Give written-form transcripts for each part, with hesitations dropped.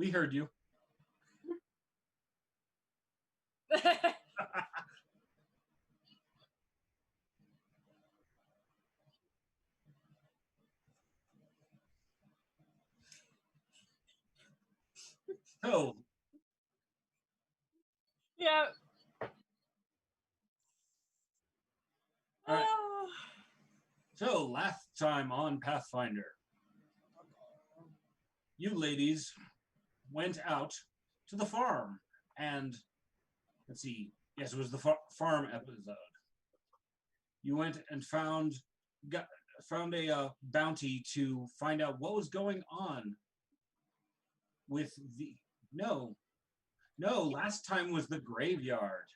We heard you. So, Yeah. all right. So, last time on Pathfinder, you ladies went out to the farm and, let's see, yes, it was the farm episode. You went and found a bounty to find out what was going on with the no last time was the graveyard.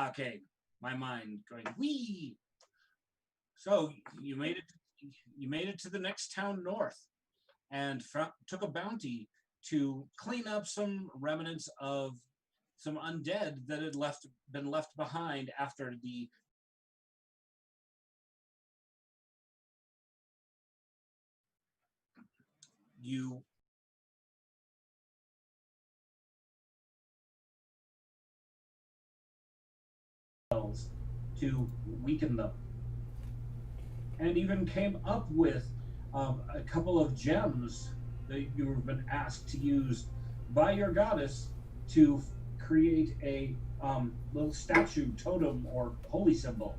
Okay, my mind going wee. So you made it to the next town north and took a bounty to clean up some remnants of some undead that had been left behind after the you to weaken them, and even came up with a couple of gems that you've been asked to use by your goddess to create a little statue, totem, or holy symbol,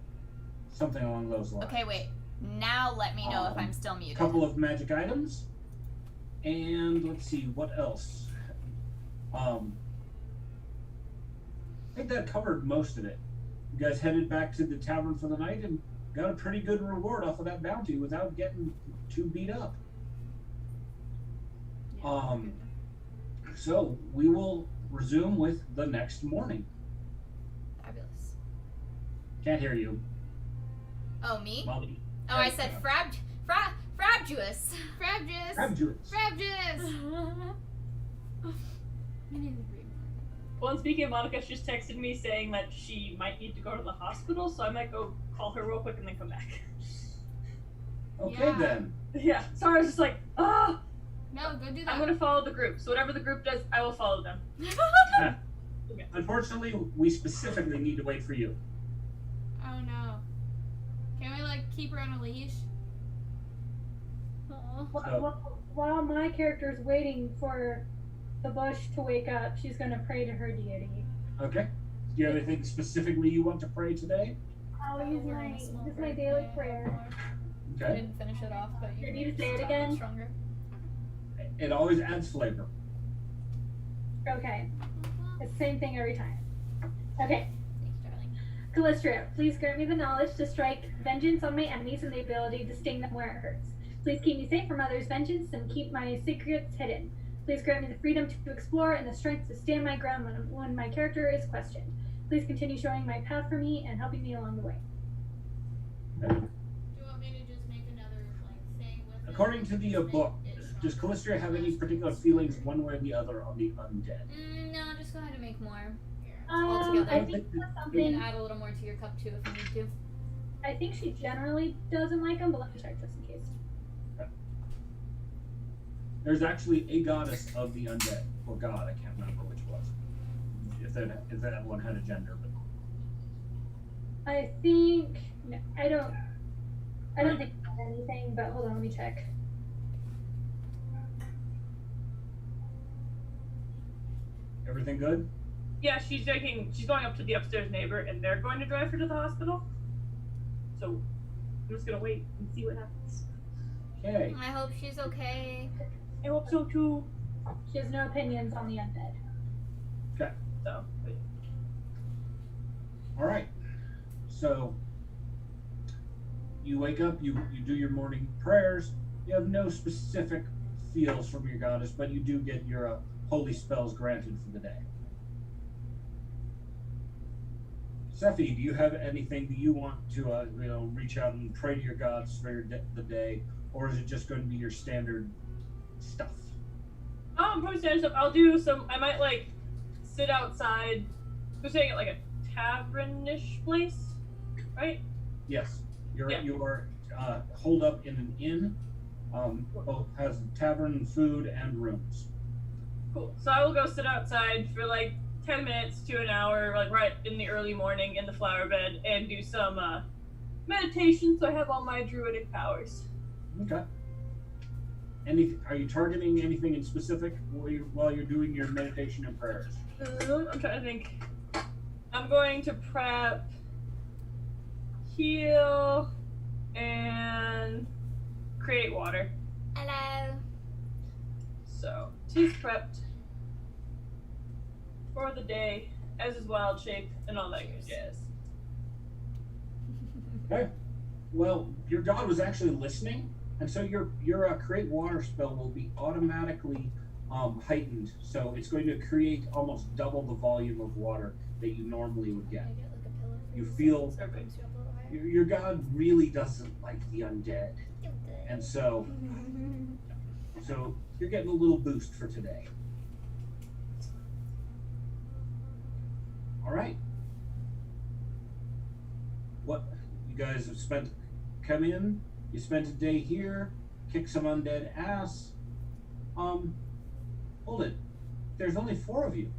something along those lines. Okay, wait. Now let me know if I'm still muted. A couple of magic items, and let's see what else. I think that covered most of it. You guys headed back to the tavern for the night and got a pretty good reward off of that bounty without getting too beat up. Yeah, so we will resume with the next morning. fabulous. Can't hear you. Oh, me? Molly. Oh, I said frabjous. Well, and speaking of Monica, she just texted me saying that she might need to go to the hospital, so I might go call her real quick and then come back. Okay, then. Yeah, sorry, I was just like, ah! No, go do that. I'm gonna follow the group, so whatever the group does, I will follow them. Okay. Unfortunately, we specifically need to wait for you. Oh no. Can we keep her on a leash? While my character's waiting for the bush to wake up, she's gonna pray to her deity. Okay. Do you have anything specifically you want to pray today? I'll use my daily prayer. Okay. I didn't finish it off, but you Need to can say it stop again? Stronger. It always adds flavor. Okay. It's the same thing every time. Okay. Thanks, darling. Calistria, please grant me the knowledge to strike vengeance on my enemies and the ability to sting them where it hurts. Please keep me safe from others' vengeance and keep my secrets hidden. Please grant me the freedom to explore and the strength to stand my ground when my character is questioned. Please continue showing my path for me and helping me along the way. Do you want me to just make another thing with According to the book, does Calistria have any particular feelings one way or the other on the undead? No, just go ahead and make more. I think You something. can add a little more to your cup too if you need to. I think she generally doesn't like them, but let me check just in case. There's actually a goddess of the undead, or god, I can't remember which was. If that one had a gender, but I think no, I don't think I have anything, but hold on, let me check. everything good? Yeah, she's going up to the upstairs neighbor, and they're going to drive her to the hospital. So I'm just gonna wait and see what happens. Okay. I hope she's okay. I hope so too. She has no opinions on the undead. Okay. So. All right. So you wake up, you do your morning prayers. You have no specific feels from your goddess, but you do get your holy spells granted for the day. Sephie, do you have anything that you want to reach out and pray to your gods for the day, or is it just going to be your standard stuff? Probably standard stuff. I'll do some. I might sit outside. We're saying it like a tavern-ish place, right? Yes, you Yeah. are holed up in an inn. Both has tavern, food, and rooms. Cool. So I will go sit outside for like 10 minutes to an hour, like right in the early morning in the flower bed, and do some meditation so I have all my druidic powers. Okay. Are you targeting anything in specific while you're doing your meditation and prayers? I'm trying to think. I'm going to prep, heal, and create water. Hello. So she's prepped for the day, as is wild shape and all that good jazz. Okay. Well, your god was actually listening, and so your create water spell will be automatically heightened. So it's going to create almost double the volume of water that you normally would get. Can I get like a pillow for You you? feel So it brings you up a little higher? your god really doesn't like the undead, and so you're getting a little boost for today. All right. What you guys have come in, you spent a day here, kick some undead ass. Hold it. There's only 4 of you.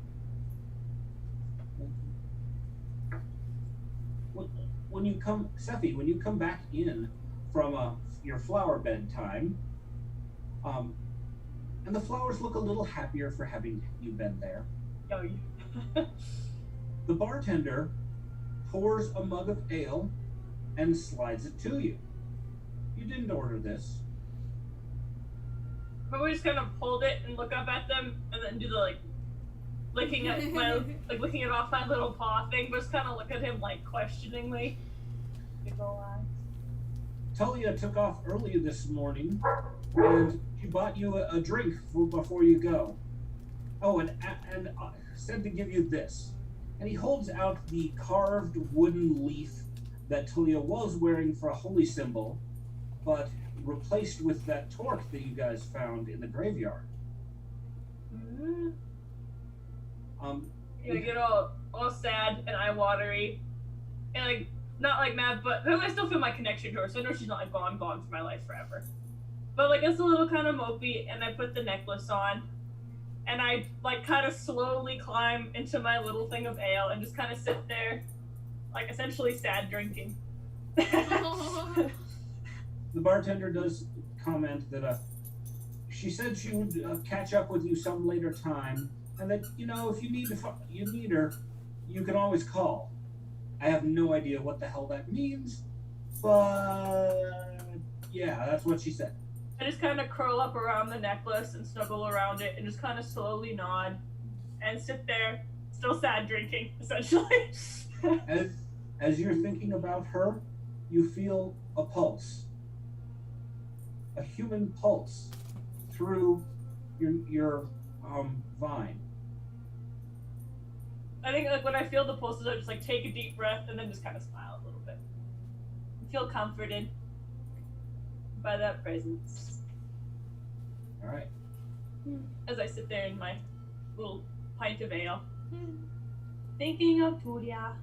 When you come, Sephie, when you come back in from your flower bed time, and the flowers look a little happier for having you been there. Oh, The bartender pours a mug of ale and slides it to you. You didn't order this. But we just kind of hold it and look up at them, and then do the like licking it off my little paw thing, but just kind of look at him like questioningly. Big ol' eyes. Talia took off early this morning, and she bought you a drink before you go. Oh, and said to give you this. And he holds out the carved wooden leaf that Talia was wearing for a holy symbol, but replaced with that torque that you guys found in the graveyard. Mm-hmm. I get all sad and eye watery, and like not like mad, but I still feel my connection to her, so I know she's not like gone for my life forever. But like it's a little kind of mopey, and I put the necklace on, and I like kind of slowly climb into my little thing of ale and just kind of sit there, like essentially sad drinking. The bartender does comment that she said she would catch up with you some later time, and that if you need her, you can always call. I have no idea what the hell that means, but yeah, that's what she said. I just kind of curl up around the necklace and snuggle around it and just kind of slowly nod and sit there, still sad drinking, essentially. As you're thinking about her, you feel a pulse. A human pulse through your vine. I think like when I feel the pulses, I just like take a deep breath and then just kind of smile a little bit. I feel comforted by that presence. All right. As I sit there in my little pint of ale, thinking of Turia.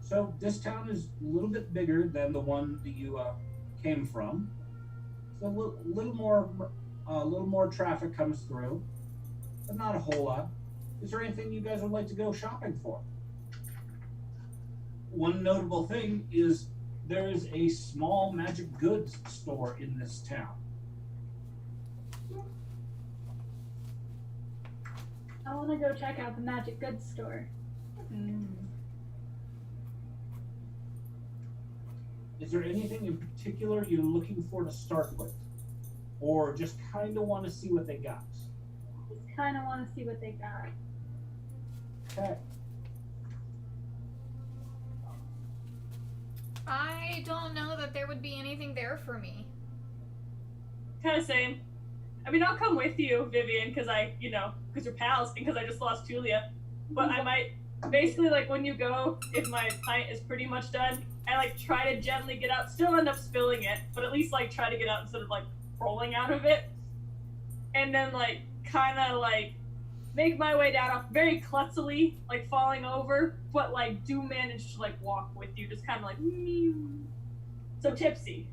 So this town is a little bit bigger than the one that you came from. So a little more traffic comes through, but not a whole lot. Is there anything you guys would like to go shopping for? One notable thing is there is a small magic goods store in this town. I want to go check out the magic goods store. Is there anything in particular you're looking for to start with? Or just kind of want to see what they got? Just kind of want to see what they got. Okay. I don't know that there would be anything there for me. Kind of same. I mean, I'll come with you, Vivian, because because we're pals, and because I just lost Julia. But I might, basically, like, when you go, if my pint is pretty much done, I, like, try to gently get out, still end up spilling it, but at least, like, try to get out instead of, like, rolling out of it. And then, like, kind of, like, make my way down off very klutzily, like, falling over, but, like, do manage to, like, walk with you, just kind of, like, meow. So tipsy,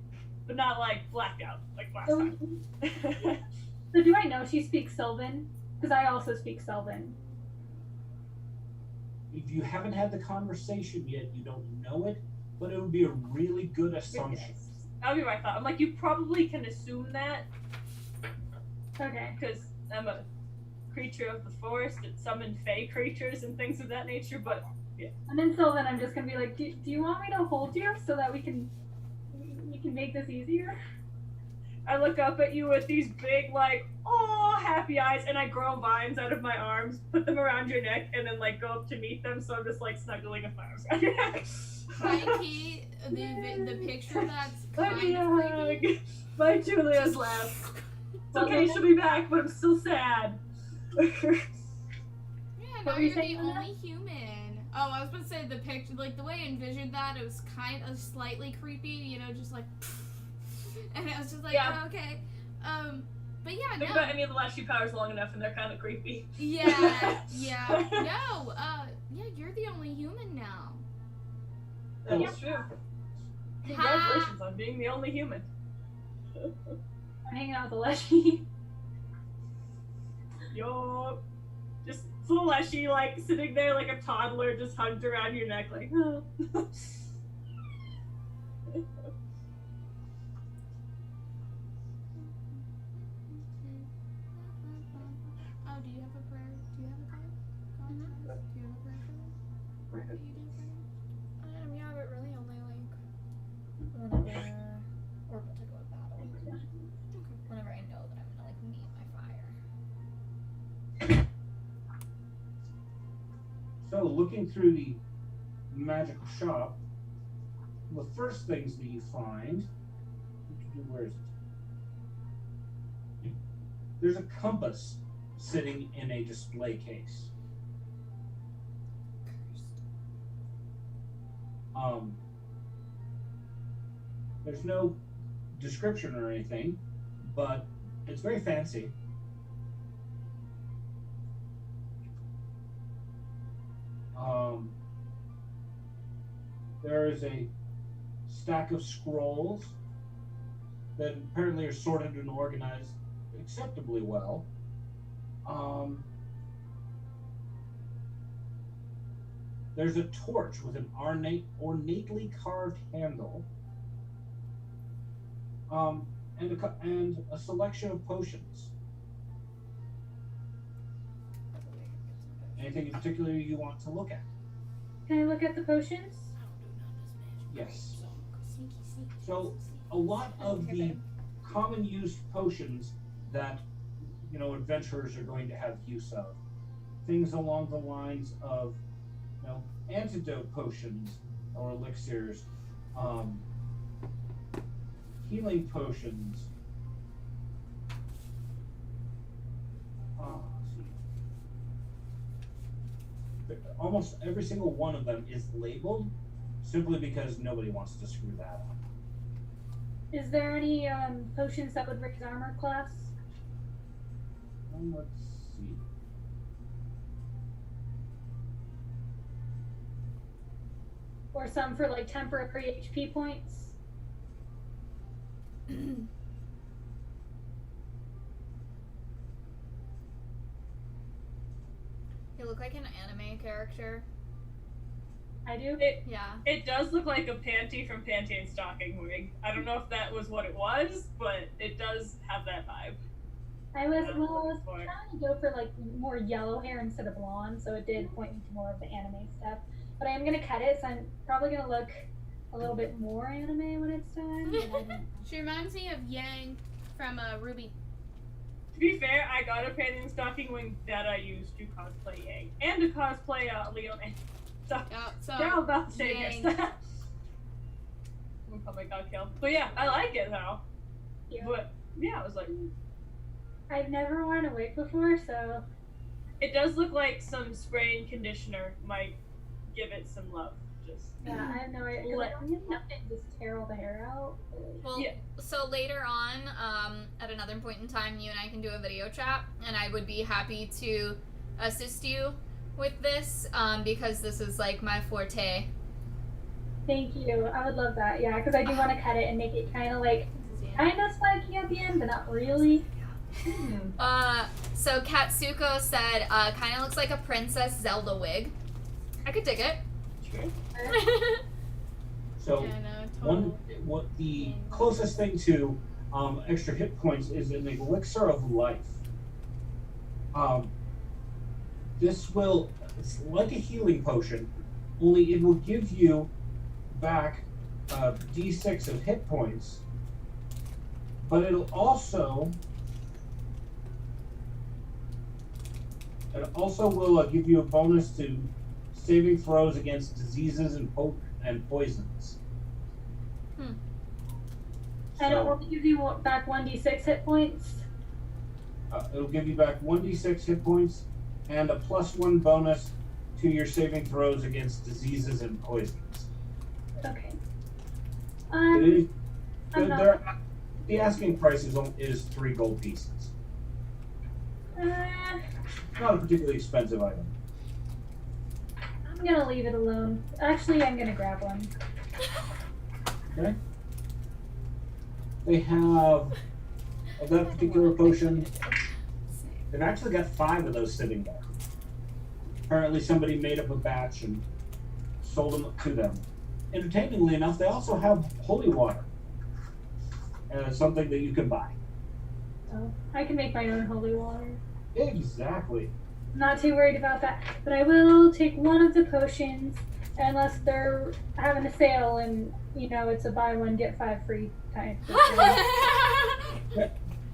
but not, like, blacked out, like last time. So do I know she speaks Sylvan? Because I also speak Sylvan. If you haven't had the conversation yet, you don't know it, but it would be a really good assumption. That would be my thought. I'm like, you probably can assume that Okay. because I'm a creature of the forest and summon fey creatures and things of that nature, but And then Sylvan, I'm just gonna be like, do you want me to hold you so that we can make this easier? I look up at you with these big, like, oh, happy eyes, and I grow vines out of my arms, put them around your neck, and then, like, go up to meet them, so I'm just, like, snuggling with my arms around your neck. Mikey, the picture that's Let me kind a of creepy. hug. My Julia's laugh. It's okay, she'll be back, but I'm still sad. Yeah, What now were you you're the saying, Luna? only human. Oh, I was about to say the picture, like the way I envisioned that, it was kind of slightly creepy, you know, just like, and I was just like, Yeah. oh, okay. But yeah, Think no. about any of the Lashy powers long enough, and they're kind of creepy. Yeah, yeah, no, yeah, you're the only human now. That's true. Congratulations on being the only human. I'm hanging out with the Leshy. Yo, just little Leshy, like sitting there like a toddler, just hugged around your neck, like. Oh. Oh, do you have a prayer? Do you have a prayer? God, do you have a prayer for them? What do you do for them? Yeah, but really only like whenever we're about to go to battle. Whenever I know that I'm gonna like meet my fire. So, looking through the magical shop, the first things that you find, where is it? There's a compass sitting in a display case. There's no description or anything, but it's very fancy. There is a stack of scrolls that apparently are sorted and organized acceptably well. There's a torch with an ornately carved handle, and a selection of potions. Anything in particular you want to look at? Can I look at the potions? Yes. So a lot of the common used potions that adventurers are going to have use of, things along the lines of antidote potions or elixirs, healing potions. Let's see. Almost every single one of them is labeled simply because nobody wants to screw that up. Is there any potions that would raise armor class? Let's see. Or some for like temporary HP points? You look like an anime character. I do? Yeah. It does look like a panty from Panty and Stocking wig. I don't know if that was what it was, but it does have that vibe. I was trying to go for like more yellow hair instead of blonde, so it did point me to more of the anime stuff. But I am gonna cut it, so I'm probably gonna look a little bit more anime when it's done. She reminds me of Yang from Ruby. To be fair, I got a Panty and Stocking wig that I used to cosplay Yang and to cosplay Leone. So they're all about the same Yang. hairstyle. We probably got killed. But yeah, I like it though. Yeah. But yeah, I was like, I've never worn a wig before, so it does look like some spray and conditioner might give it some love. Just yeah, I have no idea. 'Cause I don't have nothing to just tear all the hair out. Well, Yeah. so later on, at another point in time, you and I can do a video chat, and I would be happy to assist you with this, because this is like my forte. Thank you. I would love that. Yeah, because I do want to cut it and make it kind of like kind of spiky at the end, but not really. So Katsuko said, kind of looks like a Princess Zelda wig. I could dig it. Okay. So Yeah, no, what the closest thing to extra hit points is an elixir of life. It's like a healing potion, only it will give you back d6 of hit points, but it also will give you a bonus to saving throws against diseases and poisons. And it will give you back 1d6 hit points. It'll give you back 1d6 hit points and a +1 bonus to your saving throws against diseases and poisons. Okay. It is, I'm not. the asking price is 3 gold pieces. Not a particularly expensive item. I'm gonna leave it alone. Actually, I'm gonna grab one. Okay. They have of that particular potion. They've actually got 5 of those sitting there. Apparently, somebody made up a batch and sold them to them. Entertainingly enough, they also have holy water. Something that you can buy. Oh, I can make my own holy water. Exactly. Not too worried about that. But I will take one of the potions, unless they're having a sale and, it's a buy one, get 5 free type.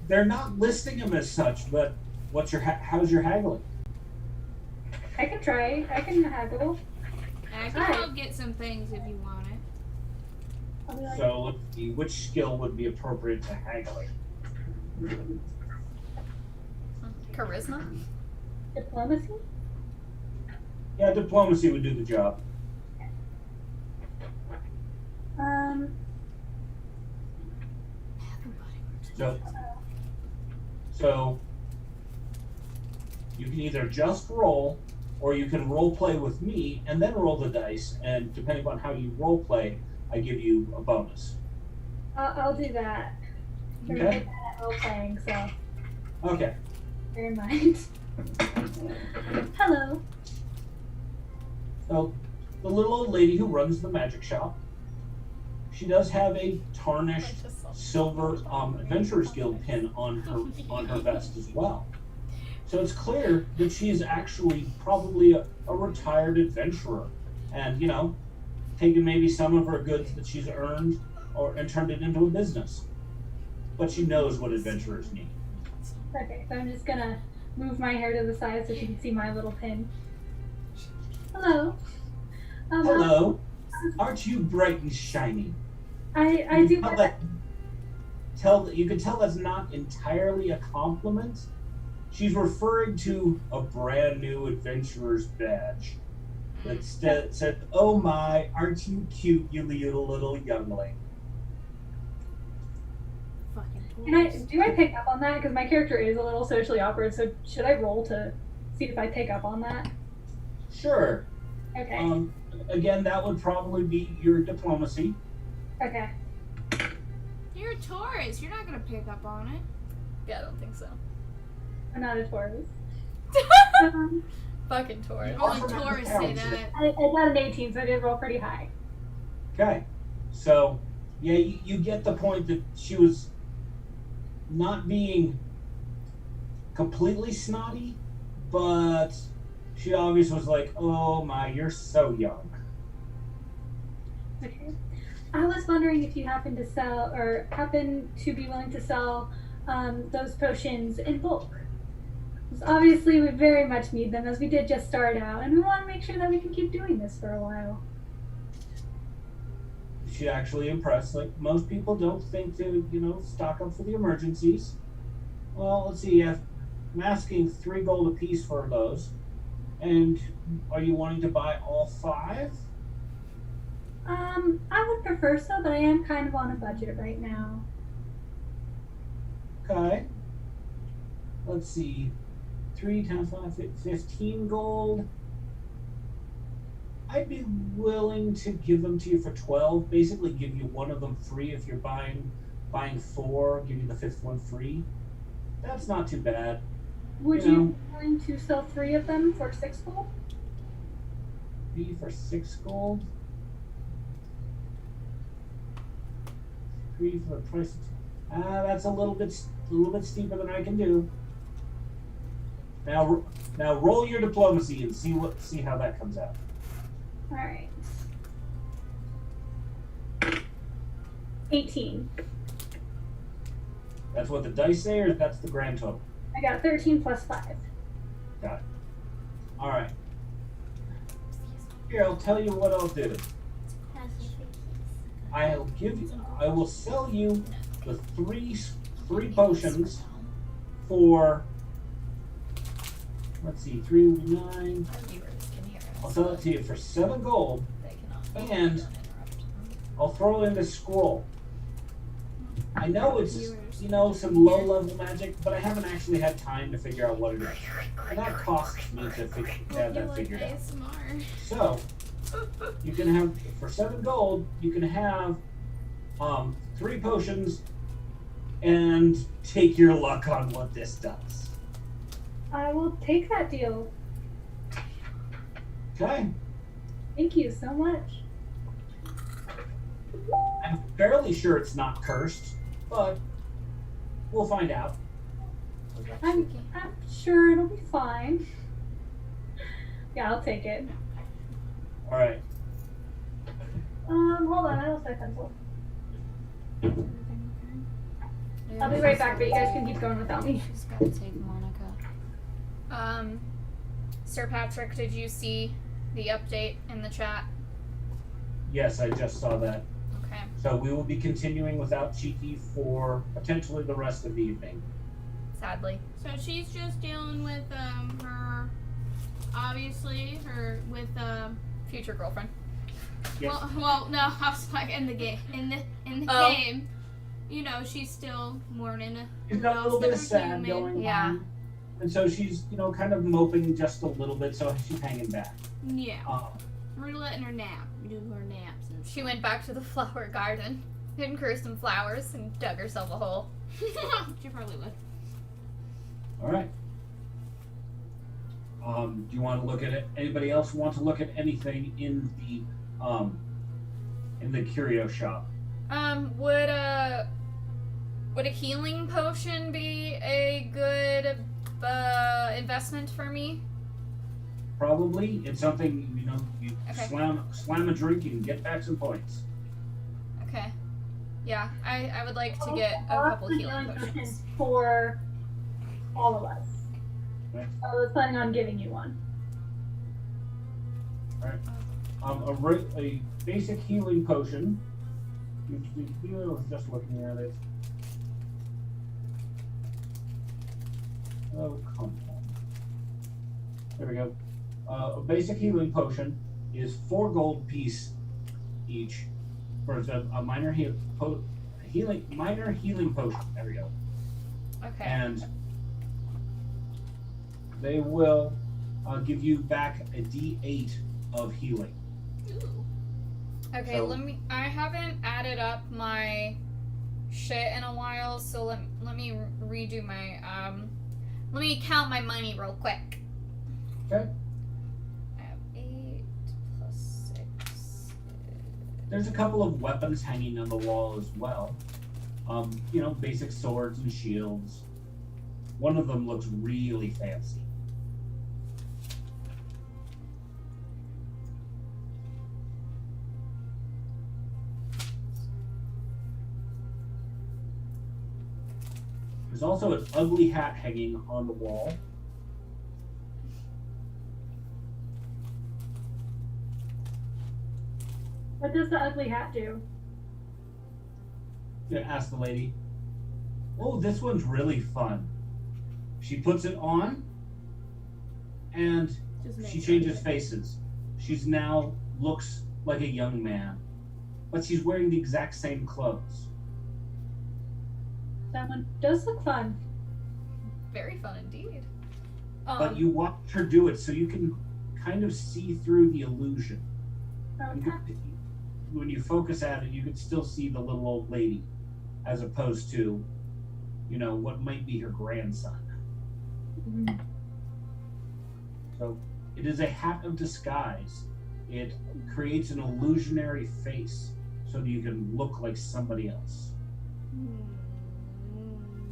They're not listing them as such, but how's your haggling? I can try. I can haggle. I can help get some things if you want it. I'll be like, So let's see, which skill would be appropriate to haggling? Charisma? diplomacy? Yeah, diplomacy would do the job. So you can either just roll, or you can role play with me and then roll the dice. And depending on how you role play, I give you a bonus. I'll do that. I'm Okay. really bad at role playing, so Okay. bear in mind. Hello. So the little old lady who runs the magic shop, she does have a tarnished silver Adventurer's Guild pin on her vest as well. So it's clear that she is actually probably a retired adventurer, and taken maybe some of her goods that she's earned and turned it into a business. But she knows what adventurers need. Okay, so I'm just gonna move my hair to the side so she can see my little pin. Hello. Hello, aren't you bright and shiny? I do. You can tell that's not entirely a compliment. She's referring to a brand new adventurer's badge that said, "Oh my, aren't you cute, you little youngling?" Do I pick up on that? Because my character is a little socially awkward, so should I roll to see if I pick up on that? Sure. Okay. Again, that would probably be your diplomacy. Okay. You're a Taurus. You're not gonna pick up on it. Yeah, I don't think so. I'm not a Taurus. Fucking Taurus. Only Taurus say that. I got an 18, so I did roll pretty high. Okay. So, yeah, you get the point that she was not being completely snotty, but she obviously was like, "Oh my, you're so young." Okay. I was wondering if you happen to be willing to sell those potions in bulk. Because obviously we very much need them, as we did just start out, and we want to make sure that we can keep doing this for a while. She actually impressed. Like, most people don't think to, stock up for the emergencies. Well, let's see. I'm asking 3 gold apiece for those. And are you wanting to buy all 5? I would prefer so, but I am kind of on a budget right now. Okay. Let's see. 3 times 5, 15 gold. I'd be willing to give them to you for 12. Basically, give you one of them free if you're buying 4. Give you the 5th one free. That's not too bad. Would You you know. be willing to sell 3 of them for 6 gold? 3 for 6 gold. 3 for the price of 2. That's a little bit steeper than I can do. Now roll your diplomacy and see how that comes out. All right. 18. That's what the dice say, or that's the grand total? I got 13 plus 5. Got it. All right. Here, I'll tell you what I'll do. I will sell you the three potions for. Let's see, 3 9. I'll sell it to you for 7 gold, and I'll throw in this scroll. I know it's some low-level magic, but I haven't actually had time to figure out what it is, and that costs me to have that figured out. So you can have for 7 gold. You can have 3 potions, and take your luck on what this does. I will take that deal. Okay. Thank you so much. I'm fairly sure it's not cursed, but we'll find out. I'm sure it'll be fine. Yeah, I'll take it. All right. Hold on, I lost my pencil. I'll be right back, but you guys can keep going without me. She's gotta take Monica. Sir Patrick, did you see the update in the chat? Yes, I just saw that. Okay. So we will be continuing without Cheeky for potentially the rest of the evening. Sadly. So she's just dealing with her, obviously with Future girlfriend. Yes. Well, no, I was like in the game. In the game, she's still mourning. She's got a little bit of sad going Yeah. on. And so she's, kind of moping just a little bit, so she's hanging back. Yeah. Um, We're letting her nap, do her naps and She went back to the flower garden and grew some flowers and dug herself a hole. She probably would. all right. Do you want to look at it? Anybody else want to look at anything in the curio shop? Would a healing potion be a good investment for me? Probably. It's something, you Okay. slam a drink, you can get back some points. Okay. Yeah, I would like to get a couple healing potions. For all of us. Okay. I was planning on giving you one. A basic healing potion. I was just looking at it. Oh, come on. There we go. A basic healing potion is 4 gold piece each for a minor healing potion. There we go. Okay. And they will give you back a D8 of healing. Okay, So- I haven't added up my shit in a while, so let me redo my let me count my money real quick. Okay. I have 8 plus 6. There's a couple of weapons hanging on the wall as well. Basic swords and shields. One of them looks really fancy. There's also an ugly hat hanging on the wall. What does the ugly hat do? Gonna ask the lady. Oh, this one's really fun. She puts it on, and she changes faces. She's now looks like a young man, but she's wearing the exact same clothes. That one does look fun. Very fun indeed. But you watch her do it, so you can kind of see through the illusion. Okay. When you focus at it, you can still see the little old lady, as opposed to what might be her grandson. So it is a hat of disguise. It creates an illusionary face so that you can look like somebody else.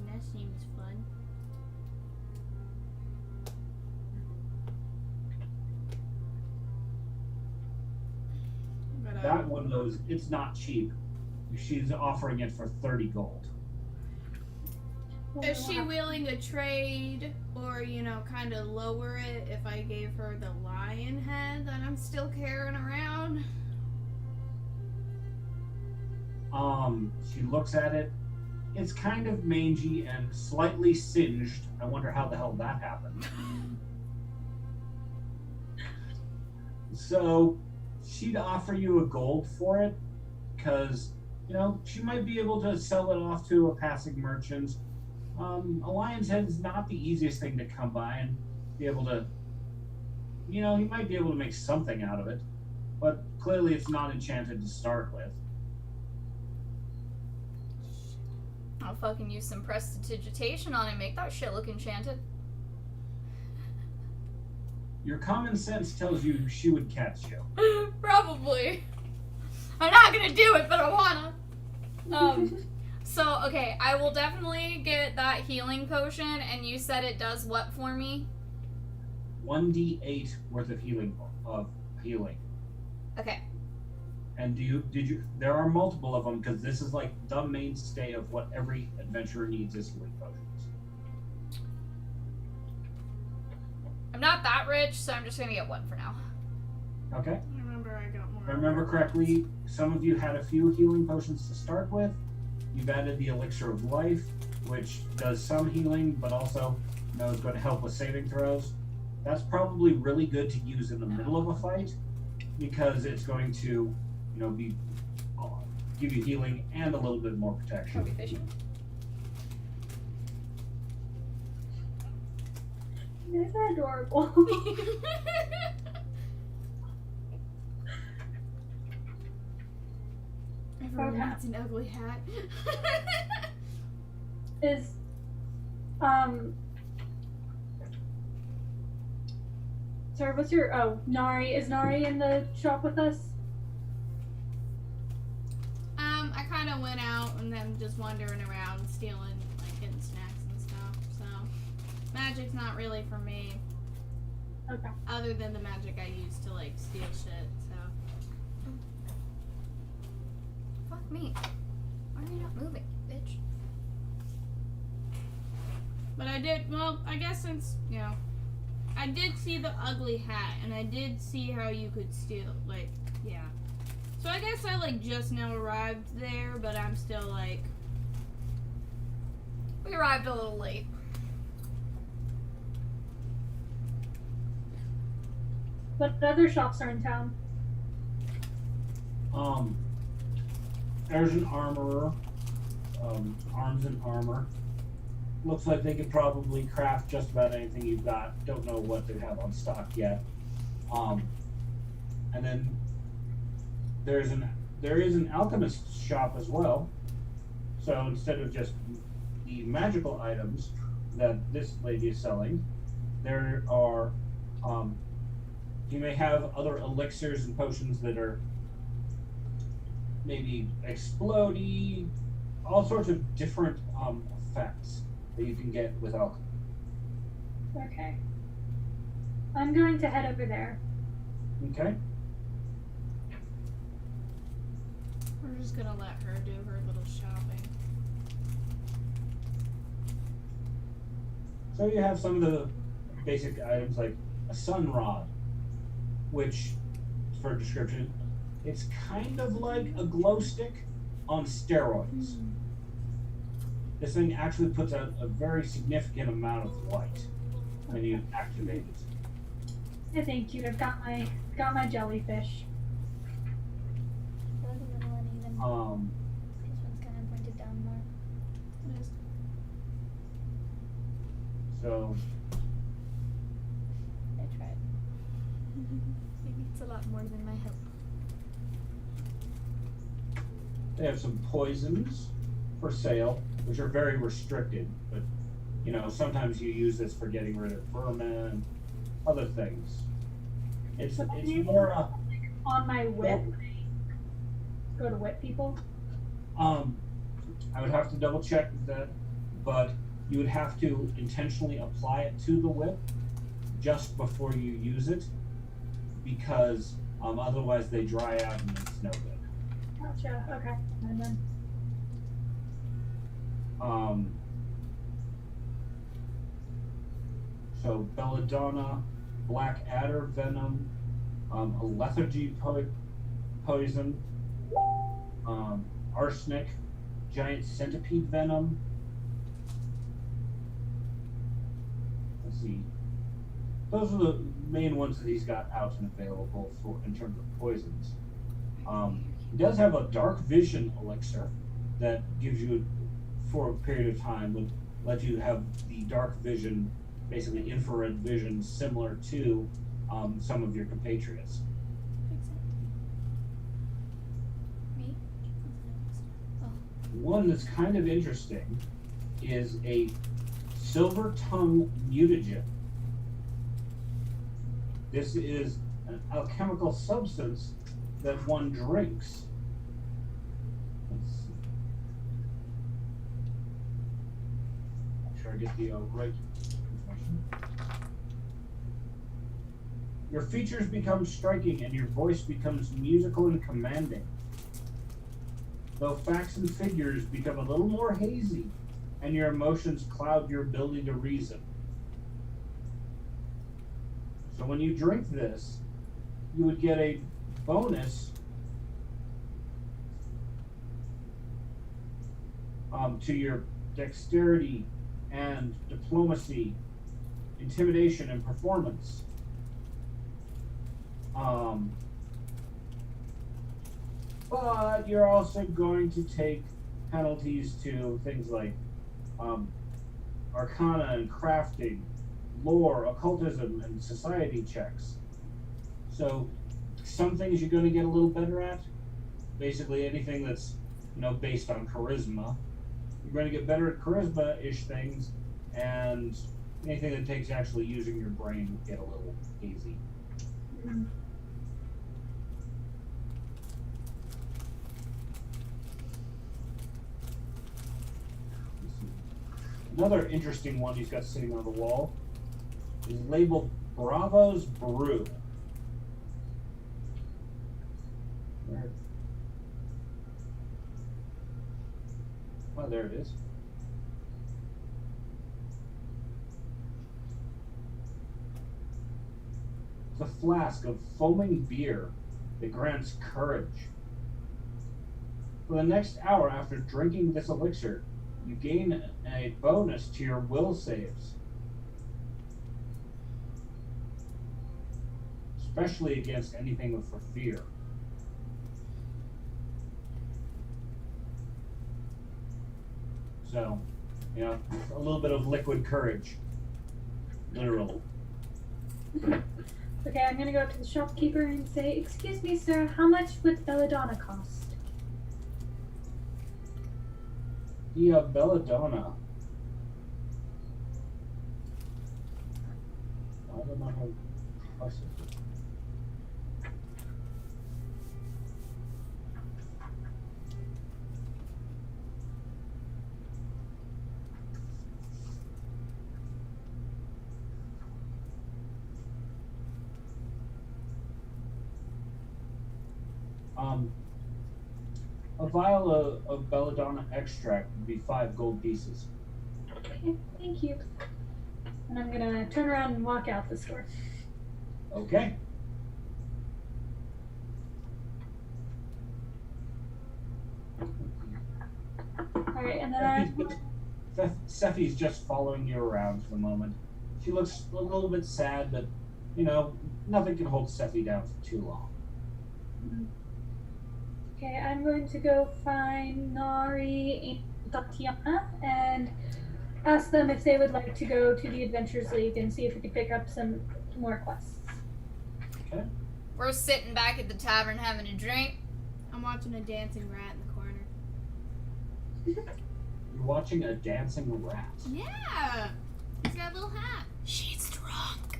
That seems fun. But, That one, though, it's not cheap. She's offering it for 30 gold. is she willing to trade or, kind of lower it if I gave her the lion head that I'm still carrying around? She looks at it. It's kind of mangy and slightly singed. I wonder how the hell that happened. So she'd offer you a gold for it because, she might be able to sell it off to a passing merchant. A lion's head is not the easiest thing to come by and be able to, he might be able to make something out of it, but clearly it's not enchanted to start with. I'll fucking use some prestidigitation on it and make that shit look enchanted. Your common sense tells you she would catch you. Probably. I'm not gonna do it, but I wanna. So, okay, I will definitely get that healing potion, and you said it does what for me? 1d8 worth of healing. Okay. And there are multiple of them because this is like the mainstay of what every adventurer needs is healing potions. I'm not that rich, so I'm just gonna get one for now. Okay. I remember I got more. If I remember correctly, some of you had a few healing potions to start with. You've added the elixir of life, which does some healing, but also, is going to help with saving throws. That's probably really good to use in the middle of a fight because it's going to, give you healing and a little bit more protection. Probably fishing. You guys are adorable. Everyone needs an ugly hat. Is sorry, what's your Narri? Is Narri in the shop with us? I kind of went out and then just wandering around, stealing, getting snacks and stuff. So, magic's not really for me. Okay. Other than the magic I use to steal shit. So. Fuck me. Why are you not moving, bitch? But I guess since, I did see the ugly hat, and I did see how you could steal, yeah. So I guess I, just now arrived there, but I'm still, We arrived a little late. What other shops are in town? There's an armorer, arms and armor. Looks like they could probably craft just about anything you've got. Don't know what they have on stock yet. And then there is an alchemist shop as well. So instead of just the magical items that this lady is selling, there are you may have other elixirs and potions that are maybe explodey, all sorts of different effects that you can get with alchemy. Okay. I'm going to head over there. Okay. we're just gonna let her do her little shopping. So you have some of the basic items like a sun rod, which, for description, it's kind of like a glow stick on steroids. This thing actually puts out a very significant amount of light when you activate it. Yeah, thank you. I've got my jellyfish. This one's kind of pointed down more. So I tried. Maybe it's a lot more than my help. they have some poisons for sale. which are very restricted. But you know, sometimes you use this for getting rid of vermin, other things. It's more on my whip. Go to whip people. I would have to double check that, but you would have to intentionally apply it to the whip just before you use it, because otherwise they dry out and it's no good. Gotcha. Okay. And then. So belladonna, black adder venom, a lethargy poison, arsenic, giant centipede venom. Let's see. Those are the main ones that he's got out and available for in terms of poisons. He does have a dark vision elixir that gives you, for a period of time, would let you have the dark vision, basically infrared vision, similar to some of your compatriots. Me? Oh. One that's kind of interesting is a silver tongue mutagen. This is an alchemical substance that one drinks. Let's see. Make sure I get the right information. Your features become striking and your voice becomes musical and commanding. Though facts and figures become a little more hazy and your emotions cloud your ability to reason. So when you drink this, you would get a bonus to your dexterity and diplomacy, intimidation, and performance. But you're also going to take penalties to things like arcana and crafting, lore, occultism, and society checks. So some things you're going to get a little better at. Basically anything that's, you know, based on charisma. You're going to get better at charisma-ish things, and anything that takes actually using your brain will get a little hazy. Mm-hmm. Another interesting one he's got sitting on the wall is labeled Bravo's Brew. Oh, there it is. It's a flask of foaming beer that grants courage. For the next hour after drinking this elixir, you gain a bonus to your will saves, especially against anything for fear. So, you know, a little bit of liquid courage, literal. Okay, I'm gonna go up to the shopkeeper and say, "Excuse me, sir, how much would belladonna cost?" Yeah, belladonna. I don't know how prices it. A vial of belladonna extract would be 5 gold pieces. Okay, thank you. And I'm gonna turn around and walk out the store. Okay. Alright, and then Sephie's just following you around for the moment. She looks a little bit sad, but, you know, nothing can hold Sephie down for too long. Okay, I'm going to go find Narri and Thotianna and ask them if they would like to go to the Adventures League and see if we could pick up some more quests. Okay. We're sitting back at the tavern having a drink. I'm watching a dancing rat in the corner. You're watching a dancing rat. Yeah. He's got a little hat. She's drunk.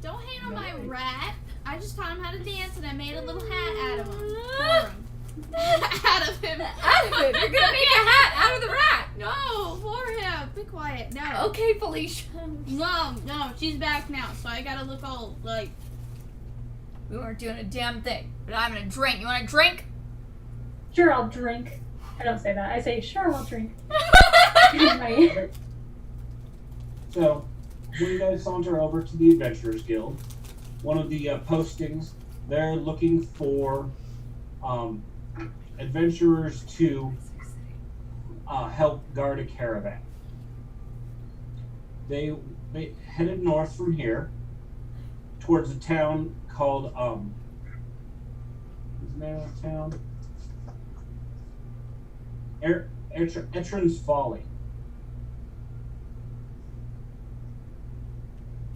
Don't hate on my Nice. rat. I just taught him how to dance and I made a little hat out of him. For him. Out of him. Out of it. You're gonna make a hat out of the rat. No, for him. Be quiet. No. Okay, Felicia. No, she's back now, so I gotta look all like. We weren't doing a damn thing. But I'm gonna drink. You want a drink? Sure, I'll drink. I don't say that. I say, sure, I'll drink. So, when you guys saunter over to the Adventurers Guild, one of the postings, they're looking for adventurers to help guard a caravan. They headed north from here towards a town called what's the name of the town? Etrin's Folly.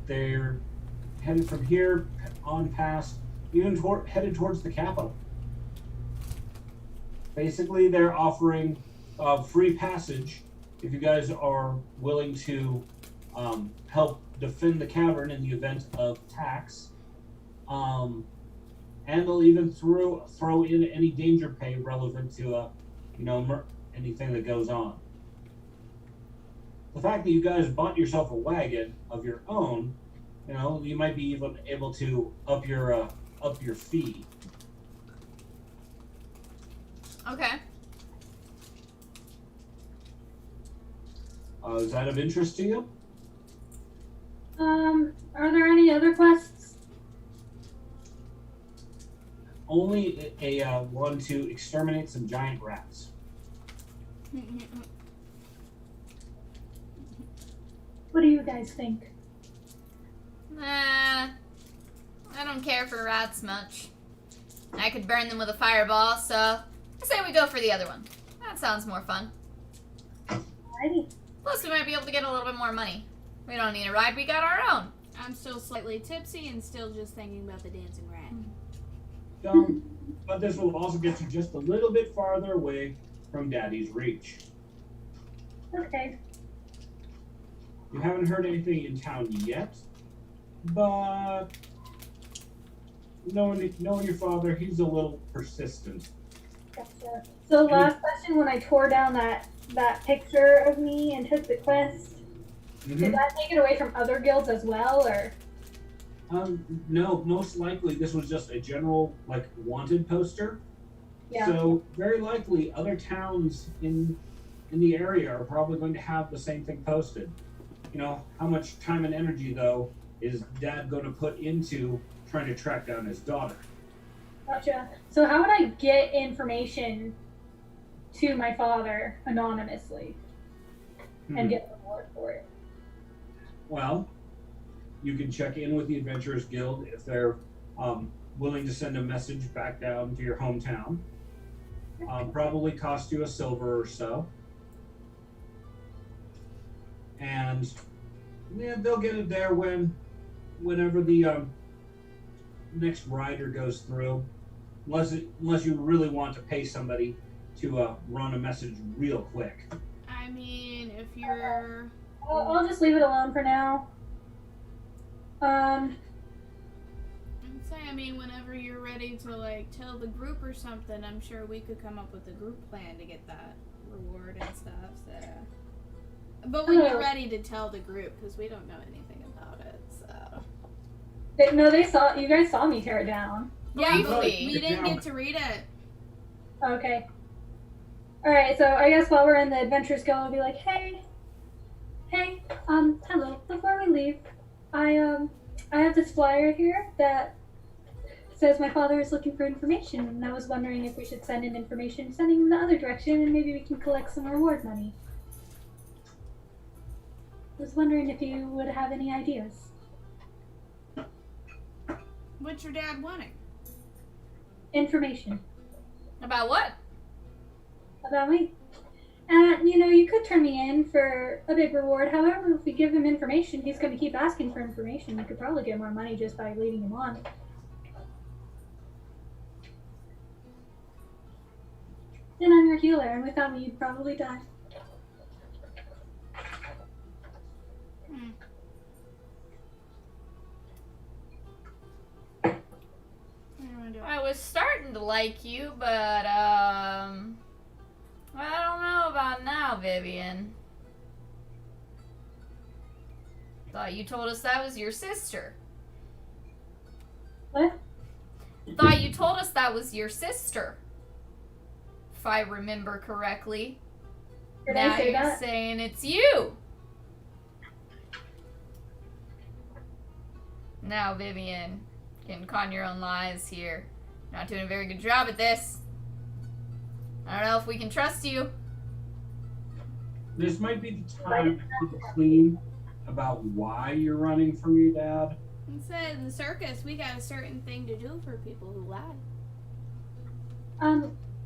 They're headed from here on past, even headed towards the capital. Basically, they're offering free passage if you guys are willing to help defend the cavern in the event of attacks. And they'll even throw in any danger pay relevant to anything that goes on. The fact that you guys bought yourself a wagon of your own, you might be even able to up your fee. Okay. Is that of interest to you? Are there any other quests? Only a one to exterminate some giant rats. What do you guys think? I don't care for rats much. I could burn them with a fireball, so I say we go for the other one. That sounds more fun. Alrighty. Plus, we might be able to get a little bit more money. We don't need a ride, we got our own. I'm still slightly tipsy and still just thinking about the dancing rat. But this will also get you just a little bit farther away from Daddy's reach. Okay. You haven't heard anything in town yet, but knowing your father, he's a little persistent. Gotcha. So last question, when I tore down that picture of me and took the quest, did that take it away from other guilds as well, or? No, most likely this was just a general, wanted poster. Yeah. So, very likely other towns in the area are probably going to have the same thing posted. How much time and energy, though, is Dad going to put into trying to track down his daughter? Gotcha. So how would I get information to my father anonymously and get a reward for it? Well, you can check in with the Adventurers Guild if they're willing to send a message back down to your hometown. Probably cost you a silver or so. And they'll get it there whenever the next rider goes through. Unless you really want to pay somebody to run a message real quick. I mean, if you're... I'll just leave it alone for now. I'd say, whenever you're ready to, tell the group or something, I'm sure we could come up with a group plan to get that reward and stuff, so... But when you're ready to tell the group, because we don't know anything about it, so... No, you guys saw me tear it down. Yeah, but Briefly. we didn't get to read it. Okay. Alright, so I guess while we're in the Adventurers Guild, I'll be like, hey, hello, before we leave, I have this flyer here that says my father is looking for information, and I was wondering if we should send him information, sending him the other direction, and maybe we can collect some reward money. I was wondering if you would have any ideas. What's your dad wanting? Information About what? about me. And, you could turn me in for a big reward. However, if we give him information, he's going to keep asking for information. We could probably get more money just by leading him on. Then I'm your healer, and without me, you'd probably die. I was starting to like you, but, I don't know about now, Vivian. Thought you told us that was your sister. What? Thought you told us that was your sister. If I remember correctly. Did Now I say you're that? saying it's you. Now, Vivian, getting caught in your own lies here. Not doing a very good job at this. I don't know if we can trust you. This might be the time to be clean about why you're running from your dad. Instead, in the circus, we got a certain thing to do for people who lie.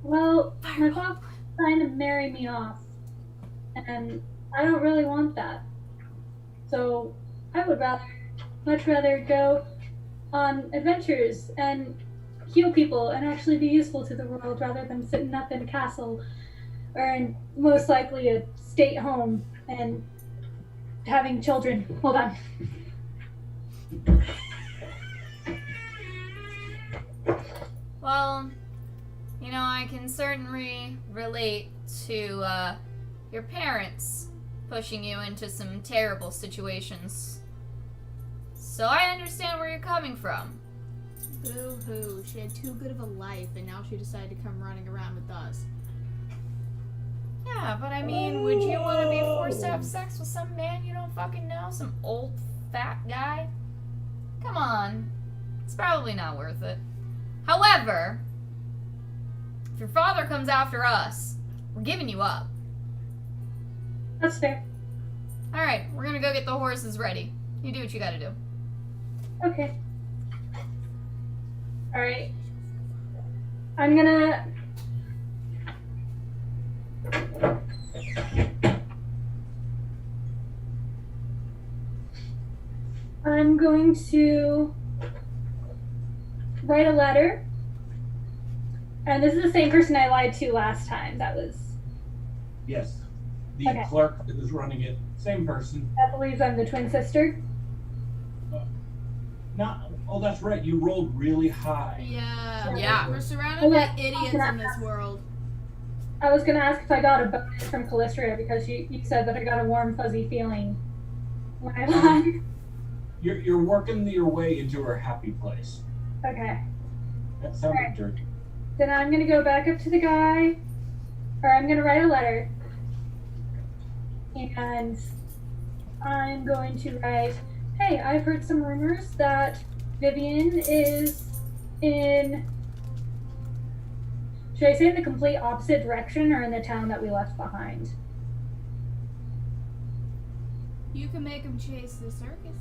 Well, my father's trying to marry me off, and I don't really want that. So I would much rather go on adventures and heal people and actually be useful to the world rather than sitting up in a castle or in most likely a state home and having children. Hold on. Well, you know, I can certainly relate to your parents pushing you into some terrible situations. So I understand where you're coming from. Boo-hoo. She had too good of a life, and now she decided to come running around with us. Yeah, but I mean, would you want to be forced to have sex with some man you don't fucking know? Some old, fat guy? Come on. It's probably not worth it. However, if your father comes after us, we're giving you up. That's fair. Alright, we're gonna go get the horses ready. You do what you gotta do. Okay. Alright. I'm gonna... I'm going to write a letter. And this is the same person I lied to last time. That was... Yes. The Okay. clerk that was running it, same person. That believes I'm the twin sister. Oh, that's right. You rolled really high. Yeah. Yeah. We're surrounded by idiots in this world. I was gonna ask if I got a bonus from Callistria because you said that I got a warm, fuzzy feeling when I lied. You're working your way into her happy place. Okay. That sounded Alright. dirty. Then I'm gonna go back up to the guy, or I'm gonna write a letter. And I'm going to write, hey, I've heard some rumors that Vivian is in... Should I say in the complete opposite direction or in the town that we left behind? You can make them chase the circus.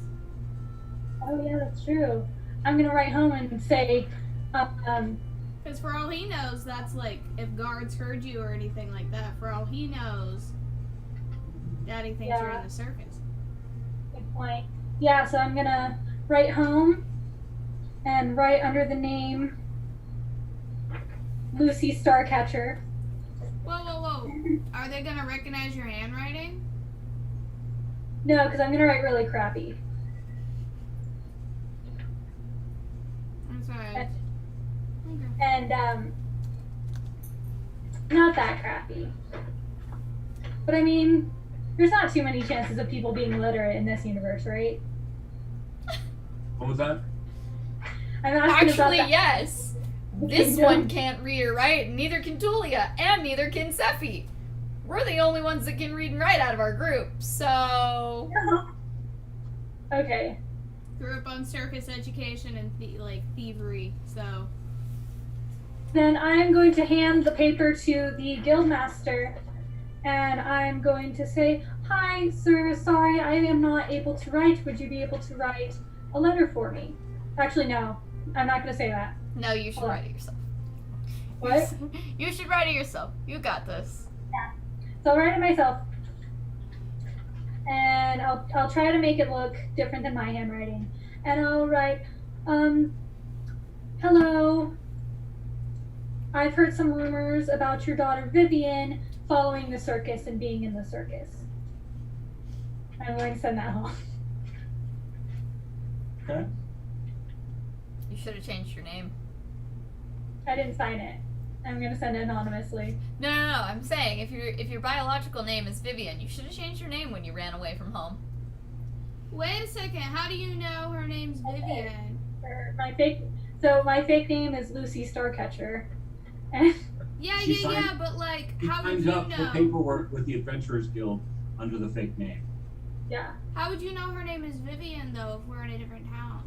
Oh yeah, that's true. I'm gonna write home and say, Because for all he knows, that's like, if guards heard you or anything like that, for all he knows, Daddy thinks you're in the circus. good point. Yeah, so I'm gonna write home and write under the name Lucy Starcatcher. Whoa. Are they gonna recognize your handwriting? No, because I'm gonna write really crappy. I'm sorry. Okay. And not that crappy. But I mean, there's not too many chances of people being illiterate in this universe, right? What was that? I'm asking about Actually, that. yes. This one can't read or write, and neither can Tulia, and neither can Sephie. We're the only ones that can read and write out of our group, so... Okay. Grew up on circus education and thievery, so. Then I'm going to hand the paper to the guildmaster, and I'm going to say, "Hi, sir. Sorry, I am not able to write. Would you be able to write a letter for me?" Actually, no. I'm not going to say that. No, you should Hold on. write it yourself. What? You should write it yourself. You got this. So I'll write it myself, and I'll try to make it look different than my handwriting. And I'll write, "Hello. I've heard some rumors about your daughter Vivian following the circus and being in the circus. I'm going to send that home. Okay. You should have changed your name. I didn't sign it. I'm going to send it anonymously. No. I'm saying if your biological name is Vivian, you should have changed your name when you ran away from home. Wait a second. How do you know her name's Vivian? My fake name is Lucy Starcatcher. Yeah, but like, He how would signs you up for know? paperwork with the Adventurers Guild under the fake name. Yeah. How would you know her name is Vivian though if we're in a different town?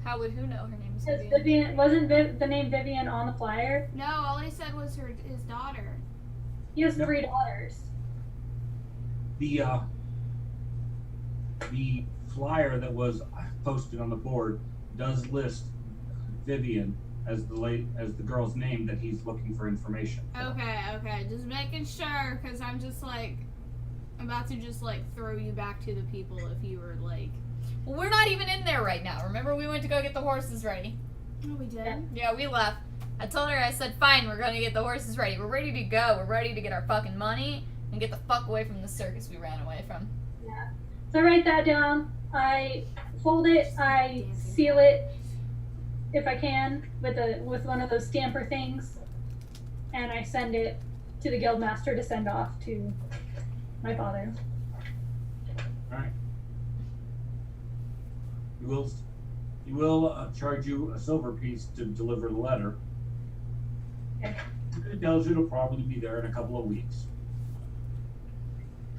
How would who know her name is Because Vivian? wasn't the name Vivian on the flyer? No, all he said was his daughter. He has Yep. 3 daughters. The flyer that was posted on the board does list Vivian as the girl's name that he's looking for information for. Okay, just making sure, because I'm just like about to just like throw you back to the people if you were like. Well, we're not even in there right now. Remember, we went to go get the horses ready. Oh, we did. Yeah, we left. I told her, I said, fine, we're gonna get the horses ready. We're ready to go. We're ready to get our fucking money and get the fuck away from the circus we ran away from. Yeah. So I write that down. I fold it. I seal it, if I can, with one of those stamper things, and I send it to the guildmaster to send off to my father. All right. He will charge you a silver piece to deliver the letter. Okay. It tells you it'll probably be there in a couple of weeks.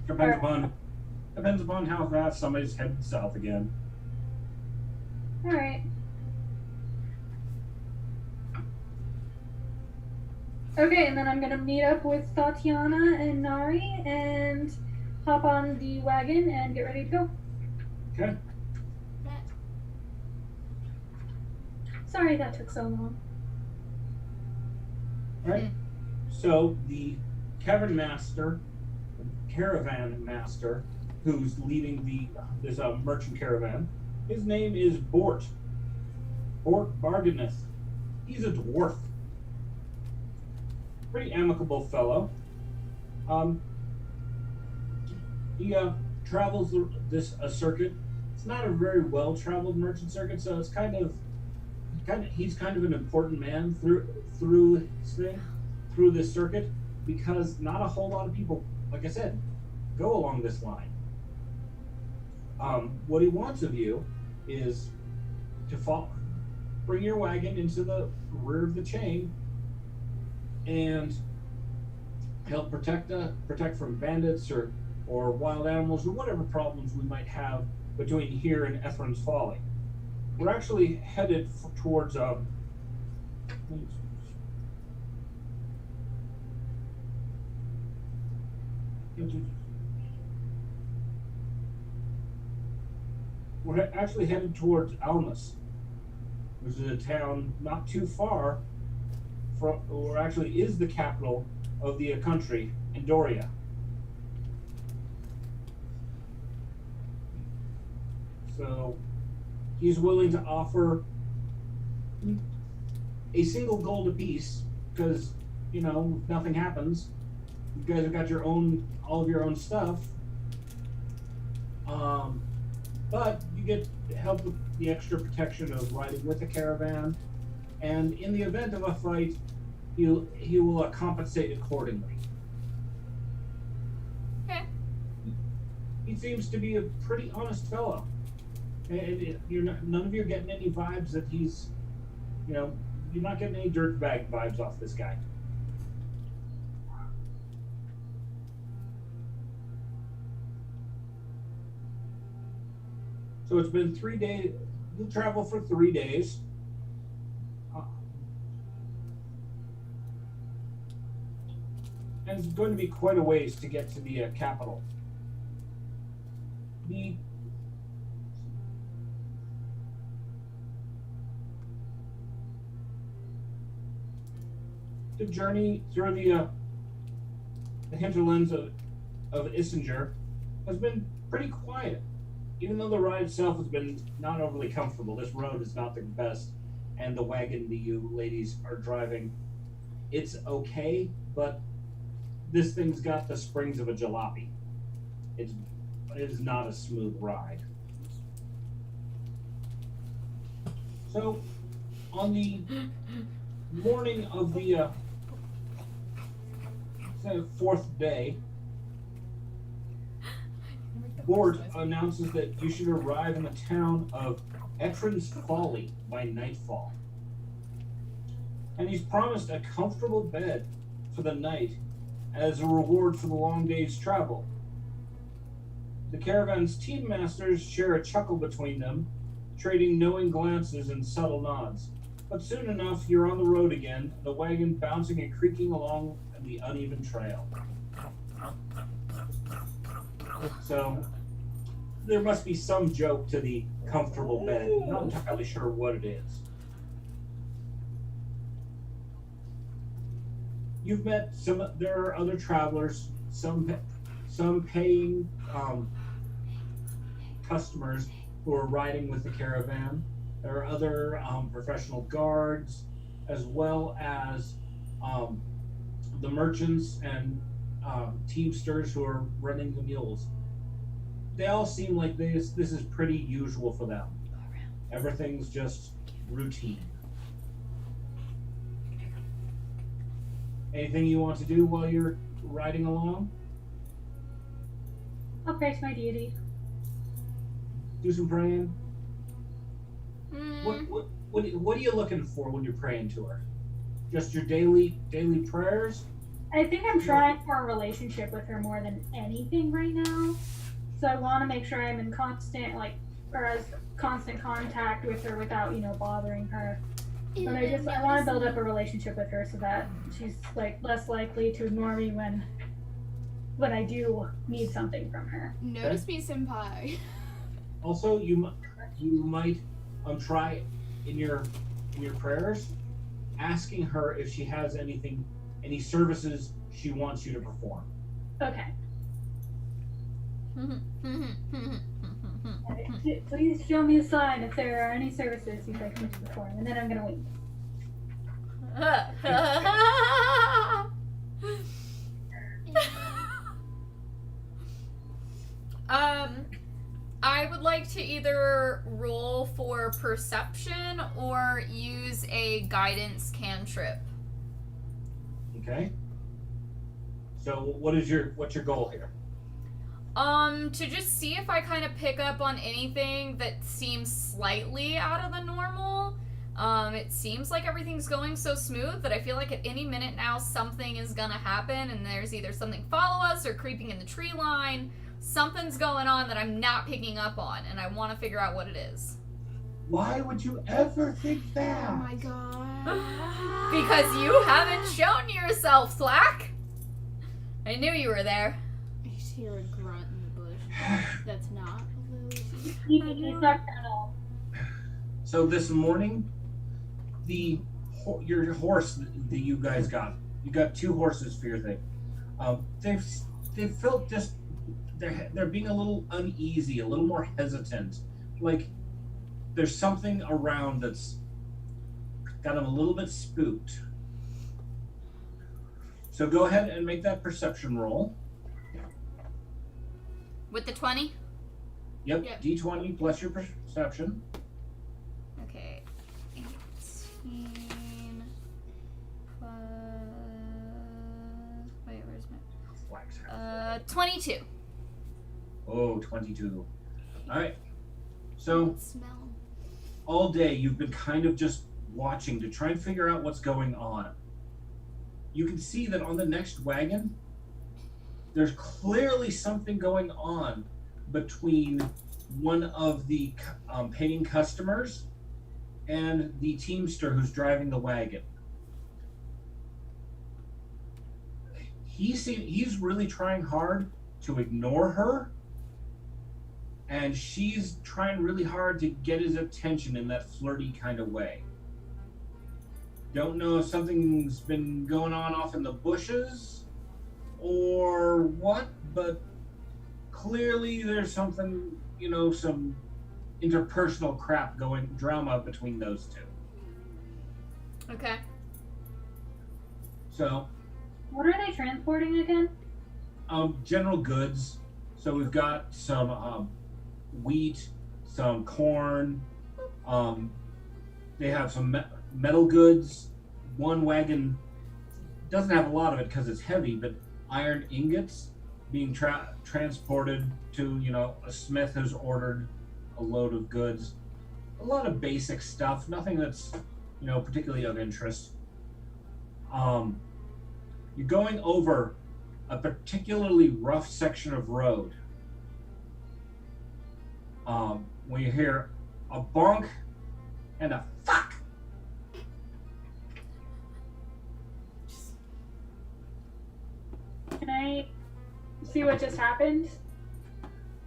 Depends upon how fast somebody's headed south again. All right. Okay, and then I'm gonna meet up with Thotianna and Narri and hop on the wagon and get ready to go. Okay. Sorry that took so long. All right. So the caravan master, who's leading this merchant caravan, his name is Bort Barganeth. He's a dwarf. Pretty amicable fellow. He travels this circuit. It's not a very well-traveled merchant circuit, so it's he's kind of an important man through this circuit, because not a whole lot of people, like I said, go along this line. What he wants of you is to bring your wagon into the rear of the chain and help protect from bandits or wild animals or whatever problems we might have between here and Ethrin's Folly. We're actually headed towards we're actually headed towards Almas, which is a town not too far from, or actually is the capital of the country, Andoria. So he's willing to offer a single gold apiece, because, you know, if nothing happens, you guys have got all of your own stuff. But you get help with the extra protection of riding with a caravan, and in the event of a fight, he will compensate accordingly. Okay. He seems to be a pretty honest fellow. And none of you are getting any vibes that he's, you're not getting any dirtbag vibes off this guy. So it's been 3 days. You'll travel for 3 days. And it's going to be quite a ways to get to the capital. The journey through the hinterlands of Issinger has been pretty quiet. Even though the ride itself has been not overly comfortable, this road is not the best, and the wagon that you ladies are driving, it's okay, but this thing's got the springs of a jalopy. It's it is not a smooth ride. So, on the morning of the fourth day, Bort announces that you should arrive in the town of Etrin's Folly by nightfall. And he's promised a comfortable bed for the night as a reward for the long day's travel. The caravan's team masters share a chuckle between them, trading knowing glances and subtle nods. But soon enough, you're on the road again, the wagon bouncing and creaking along the uneven trail. So, there must be some joke to the comfortable bed. Not entirely sure what it is. You've met there are other travelers, some paying customers who are riding with the caravan. There are other professional guards, as well as the merchants and teamsters who are running the mules. They all seem like this is pretty usual for them. Everything's just routine. Anything you want to do while you're riding along? I'll pray to my deity. Do some praying? Mm. What are you looking for when you're praying to her? Just your daily prayers? I think I'm trying for a relationship with her more than anything right now. So I want to make sure I'm in constant contact with her without, bothering her. But I want to build up a relationship with her so that she's less likely to ignore me when I do need something from her. Notice me, senpai. Also, you might try in your prayers asking her if she has any services she wants you to perform. Okay. Please show me a sign if there are any services you'd like me to perform, and then I'm gonna wait. I would like to either roll for perception or use a guidance cantrip. Okay. So what's your goal here? To just see if I kind of pick up on anything that seems slightly out of the normal. It seems like everything's going so smooth that I feel like at any minute now something is gonna happen, and there's either something follow us or creeping in the tree line. Something's going on that I'm not picking up on, and I want to figure out what it is. Why would you ever think that? Oh my god. Because you haven't shown yourself, Thwack. I knew you were there. I just hear a grunt in the bush. That's not a Lily. He's not at all. So this morning, your horse that you guys got, you got 2 horses for your thing. They've felt just they're being a little uneasy, a little more hesitant. Like there's something around that's got them a little bit spooked. So go ahead and make that perception roll. With the 20? Yep. D20 plus your perception. Okay. 18 plus... Wait, where's my... 22. Oh, 22. Alright. So, Smell. all day you've been kind of just watching to try and figure out what's going on. You can see that on the next wagon, there's clearly something going on between one of the paying customers and the teamster who's driving the wagon. He's really trying hard to ignore her, and she's trying really hard to get his attention in that flirty kind of way. Don't know if something's been going on off in the bushes or what, but clearly there's something, some interpersonal drama between those two. Okay. So, What are they transporting again? general goods. So we've got some wheat, some corn. They have some metal goods. One wagon doesn't have a lot of it because it's heavy, but iron ingots being transported to, a smith who's ordered a load of goods. A lot of basic stuff, nothing that's, particularly of interest. You're going over a particularly rough section of road. When you hear a bonk and a fuck. Can I see what just happened?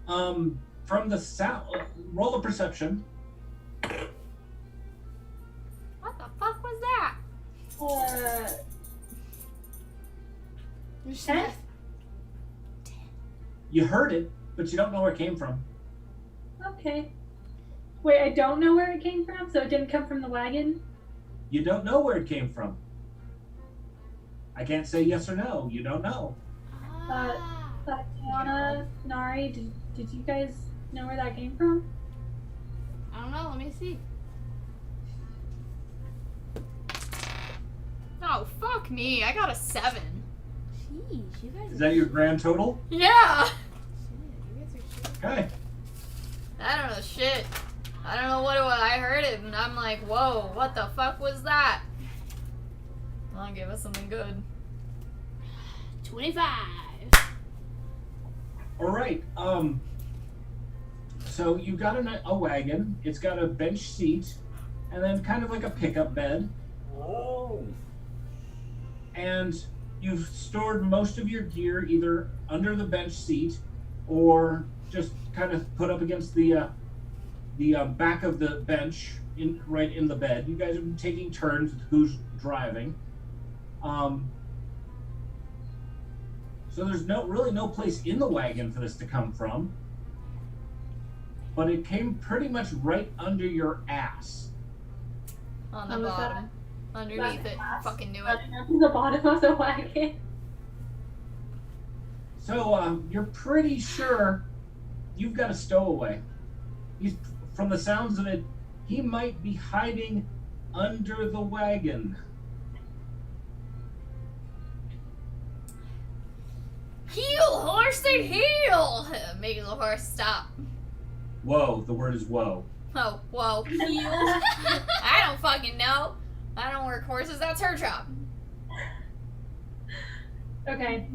From the sound, roll a perception. What the fuck was that? 10? You heard it, but you don't know where it came from. Okay. Wait, I don't know where it came from, so it didn't come from the wagon? You don't know where it came from. I can't say yes or no. You don't know. Thotianna, Narri, did you guys know where that came from? I don't know. Let me see. Oh, fuck me. I got a 7. Jeez, you guys. Is that your grand total? Yeah! Shit, you guys are shit. Okay. I don't know shit. I don't know what it was. I heard it and I'm like, whoa, what the fuck was that? Come on, give us something good. 25. All right. So you got a wagon. It's got a bench seat, and then kind of like a pickup bed. Oh. And you've stored most of your gear either under the bench seat or just kind of put up against the back of the bench, right in the bed. You guys have been taking turns with who's driving. So there's really no place in the wagon for this to come from. But it came pretty much right under your ass. On the Was that- bottom. Underneath it. ass? Fucking knew it. At the bottom of the wagon. So you're pretty sure you've got a stowaway. From the sounds of it, he might be hiding under the wagon. Heel, horse, and heel! Making the horse stop. Whoa, the word is whoa. Oh, whoa. Heel? I don't fucking know. I don't work horses. That's her job. Okay.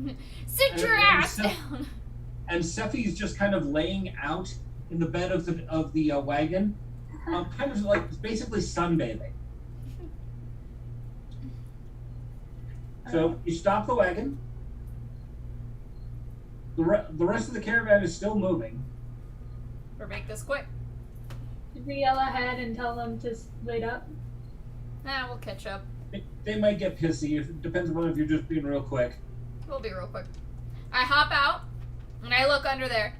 Sit your And ass so- down. And Sephie's just kind of laying out in the bed of the wagon, kind of like basically sunbathing. So you stop the wagon. The rest of the caravan is still moving. Or make this quick. Did we yell ahead and tell them to wait up? Nah, we'll catch up. They might get pissy. It depends upon if you're just being real quick. We'll be real quick. I hop out, and I look under there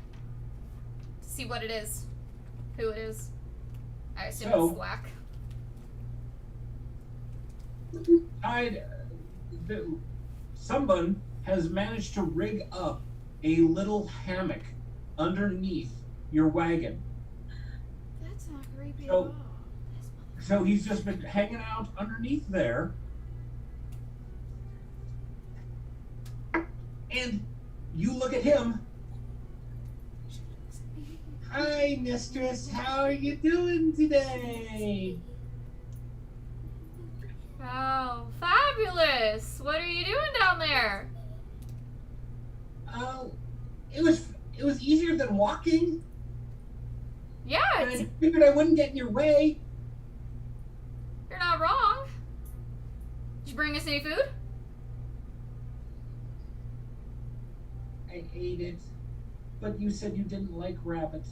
to see what it is. Who it is. I assume So- it's Slack. Someone has managed to rig up a little hammock underneath your wagon. That's not creepy So- at all. So he's just been hanging out underneath there. And you look at him. Hi, mistress. How are you doing today? Oh, fabulous! What are you doing down there? Oh, it was easier than walking. Yeah, And I figured I wouldn't get in your way. you're not wrong. Did you bring us any food? I ate it, but you said you didn't like rabbit.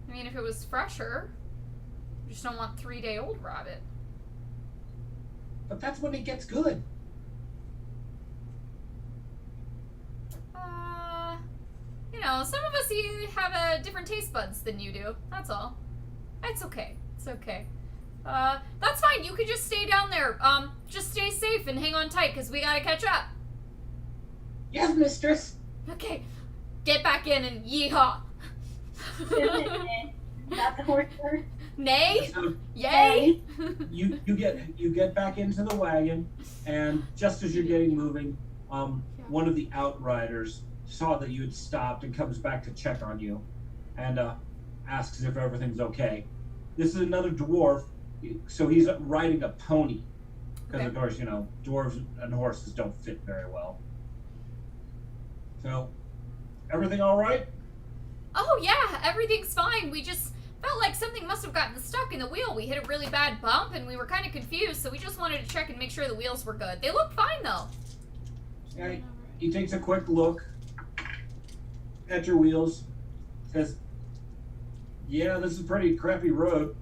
I mean, if it was fresher, you just don't want 3-day-old rabbit. But that's when it gets good. Some of us have a different taste buds than you do. That's all. It's okay. It's okay. That's fine. You could just stay down there. Just stay safe and hang on tight, because we gotta catch up. Yes, mistress. Okay. get back in and yeehaw. Not the horse word. Nay? So Yay? you get back into the wagon, and just as you're getting moving, one of the outriders saw that you had stopped and comes back to check on you, and asks if everything's okay. This is another dwarf, so he's riding a pony, because of course dwarves and horses don't fit very well. So, everything all right? Oh yeah, everything's fine. We just felt like something must have gotten stuck in the wheel. We hit a really bad bump and we were kind of confused, so we just wanted to check and make sure the wheels were good. They look fine though. Yeah, he takes a quick look at your wheels, says, "Yeah, this is a pretty crappy road.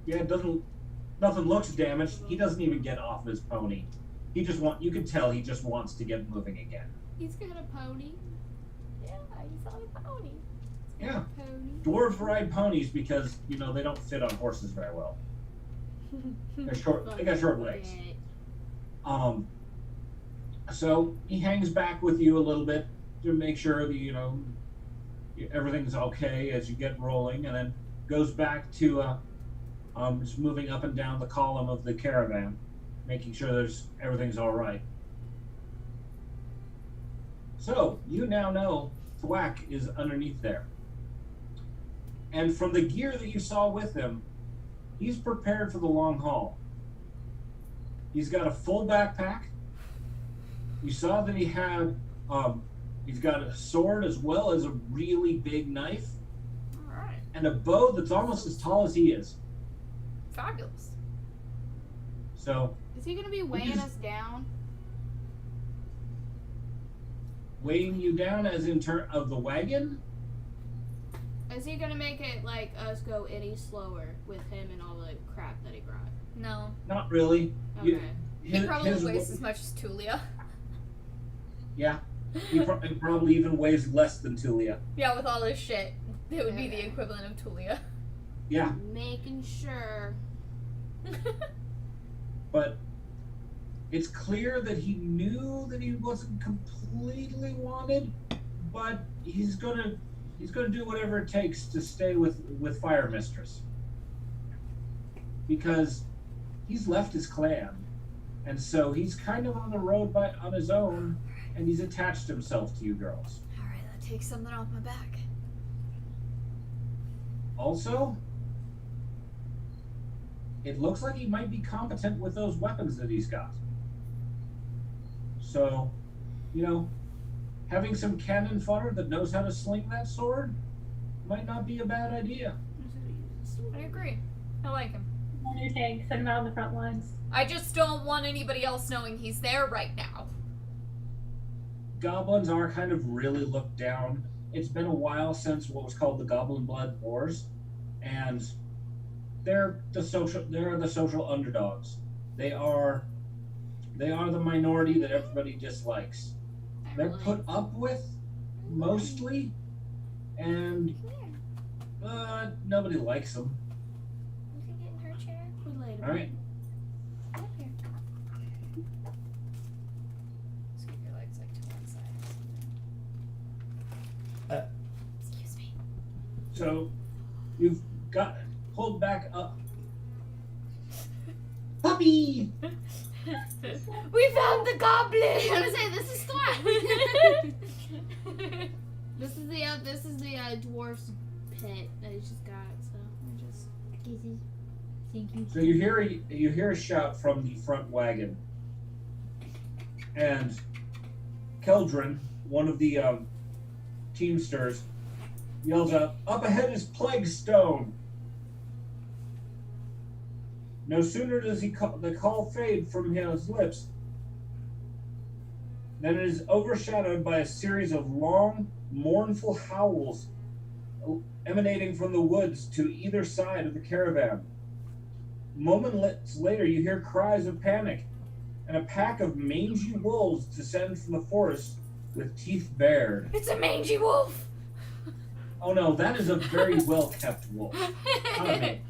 Yeah, nothing looks damaged." He doesn't even get off his pony. You can tell he just wants to get moving again. He's got a pony. Yeah, he's on a pony. Yeah. Pony. Dwarves ride ponies because, they don't fit on horses very well. They're short. They got short legs. So he hangs back with you a little bit to make sure that, everything's okay as you get rolling, and then goes back to just moving up and down the column of the caravan, making sure everything's all right. So you now know Thwack is underneath there. And from the gear that you saw with him, he's prepared for the long haul. He's got a full backpack. You saw that he had, he's got a sword as well as a really big knife. Alright. And a bow that's almost as tall as he is. Fabulous. So, Is he gonna be weighing us down? weighing you down as in turn of the wagon? Is he gonna make it like us go any slower with him and all the crap that he brought? No. Not really. Okay. He probably weighs as much as Tulia. Yeah. He probably even weighs less than Tulia. Yeah, with all this shit. It would be the Okay. equivalent of Tulia. Yeah. Making sure. But it's clear that he knew that he wasn't completely wanted, but he's gonna do whatever it takes to stay with Fire Mistress. Because he's left his clan, and so he's kind of on the road on his own, and he's attached himself to you girls. Alright, that takes something off my back. Also, it looks like he might be competent with those weapons that he's got. So, having some cannon fodder that knows how to sling that sword might not be a bad idea. I agree. I like him. On your tank, send him out on the front lines. I just don't want anybody else knowing he's there right now. Goblins are kind of really looked down. It's been a while since what was called the Goblin Blood Wars, and they're the social underdogs. They are the minority that everybody dislikes. They're put up with mostly, and nobody likes them. You can get in her chair. Later. All right. Up here. Scoot your legs like to one side. Excuse me. So you've got pulled back up. Puppy! We found the goblin! I was gonna say this is Thwack. This is the dwarf's pet that he just got. So we're just easy. Thank you. So you hear a shout from the front wagon, and Keldrin, one of the teamsters, yells out, "Up ahead is Plague Stone!" No sooner does the call fade from his lips than it is overshadowed by a series of long, mournful howls emanating from the woods to either side of the caravan. Moments later, you hear cries of panic, and a pack of mangy wolves descend from the forest with teeth bared. It's a mangy wolf! Oh no, that is a very well-kept wolf. Not a mangy.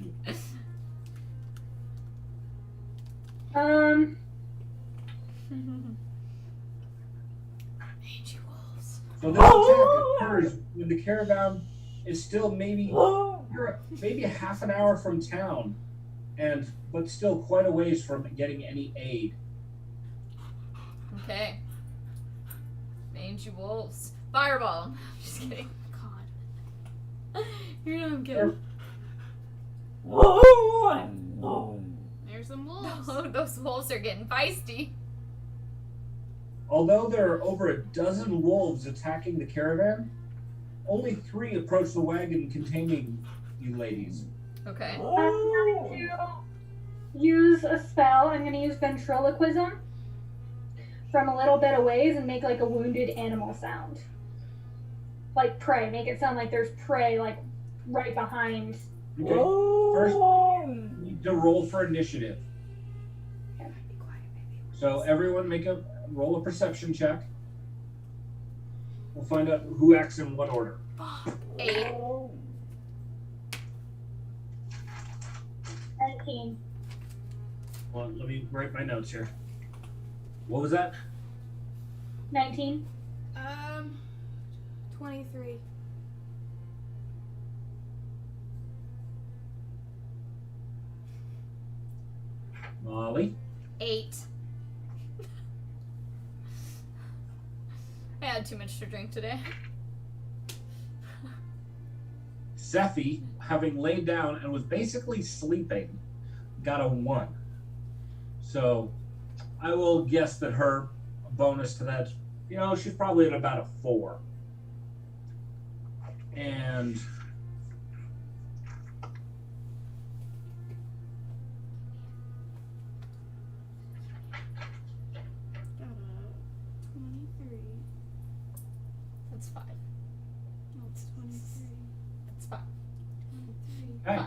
Mangy wolves. So this attack occurs when the caravan is still maybe a half an hour from town, but still quite a ways from getting any aid. Okay. Mangy wolves. Fireball. Just kidding. God. You know I'm kidding. There's some wolves. Oh, those wolves are getting feisty. Although there are over a dozen wolves attacking the caravan, only 3 approach the wagon containing you ladies. Okay. I'm going to use a spell. I'm going to use ventriloquism from a little bit of ways and make like a wounded animal sound. Like prey. Make it sound like there's prey like right behind. Okay. First, you need to roll for initiative. Okay. So everyone roll a perception check. We'll find out who acts in what order. 8. 19. Well, let me write my notes here. What was that? 19. 23. Molly? 8. I had too much to drink today. Sephie, having laid down and was basically sleeping, got a 1. So I will guess that her bonus to that, she's probably at about a 4. And Got a 23. That's 5. No, it's 23. That's 5. 23. hey,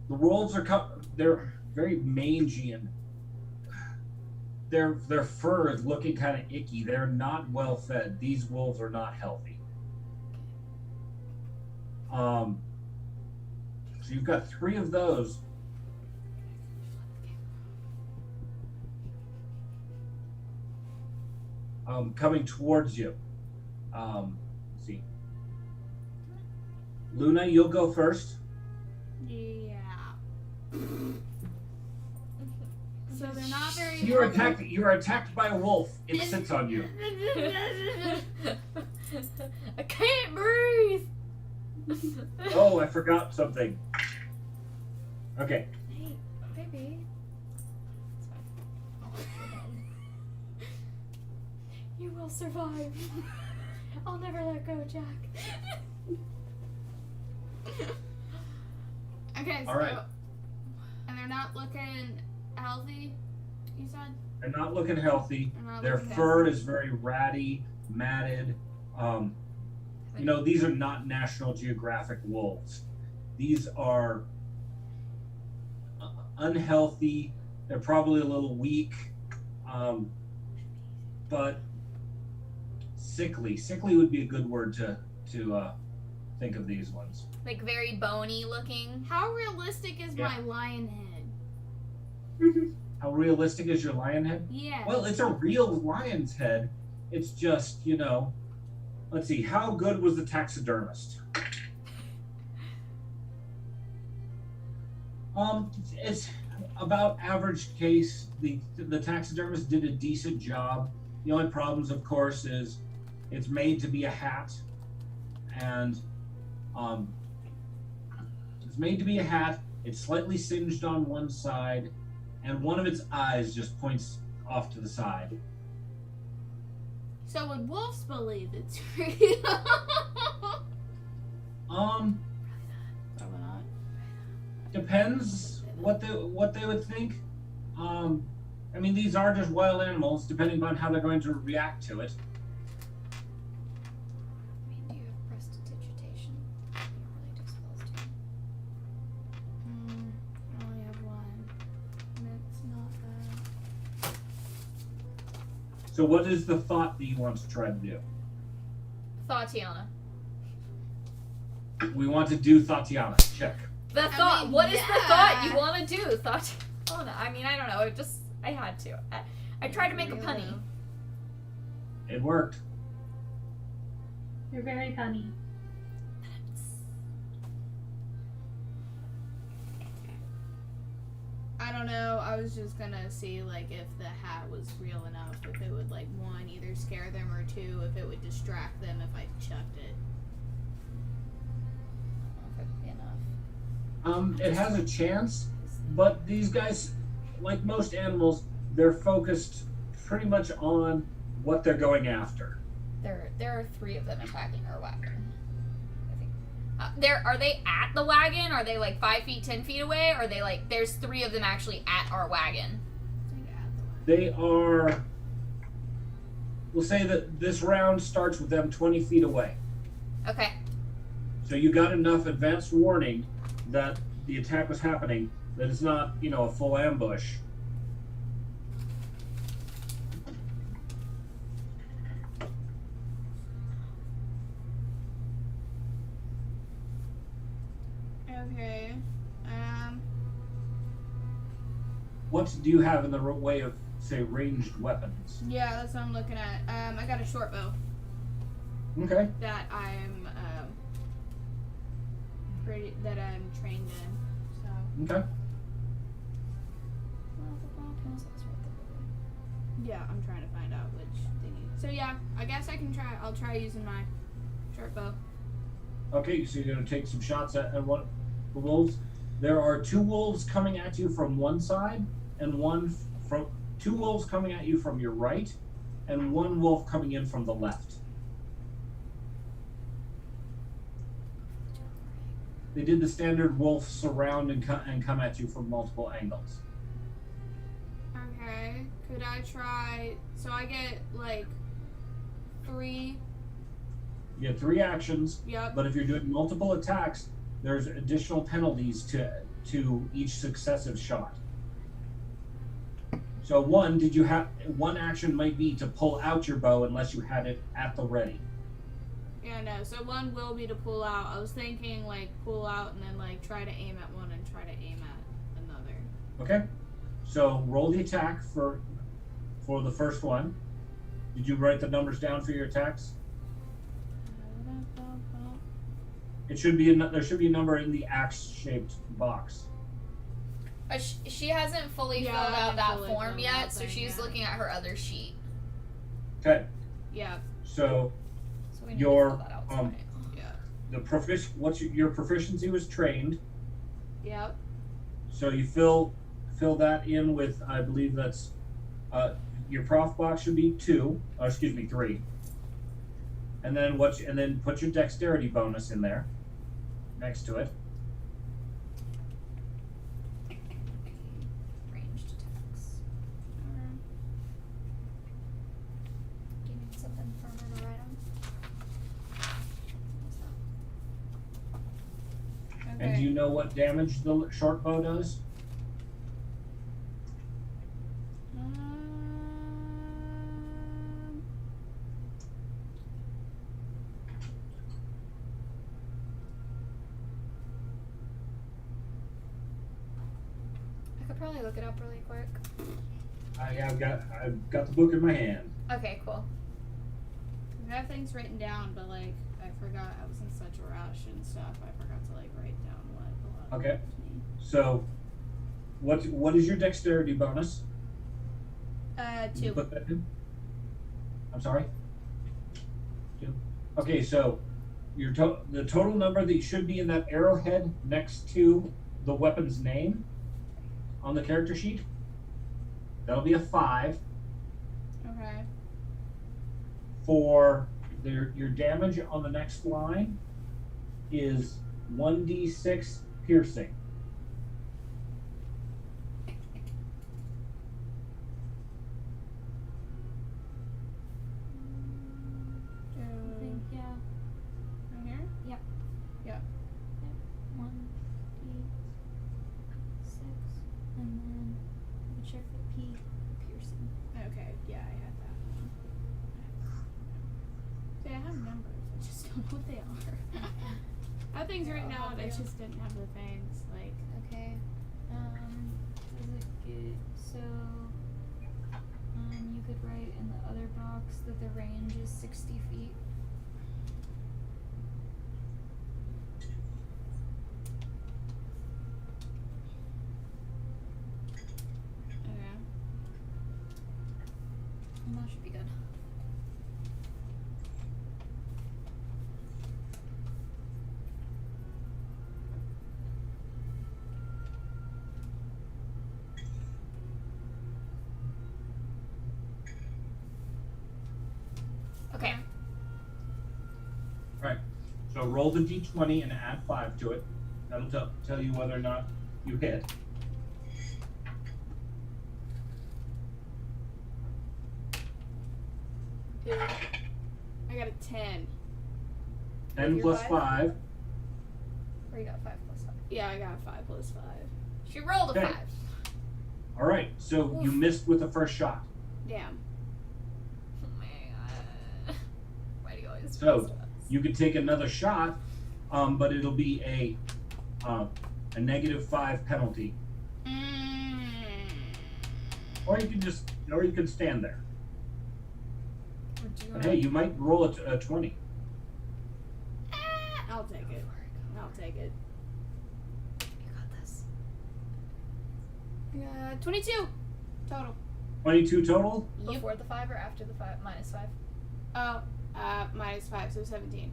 the wolves they're very mangy and their fur is looking kind of icky. They're not well fed. These wolves are not healthy. So you've got 3 of those. Coming towards you. Let's see. Luna, you'll go first. Yeah. So they're not very. You are attacked by a wolf. It sits on you. I can't breathe. Oh, I forgot something. Okay. Hey, baby. It's fine. You will survive. I'll never let go, Jack. Okay. So, All right. and they're not looking healthy. You said. They're not looking healthy. They're not Their looking fur healthy. is very ratty, matted. These are not National Geographic wolves. These are unhealthy. They're probably a little weak, but sickly. Sickly would be a good word to think of these ones. Like very bony looking. How realistic is Yeah. my lion head? How realistic is your lion head? Yeah. Well, it's a real lion's head. It's just, let's see, how good was the taxidermist? It's about average case. The taxidermist did a decent job. The only problems, of course, is it's made to be a hat, and it's made to be a hat. It's slightly singed on one side, and one of its eyes just points off to the side. So would wolves believe it's real? Probably not. Depends what they would think. These are just wild animals, depending on how they're going to react to it. Do you have prestidigitation? You don't really do spells, do you? I only have 1. And it's not bad. So what is the thought that you want to try to do? Thotianna. We want to do Thotianna. Check. The I thought. mean, What is the thought you yeah. want to do? I don't know. I had to. I tried to make a punny. It worked. You're very funny. I don't know. I was just gonna see like if the hat was real enough, if it would like one either scare them or two if it would distract them if I chucked it. I don't know if it'd be enough. It has a chance, but these guys, like most animals, they're focused pretty much on what they're going after. There are 3 of them attacking our wagon. I think. Are they at the wagon? Are they like 5 feet, 10 feet away? Or are they like there's 3 of them actually at our wagon? They are. We'll say that this round starts with them 20 feet away. Okay. So you got enough advanced warning that the attack was happening, that it's not, a full ambush. Okay. What do you have in the way of, say, ranged weapons? Yeah, that's what I'm looking at. I got a short bow Okay. that I'm trained in. So Okay. yeah, I'm trying to find out which thingy. So yeah, I guess I can try. I'll try using my short bow. Okay, so you're going to take some shots at one the wolves. There are 2 wolves coming at you from one side, and 2 wolves coming at you from your right, and 1 wolf coming in from the left. They did the standard wolf surround and come at you from multiple angles. Okay. Could I try? So I get like 3. You have 3 actions, Yep. but if you're doing multiple attacks, there's additional penalties to each successive shot. So one action might be to pull out your bow unless you had it at the ready. Yeah, no. So one will be to pull out. I was thinking like pull out and then like try to aim at one and try to aim at another. Okay? So roll the attack for the first one. Did you write the numbers down for your attacks? It should be there should be a number in the axe-shaped box. But she hasn't fully Yeah, filled I out haven't that fully form filled yet, out so thing she's yet. looking at her other sheet. Okay. Yeah. So So we need Your, to fill that out um, tonight. the your proficiency was trained. Yep. So you fill that in with, I believe that's your prof box should be 3. And then put your dexterity bonus in there next to it. Ranged attacks. Do you need something for her to write on? What's that? Okay. And do you know what damage the short bow does? I could probably look it up really quick. I've got the book in my hand. Okay, cool. I have things written down, but like I forgot. I was in such a rush and stuff. I forgot to like write down what a lot of Okay. it mean. So what is your dexterity bonus? 2. You put that in? I'm sorry? 2. Okay, so the total number that should be in that arrowhead next to the weapon's name on the character sheet, that'll be a 5. Okay. For your damage on the next line is 1d6 piercing. I think, yeah. Right here? Yep. Yep. 1d6, and then let me check the P for piercing. Okay. Yeah, I had that one. See, I have numbers. I just don't know what they are. I have things written I'll out. help I you. just didn't have the things like. Okay. Does it get so? You could write in the other box. that the range is 60 feet. Okay. And that should be good. Okay. Right. So roll the d20 and add 5 to it. That'll tell you whether or not you hit. I got a 10. 10 your plus 5? 5. Or you got 5 plus 5. Yeah, I got a 5 plus 5. She rolled a Okay. 5. All right. So you missed with the first shot. Damn. Oh my god. Why do you always So, miss us? You could take another shot, but it'll be a -5 penalty, or you can stand there. Or do you But hey, you might roll a 20. I'll take it. I'll take it. You got this. 22 total. 22 total. Before the 5 or after the 5? Minus 5. Oh, minus 5, so 17.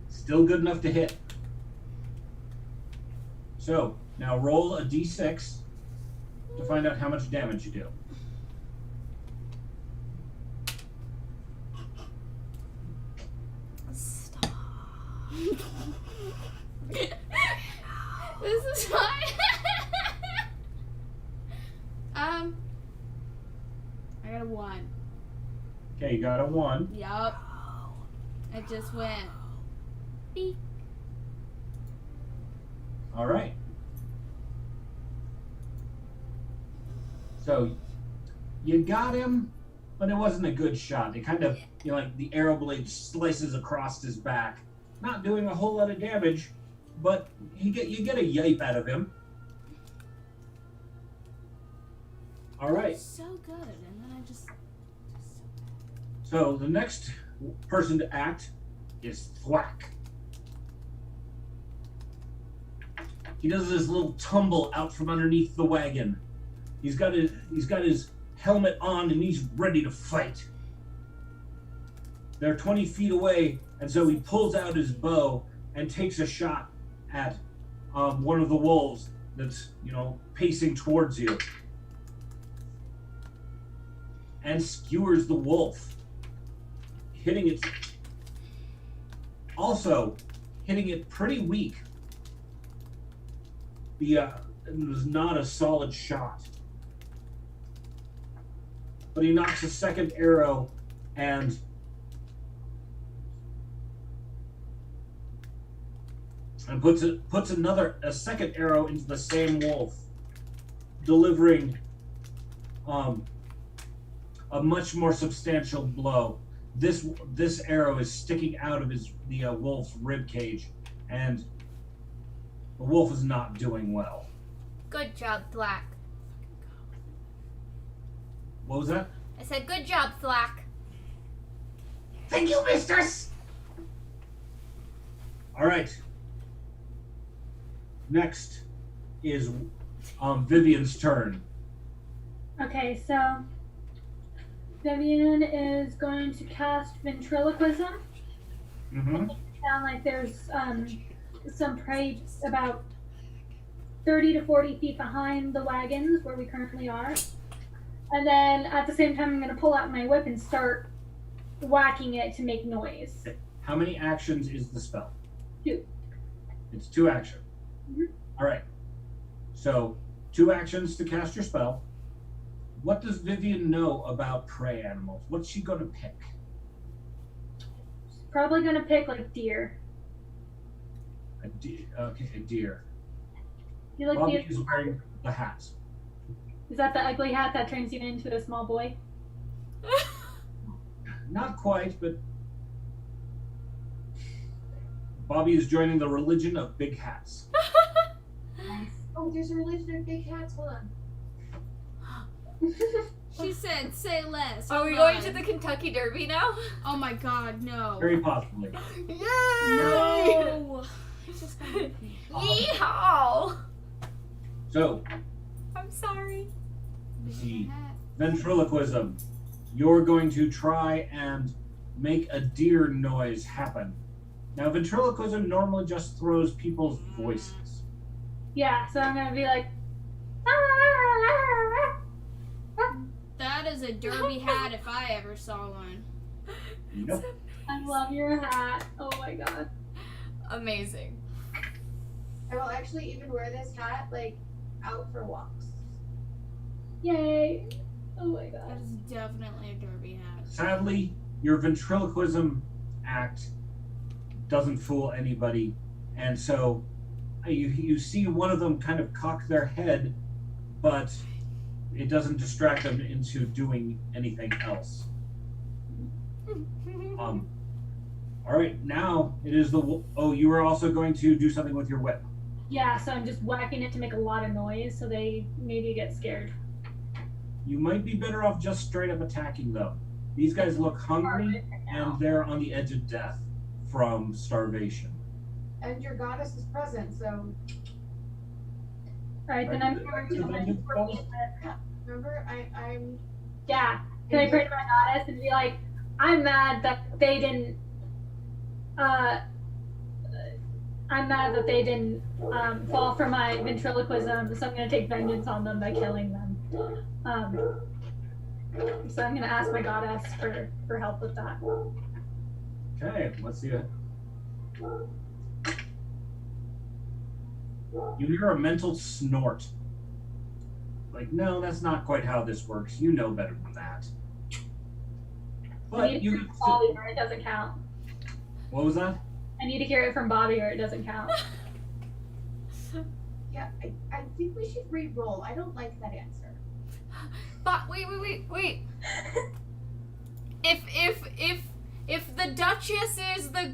Still good enough to hit. So now roll a d6 to find out how much damage you do. Stop. This is fine. I got a 1. Okay, you got a 1. Yup. I just went. Beep. All right. So you got him, but it wasn't a good shot. It kind of, like the arrow blade slices across his back, not doing a whole lot of damage, but you get a yipe out of him. All right. So good, and then I just So the next person to act is Thwack. He does this little tumble out from underneath the wagon. He's got his helmet on and he's ready to fight. They're 20 feet away, and so he pulls out his bow and takes a shot at one of the wolves that's pacing towards you, and skewers the wolf, hitting it pretty weak. It was not a solid shot, but he knocks a second arrow and puts a second arrow into the same wolf, delivering a much more substantial blow. This arrow is sticking out of the wolf's rib cage, and the wolf is not doing well. Good job, Thwack. What was that? I said, good job, Thwack. Thank you, mistress! Alright. Next is Vivian's turn. Okay, so Vivian is going to cast ventriloquism. Mm-hmm. Sound like there's some prey about 30 to 40 feet behind the wagons where we currently are. And then at the same time, I'm going to pull out my whip and start whacking it to make noise. How many actions is the spell? 2. It's 2 actions. Mhm. Alright. So, 2 actions to cast your spell. What does Vivian know about prey animals? What's she going to pick? Probably going to pick like deer. A deer. You like Bobby deer? is wearing the hat. Is that the ugly hat that turns you into a small boy? Not quite, but Bobby is joining the religion of big hats. Nice. Oh, there's a religion of big hats. Hold on. She said, "Say less." Are we Hold going on. to the Kentucky Derby now? Oh my God, no. Very possibly. Yay! No. Just come with me. Yeehaw! So, I'm sorry. the ventriloquism. You're going to try and make a deer noise happen. Now, ventriloquism normally just throws people's voices. Yeah, so I'm gonna be like, That is a derby hat if I ever saw one. Nope. I love your hat. Oh my god. Amazing. I will actually even wear this hat, like, out for walks. Yay. Oh my That god. is definitely a derby hat. Sadly, your ventriloquism act doesn't fool anybody, and so you see one of them kind of cock their head, but it doesn't distract them into doing anything else. All right, now it is the. Oh, you were also going to do something with your whip. Yeah, so I'm just whacking it to make a lot of noise so they maybe get scared. You might be better off just straight up attacking them. These guys look hungry and they're on the edge of death from starvation. And your goddess is present, so Alright, then I'm going to remember, I'm yeah. Can I pray to my goddess and be like, I'm mad that they didn't fall for my ventriloquism, so I'm gonna take vengeance on them by killing them. So I'm gonna ask my goddess for help with that. Okay, let's see it. You hear a mental snort. Like, no, that's not quite how this works. You know better than that. I But need to you hear it from Bobby or it doesn't count. What was that? I need to hear it from Bobby or it doesn't count. yeah, I think we should re-roll. I don't like that answer. But wait. If the Duchess is the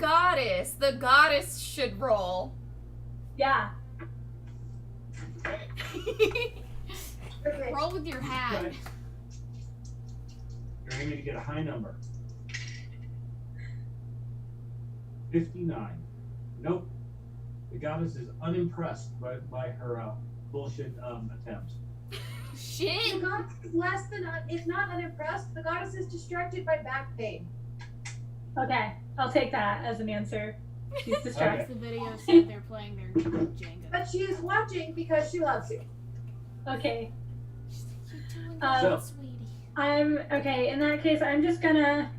goddess should roll. Yeah. Okay. Roll with your hat. Okay. You're aiming to get a high number. 59. Nope. The goddess is unimpressed by her bullshit attempt. Shit. The goddess is less than is not unimpressed. The goddess is distracted by back pain. Okay. I'll take that as an answer. She's distracted. The video said they're playing their Jenga. But she is watching because she loves you. Okay. You're doing So- good, sweetie. I'm okay. In that case, I'm just gonna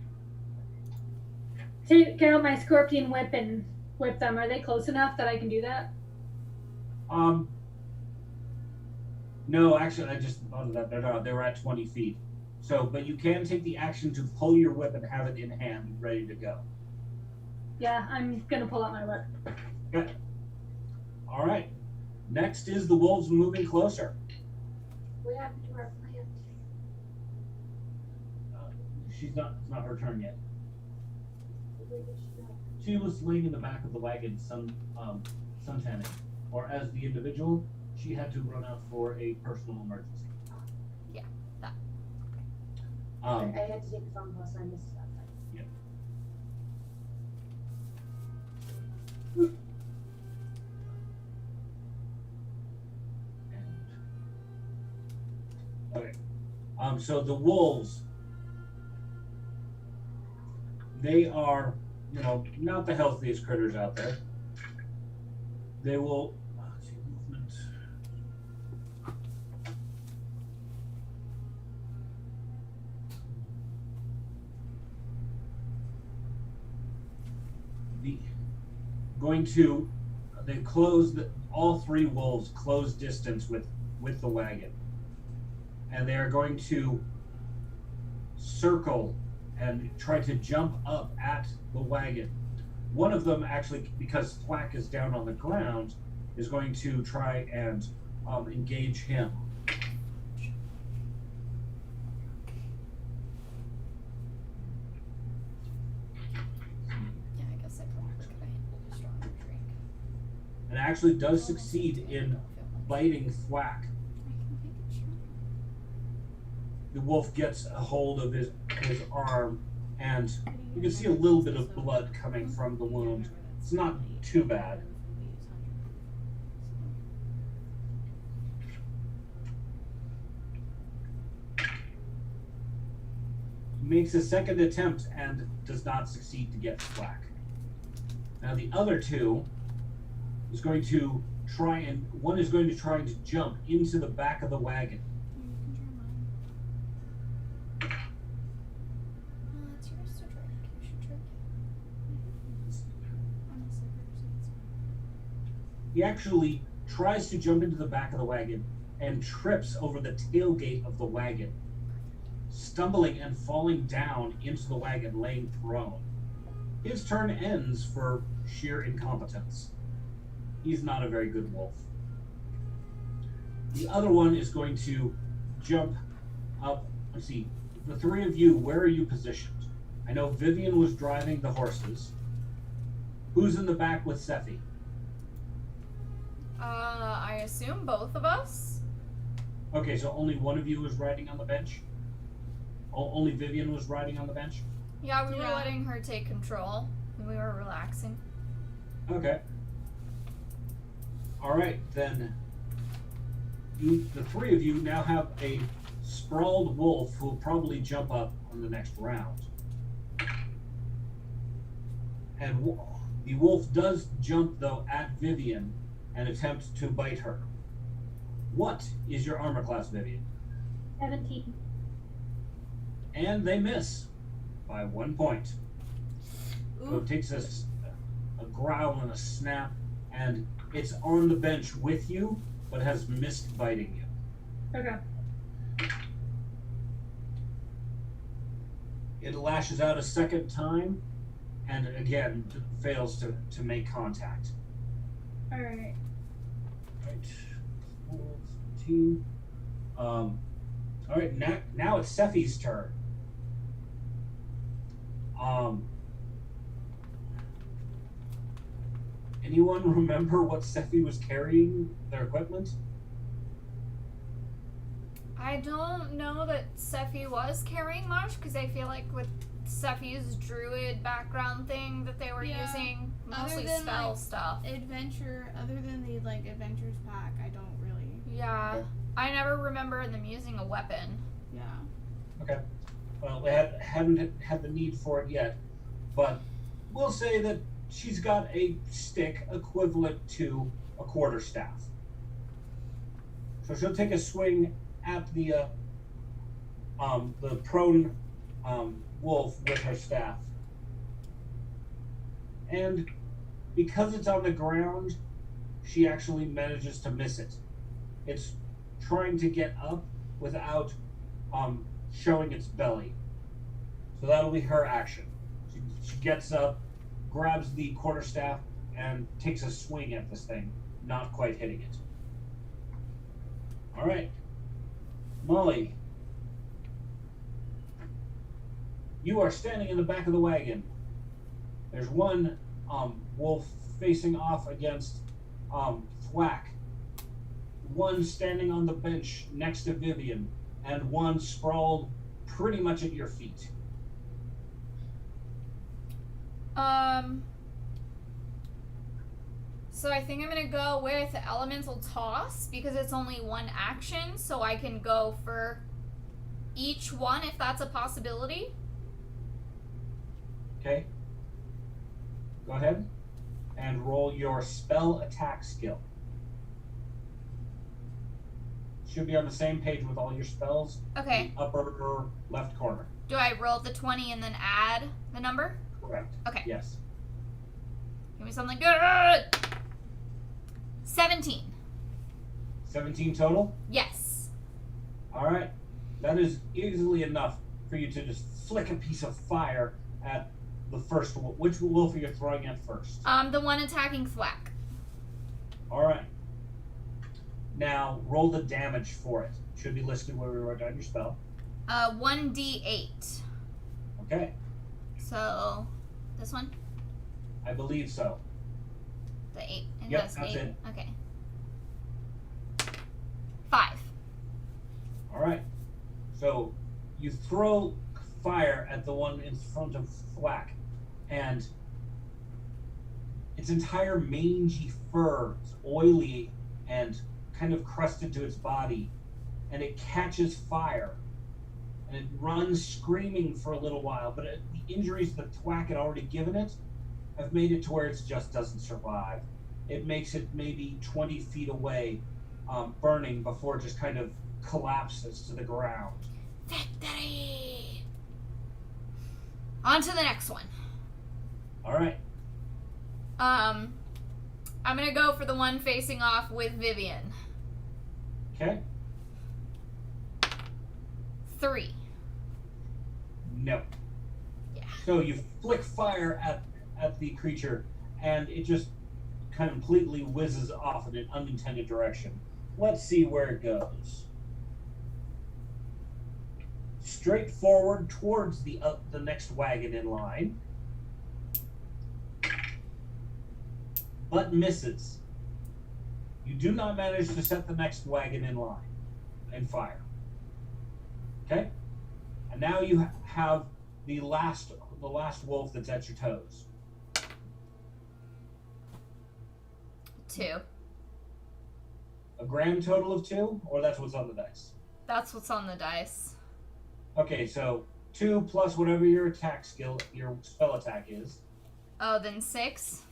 take out my scorpion whip and whip them. Are they close enough that I can do that? No, actually, I just thought of that. They were at 20 feet. So, but you can take the action to pull your whip and have it in hand, ready to go. Yeah, I'm gonna pull out my whip. Okay. All right. Next is the wolves moving closer. What happened to our plan? It's not her turn yet. She was laying in the back of the wagon, suntanning, or as the individual, she had to run out for a personal emergency. Yeah, that. I had to take a phone call, so I missed that. Yep. Okay. So the wolves, they are, not the healthiest critters out there. They will. Let's see, movement. They close all three wolves close distance with the wagon, and they are going to circle and try to jump up at the wagon. One of them actually, because Thwack is down on the ground, is going to try and engage him. Yeah, I guess I probably could have handled a stronger drink. And actually does succeed in biting Thwack. I can make it stronger. the wolf gets a hold of his arm, and you can see a little bit of blood coming from the wound. It's not too bad. Makes a second attempt and does not succeed to get Thwack. Now the other two is going to try and one is going to try to jump into the back of the wagon. It's yours to drink. You should drink He actually tries to jump into the back of the wagon and trips over the tailgate of the wagon, stumbling and falling down into the wagon, laying prone. His turn ends for sheer incompetence. He's not a very good wolf. The other one is going to jump up. Let's see. The three of you, where are you positioned? I know Vivian was driving the horses. Who's in the back with Sephie? I assume both of us? Okay, so only one of you was riding on the bench? Only Vivian was riding on the bench? Yeah, we were Yeah. letting her take control. We were relaxing. Okay. Alright, then you, the three of you now have a sprawled wolf who will probably jump up on the next round. And the wolf does jump, though, at Vivian and attempt to bite her. What is your armor class, Vivian? 17. And they miss by 1 point. So Ooh. it takes a growl and a snap, and it's on the bench with you, but has missed biting you. Okay. It lashes out a second time, and again fails to make contact. Alright. Right. 14. All right. Now it's Sephie's turn. Anyone remember what Sephie was carrying? Their equipment? I don't know that Sephie was carrying much, because I feel like with Sephie's druid background thing that they were Yeah. using, Other mostly than, spell like, stuff. Adventure, other than the like adventures pack, I don't really. Yeah. Okay. I never remember them using a weapon. Yeah. Okay. Well, they haven't had the need for it yet, but we'll say that she's got a stick equivalent to a quarterstaff. So she'll take a swing at the prone wolf with her staff. And because it's on the ground, she actually manages to miss it. It's trying to get up without showing its belly. So that'll be her action. She gets up, grabs the quarterstaff, and takes a swing at this thing, not quite hitting it. All right. Molly, you are standing in the back of the wagon. There's one wolf facing off against Thwack, one standing on the bench next to Vivian, and one sprawled pretty much at your feet. So I think I'm gonna go with Elemental Toss because it's only one action, so I can go for each one if that's a possibility. Okay. Go ahead and roll your spell attack skill. Should be on the same page with all your spells. Okay. Upper left corner. Do I roll the 20 and then add the number? Correct. Okay. Yes. Give me something good. 17. 17 total? Yes. All right. That is easily enough for you to just flick a piece of fire at the first wolf. Which wolf are you throwing at first? The one attacking Thwack. All right. Now roll the damage for it. Should be listed where we wrote down your spell. 1d8. Okay. So, this one? I believe so. The 8. It Yep, does that's 8. it. Okay. 5. All right. So You throw fire at the one in front of Thwack, and its entire mangy fur is oily and kind of crusted to its body, and it catches fire, and it runs screaming for a little while, but the injuries that Thwack had already given it have made it to where it just doesn't survive. It makes it maybe 20 feet away, burning before it just kind of collapses to the ground. Victory! On to the next one. All right. I'm gonna go for the one facing off with Vivian. Okay. 3. No. Yeah. So you flick fire at the creature, and it just kind of completely whizzes off in an unintended direction. Let's see where it goes. Straight forward towards the next wagon in line, but misses. You do not manage to set the next wagon in line and fire. Okay, and now you have the last wolf that's at your toes. 2. A grand total of 2, or that's what's on the dice? That's what's on the dice. Okay, so 2 plus whatever your attack skill, your spell attack is. Oh, then 6.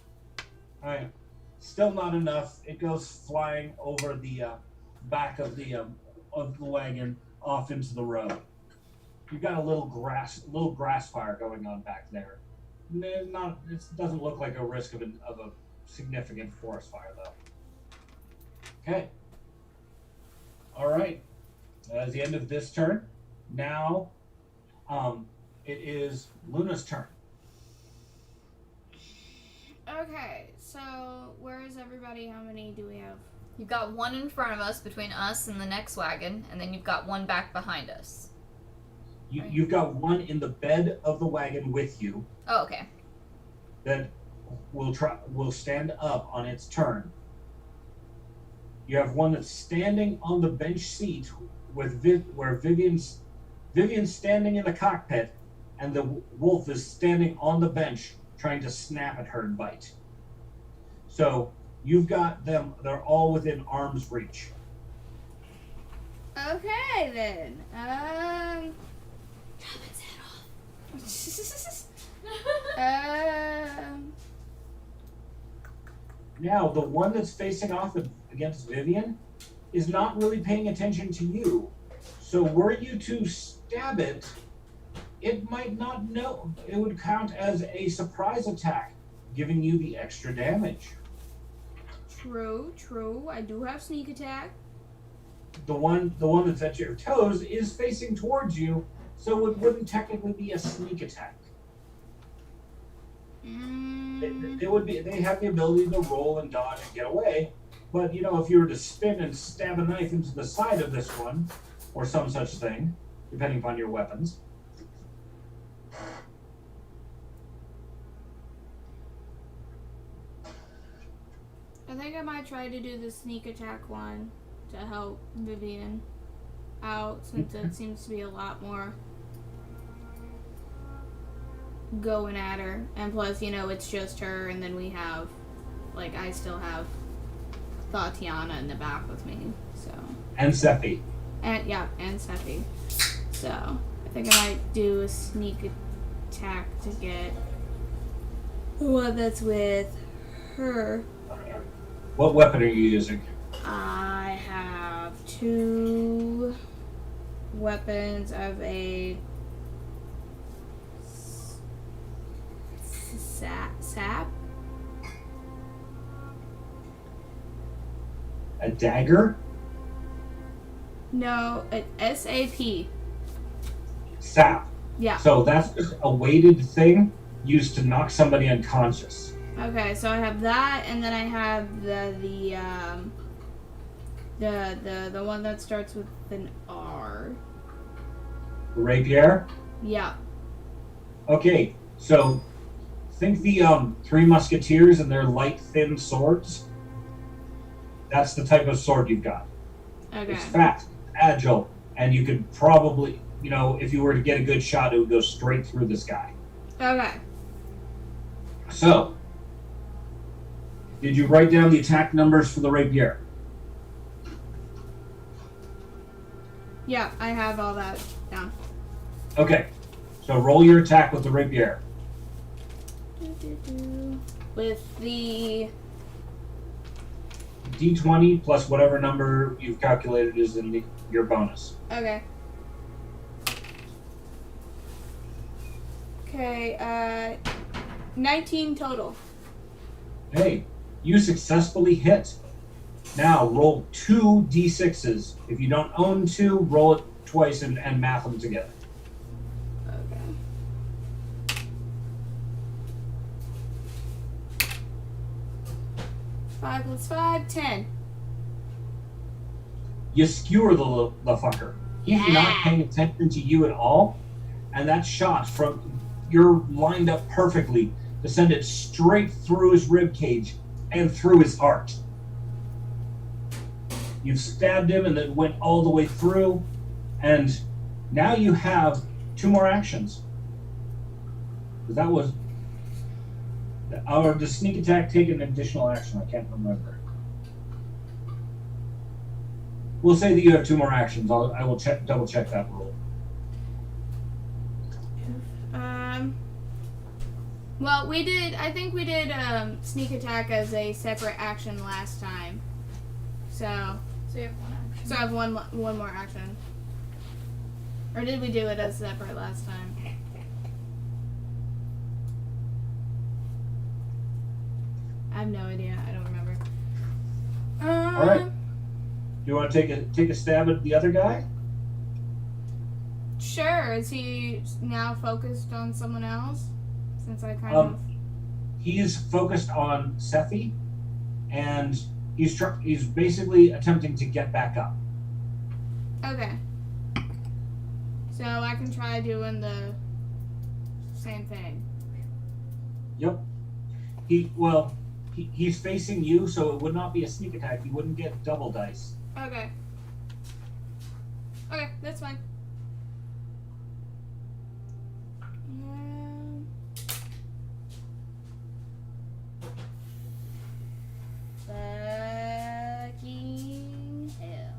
Alright. Still not enough. It goes flying over the back of the wagon off into the road. You've got a little grass fire going on back there. It doesn't look like a risk of a significant forest fire, though. Okay. All right. That's the end of this turn. Now, it is Luna's turn. Okay, so where is everybody? How many do we have? You've got one in front of us between us and the next wagon, and then you've got one back behind us. You've got one in the bed of the wagon with you Oh, okay. that will stand up on its turn. You have one that's standing on the bench seat with where Vivian's standing in the cockpit, and the wolf is standing on the bench trying to snap at her and bite. So you've got them; they're all within arm's reach. Okay then. Chop its head off. Now, the one that's facing off against Vivian is not really paying attention to you. So were you to stab it, it might not know. It would count as a surprise attack, giving you the extra damage. True. I do have sneak attack. The one that's at your toes is facing towards you, so it wouldn't technically be a sneak attack. They have the ability to roll and dodge and get away, but if you were to spin and stab a knife into the side of this one, or some such thing, depending upon your weapons. I think I might try to do the sneak attack one to help Vivian out, since it seems to be a lot more going at her. And plus, it's just her, and then we have, I still have Thotianna in the back with me, so. And Sephie. And Sephie. So, I think I might do a sneak attack to get the one that's with her. What weapon are you using? I have 2 weapons of a sap. A dagger? No, an SAP. Sap. Yeah. So that's just a weighted thing used to knock somebody unconscious. Okay, so I have that, and then I have the one that starts with an R. Rapier? Yeah. Okay, so think the 3 Musketeers and their light, thin swords. That's the type of sword you've got. Okay. It's fast, agile, and you could probably if you were to get a good shot, it would go straight through this guy. Okay. So, did you write down the attack numbers for the rapier? Yeah, I have all that down. Okay, so roll your attack with the rapier. With the D20 plus whatever number you've calculated is in your bonus. okay. Okay, 19 total. Hey, you successfully hit. Now roll 2 D6s. If you don't own 2, roll it twice and math them together. Okay. 5 plus 5, 10. You skewer the fucker. He's not paying attention to you at all, and that shot you're lined up perfectly to send it straight through his rib cage and through his heart. You've stabbed him and then went all the way through, and now you have 2 more actions. That was... Or does sneak attack take an additional action? I can't remember. We'll say that you have 2 more actions. I will double check that rule. Well, I think we did sneak attack as a separate action last time. So you have 1 action. I have one more action. Or did we do it as separate last time? I have no idea. I don't remember. All right. Do you want to take a stab at the other guy? Sure. Is he now focused on someone else? Since I kind of... He's focused on Sephie, and he's basically attempting to get back up. Okay. So I can try doing the same thing. Yep. He's facing you, so it would not be a sneak attack. You wouldn't get double dice. Okay. Okay, that's fine. Fucking hell.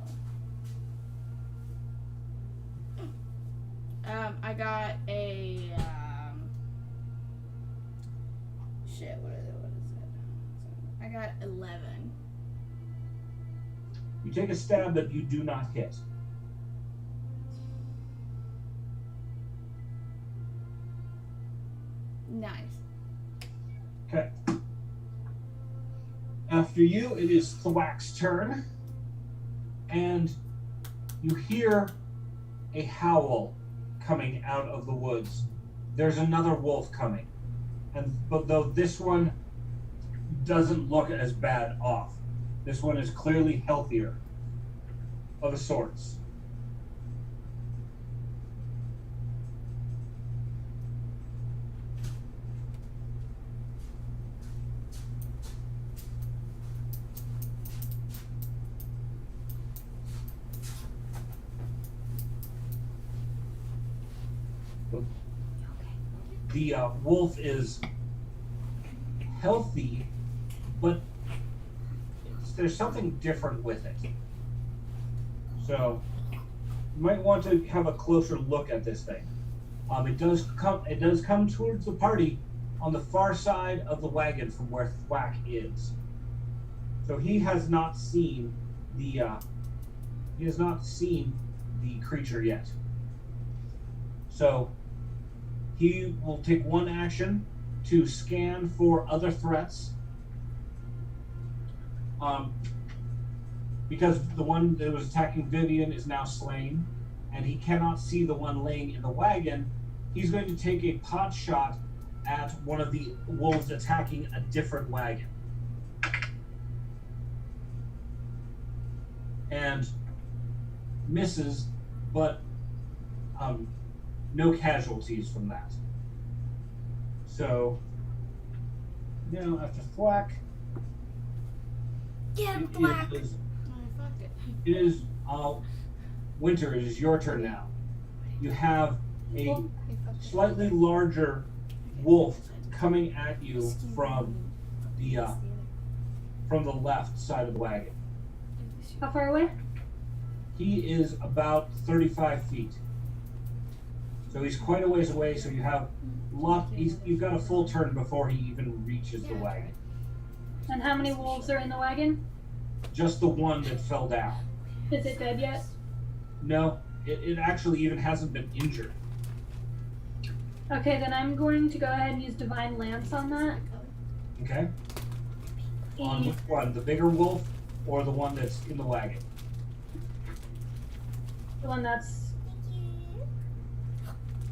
I got a shit, what is it? I got 11. You take a stab, but you do not hit. Nice. Okay. After you, it is Thwack's turn, and you hear a howl coming out of the woods. There's another wolf coming, but though this one doesn't look as bad off, this one is clearly healthier of sorts. The wolf is healthy, but there's something different with it. So you might want to have a closer look at this thing. It does come towards the party on the far side of the wagon from where Thwack is. So he has not seen the creature yet. So he will take 1 action to scan for other threats. Because the one that was attacking Vivian is now slain, and he cannot see the one laying in the wagon, he's going to take a pot shot at one of the wolves attacking a different wagon. And misses, but no casualties from that. So now after Thwack, Get him, it Black. is, Oh, I fucked it. Winter. It is your turn now. you have a slightly larger wolf coming at you from the left side of the wagon. How far away? He is about 35 feet. So he's quite a ways away, so you have you've got a full turn before he even reaches the wagon. And how many wolves are in the wagon? Just the one that fell down. Is it dead yet? No, it actually even hasn't been injured. Okay, then I'm going to go ahead and use Divine Lance on that. Okay? On which one? The bigger wolf or the one that's in the wagon? The one that's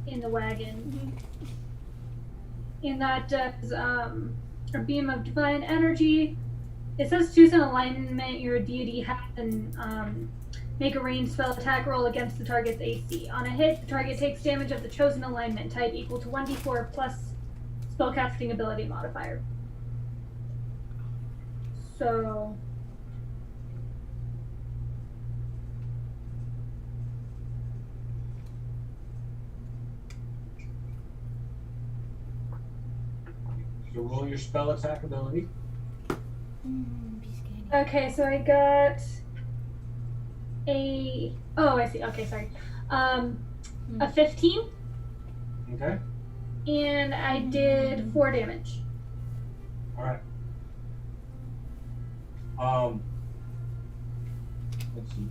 in the wagon. And that does a beam of divine energy. It says choose an alignment your deity has and make a ranged spell attack roll against the target's AC. On a hit, the target takes damage of the chosen alignment type equal to 1d4 plus spellcasting ability modifier. So So roll your spell attack ability. okay, so I got a I see. Okay, sorry. A 15, Okay? and I did 4 damage. Alright. Let's see.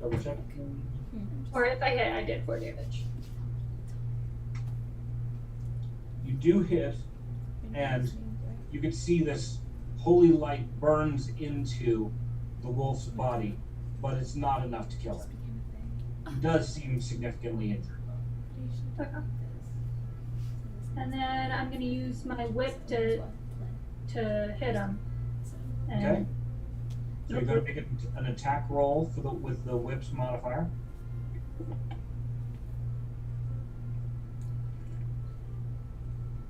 Double check. Or if I hit, I did 4 damage. You do hit, and you can see this holy light burns into the wolf's body, but it's not enough to kill him. He does seem significantly injured. Okay. And then I'm going to use my whip to hit him. And Okay? So you're going to make an attack roll with the whip's modifier.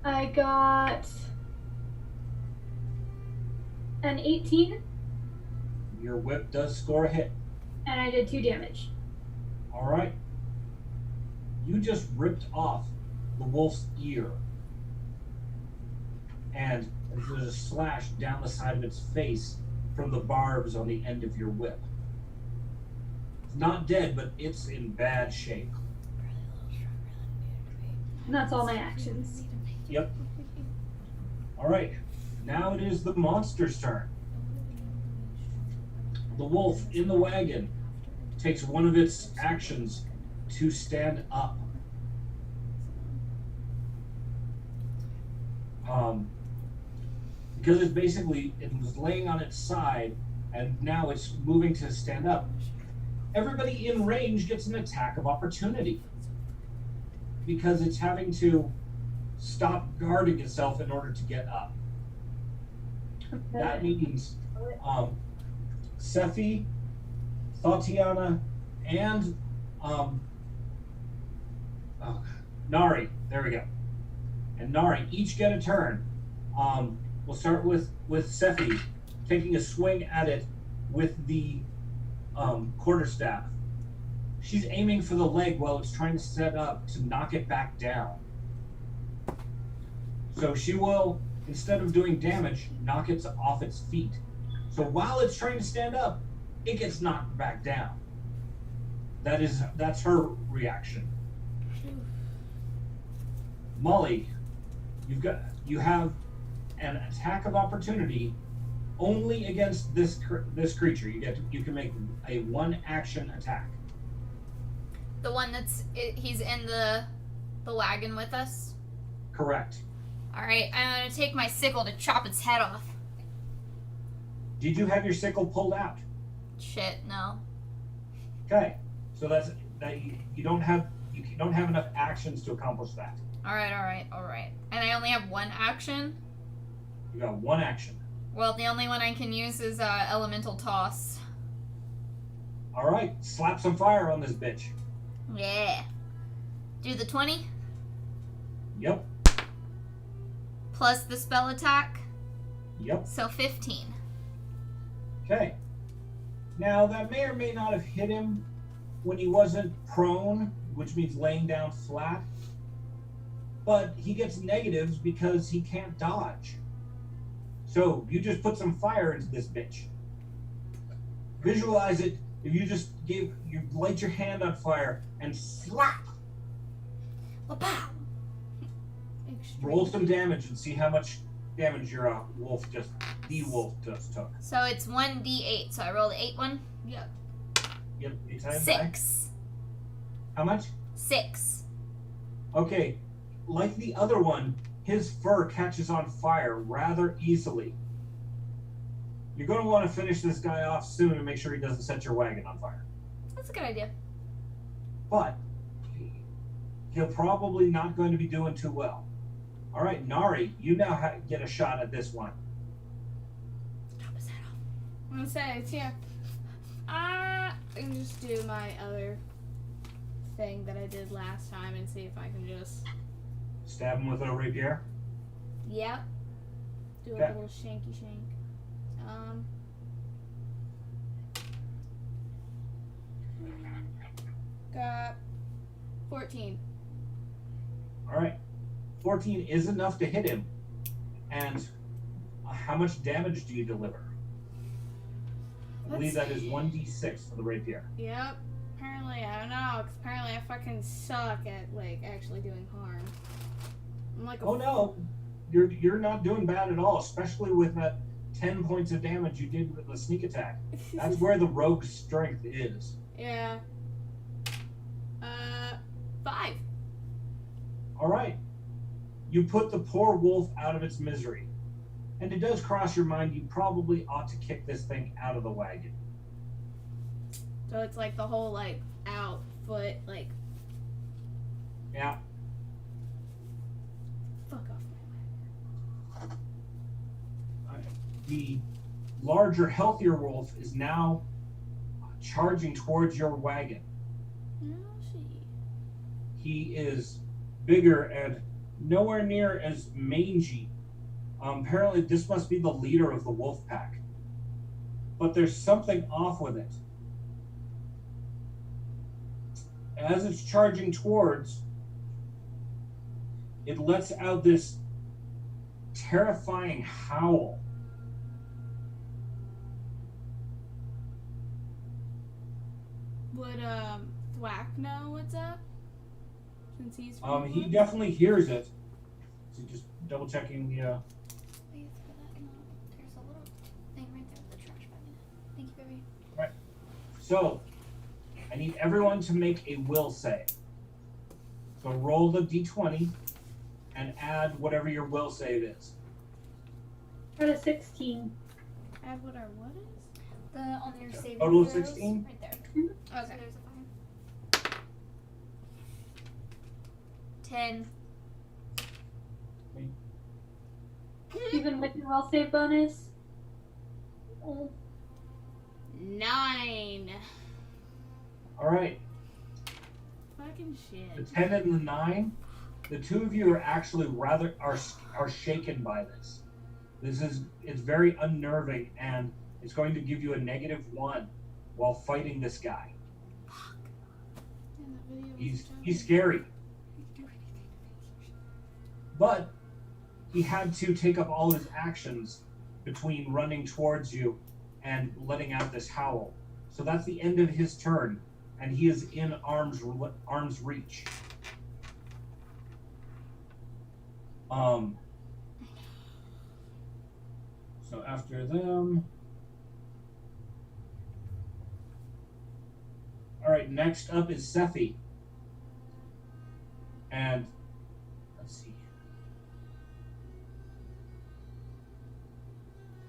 I got an 18, Your whip does score a hit. and I did 2 damage. Alright. You just ripped off the wolf's ear. And there's a slash down the side of its face from the barbs on the end of your whip. It's not dead, but it's in bad shape. And that's all my actions. Yep. Alright. Now it is the monster's turn. The wolf in the wagon takes one of its actions to stand up. Because it was laying on its side and now it's moving to stand up. Everybody in range gets an attack of opportunity because it's having to stop guarding itself in order to get up. That means Sephie, Thotianna, and Narri. There we go. And Narri each get a turn. We'll start with Sephie taking a swing at it with the quarterstaff. She's aiming for the leg while it's trying to set up to knock it back down. So she will, instead of doing damage, knock it off its feet. So while it's trying to stand up, it gets knocked back down. That's her reaction. Molly, you have an attack of opportunity only against this creature. You can make a 1-action attack. The one he's in the wagon with us? Correct. Alright, I'm gonna take my sickle to chop its head off. Did you have your sickle pulled out? Shit, no. Okay, so that you don't have enough actions to accomplish that. Alright. And I only have 1 action? You got 1 action. Well, the only one I can use is elemental toss. All right, slap some fire on this bitch. Yeah. Do the 20 Yep. plus the spell attack, Yep. so 15. Okay. Now that may or may not have hit him, when he wasn't prone, which means laying down flat. But he gets negatives because he can't dodge. So you just put some fire into this bitch. Visualize it. If you just you light your hand on fire and slap. Roll some damage and see how much damage your the wolf just took. So it's 1d8. So I rolled 8 one. Yep. Yep, 8 times 6. How much? 6. Okay, like the other one, his fur catches on fire rather easily. You're going to want to finish this guy off soon and make sure he doesn't set your wagon on fire. That's a good idea. But he'll probably not going to be doing too well. All right, Narri, you now get a shot at this one. Chop his head off. I'm gonna say it's here. I can just do my other thing that I did last time and see if I can just. Stab him with a rapier. Yep. Do a Okay. little shanky shank. Got 14. All right, 14 is enough to hit him. And how much damage do you deliver? I believe that is 1d6 for the rapier. Yep. Apparently, I don't know, 'cause apparently I fucking suck at, like, actually doing harm. I'm like a Oh no, you're not doing bad at all, especially with that 10 points of damage you did with the sneak attack. That's where the rogue's strength is. Yeah. 5. All right, you put the poor wolf out of its misery, and it does cross your mind you probably ought to kick this thing out of the wagon. So it's like the whole, like, out foot, like, Yeah. fuck off my way. The larger, healthier wolf is now charging towards your wagon. Oh, shit. He is bigger and nowhere near as mangy. Apparently, this must be the leader of the wolf pack. But there's something off with it. As it's charging towards, it lets out this terrifying howl. Would, Thwack know what's up? Since he's He definitely hears it. So just double checking the. Please, for that, there's a little thing right there with the trash bag. Thank you, Vivian. So, I need everyone to make a will save. So roll the d20 and add whatever your will save is. Got a 16. Add what our what is? The on your saving Total of throws, 16? right there. Mhm. So Okay. there's a 5. 10. Even with your will save bonus. Oh, 9. All right, Fucking the shit. 10 and the 9, the two of you are actually are shaken by this. It's very unnerving, and it's going to give you a -1 while fighting this guy. And that video was He's done. scary, but he had to take up all his actions between running towards you and letting out this howl. So that's the end of his turn, and he is in arm's reach. So after them. All right, next up is Sephie. And let's see.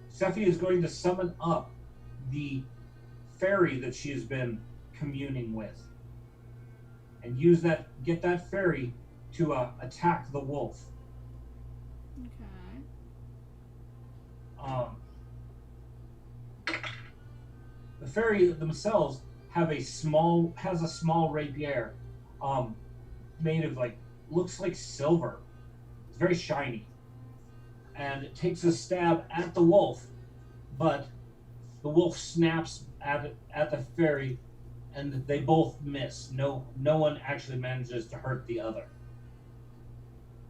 Sephie is going to summon up the fairy that she has been communing with, and get that fairy to attack the wolf. Okay. The fairy themselves has a small rapier, made of looks like silver. It's very shiny, and it takes a stab at the wolf, but the wolf snaps at the fairy and they both miss. No one actually manages to hurt the other.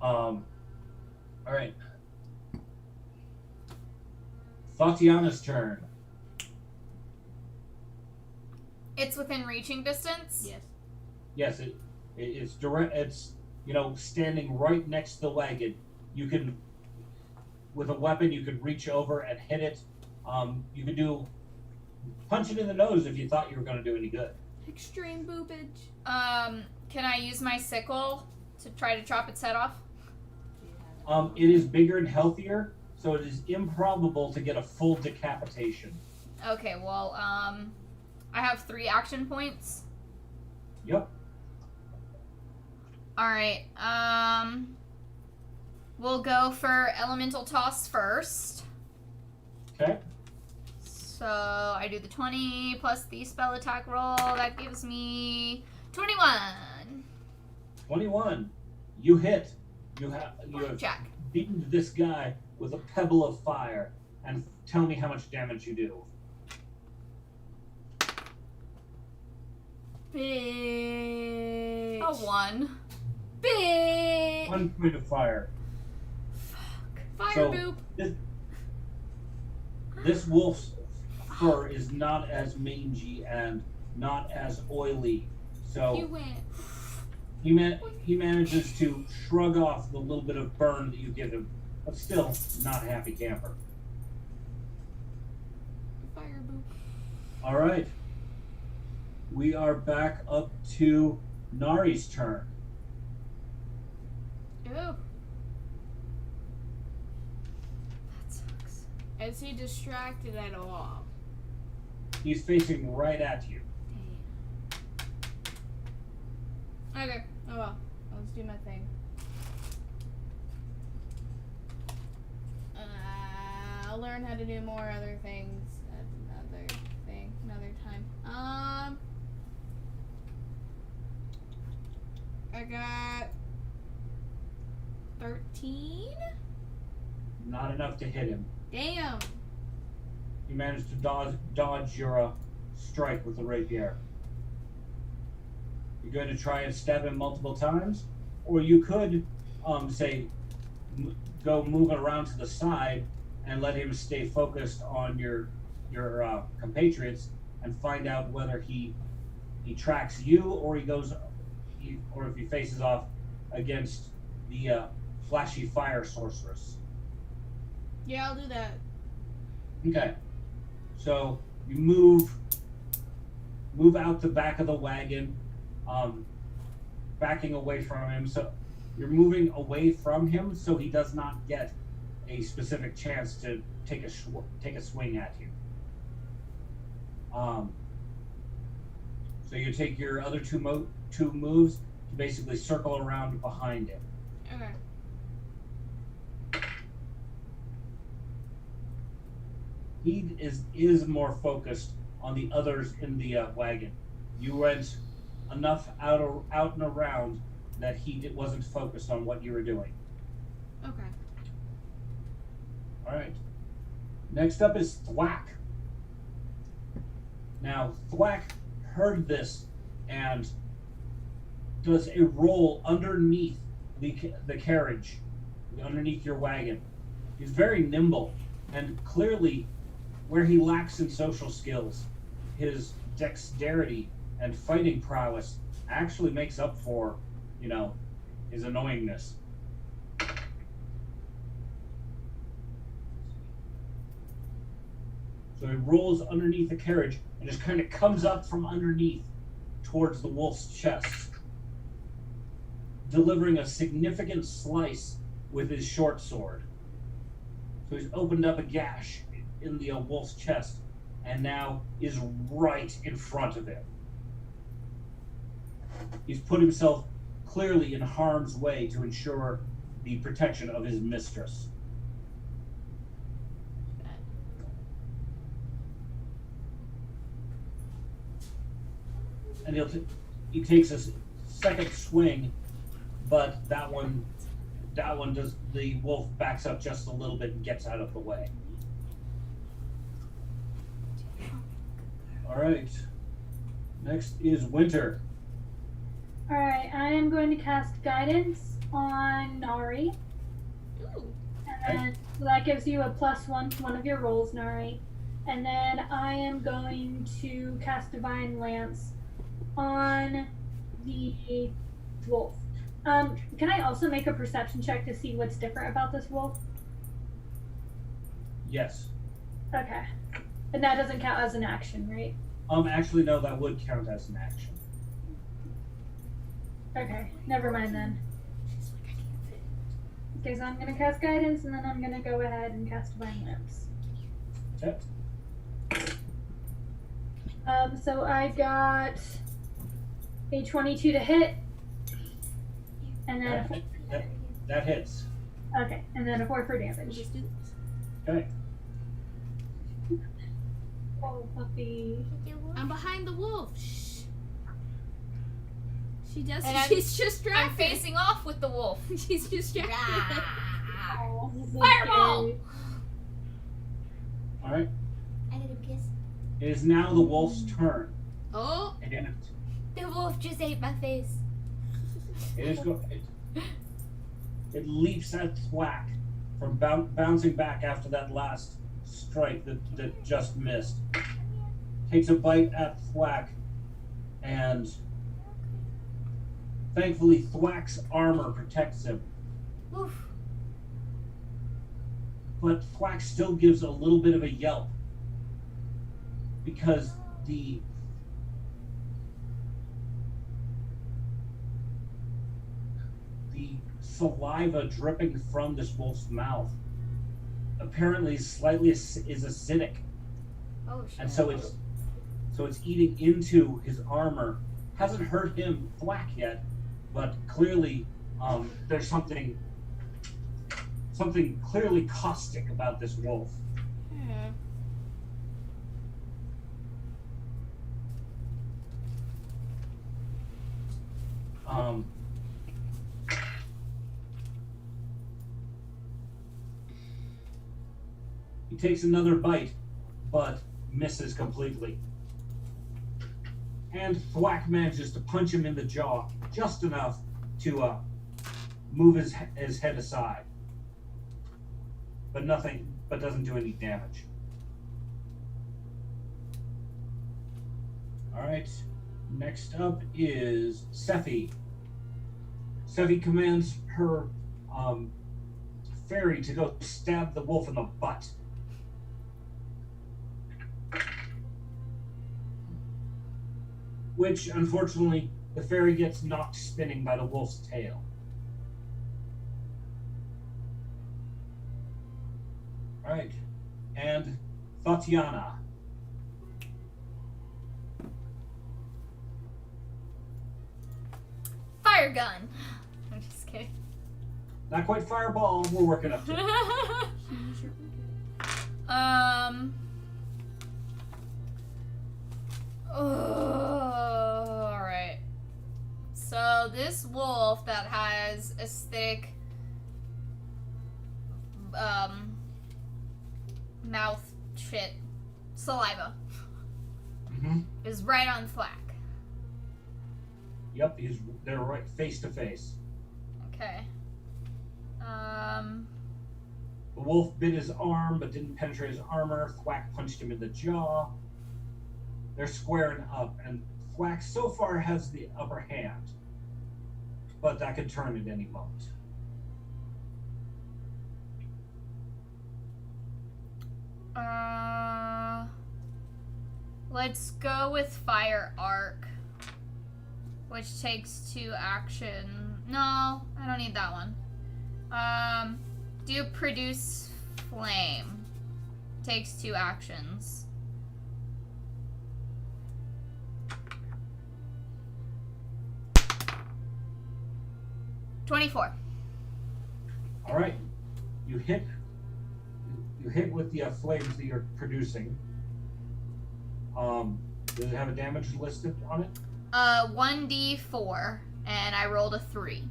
All right. Thotianna's turn. It's within reaching distance? Yes. Yes, it's direct. It's, you know, standing right next to the wagon. You can, with a weapon, you could reach over and hit it. You could punch it in the nose if you thought you were going to do any good. Extreme boobage. Can I use my sickle to try to chop its head off? It is bigger and healthier, so it is improbable to get a full decapitation. Okay, well, I have 3 action points. Yep. Alright, we'll go for Elemental Toss first. Okay. So, I do the 20 plus the spell attack roll. That gives me 21. 21. You hit. You have Jack. beaten this guy with a pebble of fire, and tell me how much damage you do. Bitch. A 1. Bitch. 1 point of fire. Fire So, boop. This wolf's fur is not as mangy and not as oily, so You win. he manages to shrug off the little bit of burn that you give him, but still not a happy camper. Fire boop. All right, we are back up to Narri's turn. Ew. That sucks. Is he distracted at all? He's facing right at you. Okay. Oh well. Let's do my thing. I'll learn how to do more other things at another time. I got 13. Not enough to hit him. Damn. You managed to dodge your strike with the rapier. You're going to try and stab him multiple times, or you could, go moving around to the side and let him stay focused on your compatriots and find out whether he tracks you or or if he faces off against the flashy fire sorceress. Yeah, I'll do that. Okay, so you move out the back of the wagon, backing away from him. So you're moving away from him, so he does not get a specific chance to take a swing at you. So you take your other two moves to basically circle around behind him. Okay. He is more focused on the others in the wagon. You went enough out and around that he wasn't focused on what you were doing. Okay. All right. Next up is Thwack. Now, Thwack heard this and does a roll underneath the carriage, underneath your wagon. He's very nimble, and clearly, where he lacks in social skills, his dexterity and fighting prowess actually makes up for, his annoyingness. So he rolls underneath the carriage and just kind of comes up from underneath towards the wolf's chest, delivering a significant slice with his short sword. So he's opened up a gash in the wolf's chest and now is right in front of him. He's put himself clearly in harm's way to ensure the protection of his mistress. And he takes a second swing, but that one does. The wolf backs up just a little bit and gets out of the way. All right. Next is Winter. Alright, I am going to cast Guidance on Narri. Ooh. And then so that gives you a +1 to one of your rolls, Narri. And then I am going to cast Divine Lance on the wolf. Can I also make a perception check to see what's different about this wolf? Yes. Okay. And that doesn't count as an action, right? Actually, no, that would count as an action. Okay, never mind then. Okay, so I'm gonna cast Guidance, and then I'm gonna go ahead and cast Divine Lance. Okay. So I got a 22 to hit, and then That hits. okay, and then a 4 for damage. Just do this. Okay. Oh, puppy. I'm behind the wolf. Shh. She does. And She's distracted. I'm facing off with the wolf. She's distracted. Oh, this is so Fireball! scary. All right. I did a kiss. It is now the wolf's turn. Oh. And The wolf just ate my face. it leaps at Thwack from bouncing back after that last strike that just missed. Takes a bite at Thwack, and thankfully Thwack's armor protects him. Oof. But Thwack still gives a little bit of a yelp because the saliva dripping from this wolf's mouth apparently slightly is acidic, Oh shit. and so it's eating into his armor. Hasn't hurt him, Thwack, yet, but clearly there's something clearly caustic about this wolf. Yeah. He takes another bite, but misses completely. And Thwack manages to punch him in the jaw just enough to move his head aside, but doesn't do any damage. All right. Next up is Sephie. Sephie commands her fairy to go stab the wolf in the butt. Which, unfortunately, the fairy gets knocked spinning by the wolf's tail. Alright. And Thotianna. Fire gun. I'm just kidding. Not quite fireball, we're working up to it. Oh, alright. So this wolf that has acidic mouth shit saliva is right on Thwack. Yep, they're right face to face. Okay. The wolf bit his arm but didn't penetrate his armor. Thwack punched him in the jaw. They're squaring up, and Thwack so far has the upper hand, but that could turn at any moment. Let's go with Fire Arc, which takes 2 action. No, I don't need that one. Do Produce Flame. Takes 2 actions. $24. All right, you hit with the flames that you're producing. Does it have a damage listed on it? 1d4, and I rolled a 3.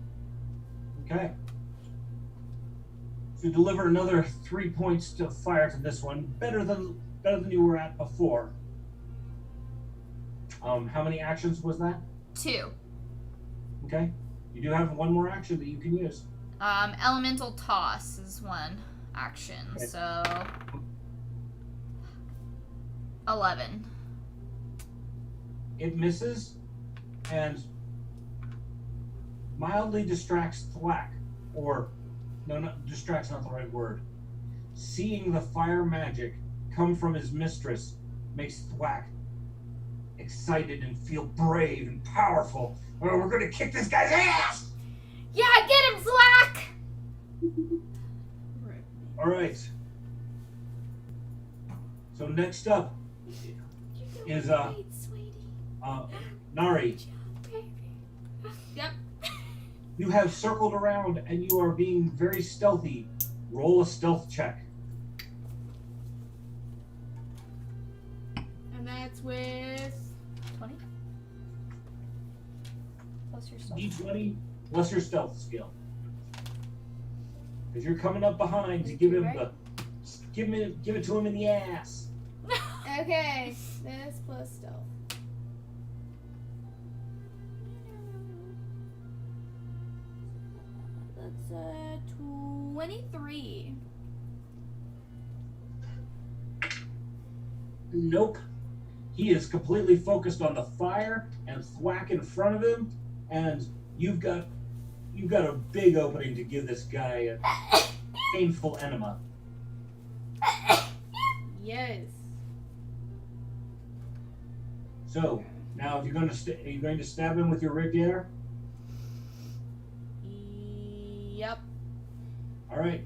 Okay. So you deliver another 3 points to fire to this one, better than you were at before. How many actions was that? 2. Okay. You do have one more action that you can use. Elemental toss is one action, Okay. so 11. It misses and mildly distracts Thwack. Or, no, not distract's not the right word. Seeing the fire magic come from his mistress makes Thwack excited and feel brave and powerful. Oh, we're gonna kick this guy's ass! Yeah, get him, Thwack! Right. Alright. So next up is Narri. Yep. You have circled around and you are being very stealthy. Roll a stealth check. And that's with 20? Plus your stealth. D20 plus your stealth skill. Because you're coming up behind to give him the give it to him in the ass. okay. This plus stealth. That's 23. Nope. He is completely focused on the fire and Thwack in front of him, and you've got a big opening to give this guy a painful enema. Yes. So now, if you're going to are you going to stab him with your rapier? Yep. All right.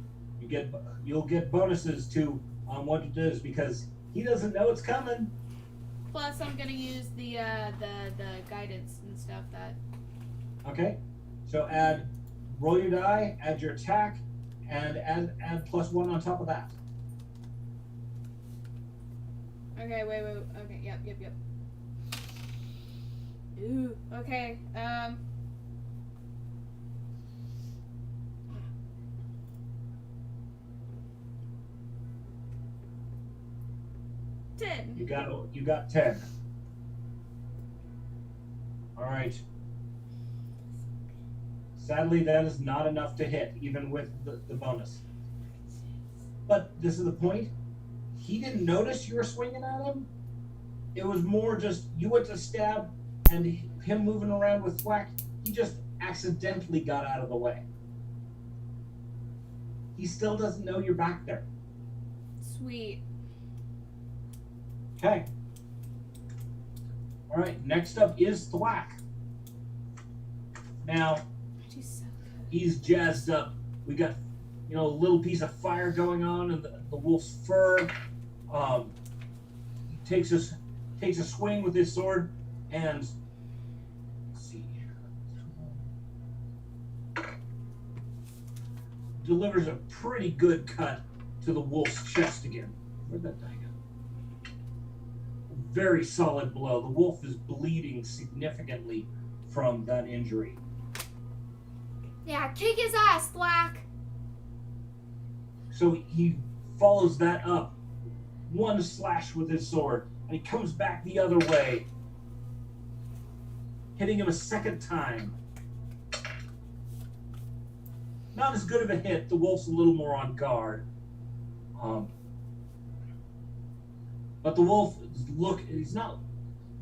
You'll get bonuses to what it is because he doesn't know it's coming. Plus, I'm gonna use the guidance and stuff that. Okay. So roll your die, add your attack, and add +1 on top of that. Okay, wait. Okay, yep. Ooh, okay. 10. You got 10. All right. Sadly, that is not enough to hit, even with the bonus. But this is the point. He didn't notice you were swinging at him. It was more just you went to stab, and him moving around with Thwack, he just accidentally got out of the way. He still doesn't know you're back there. Sweet. Okay. All right. Next up is Thwack. Now She's so good. he's jazzed up. We got, a little piece of fire going on in the wolf's fur. He takes a swing with his sword and let's see. Delivers a pretty good cut to the wolf's chest again. Where'd that die go? A very solid blow. The wolf is bleeding significantly from that injury. Yeah, kick his ass, Thwack! So he follows that up. One slash with his sword, and he comes back the other way, hitting him a second time. Not as good of a hit. The wolf's a little more on guard. But the wolf,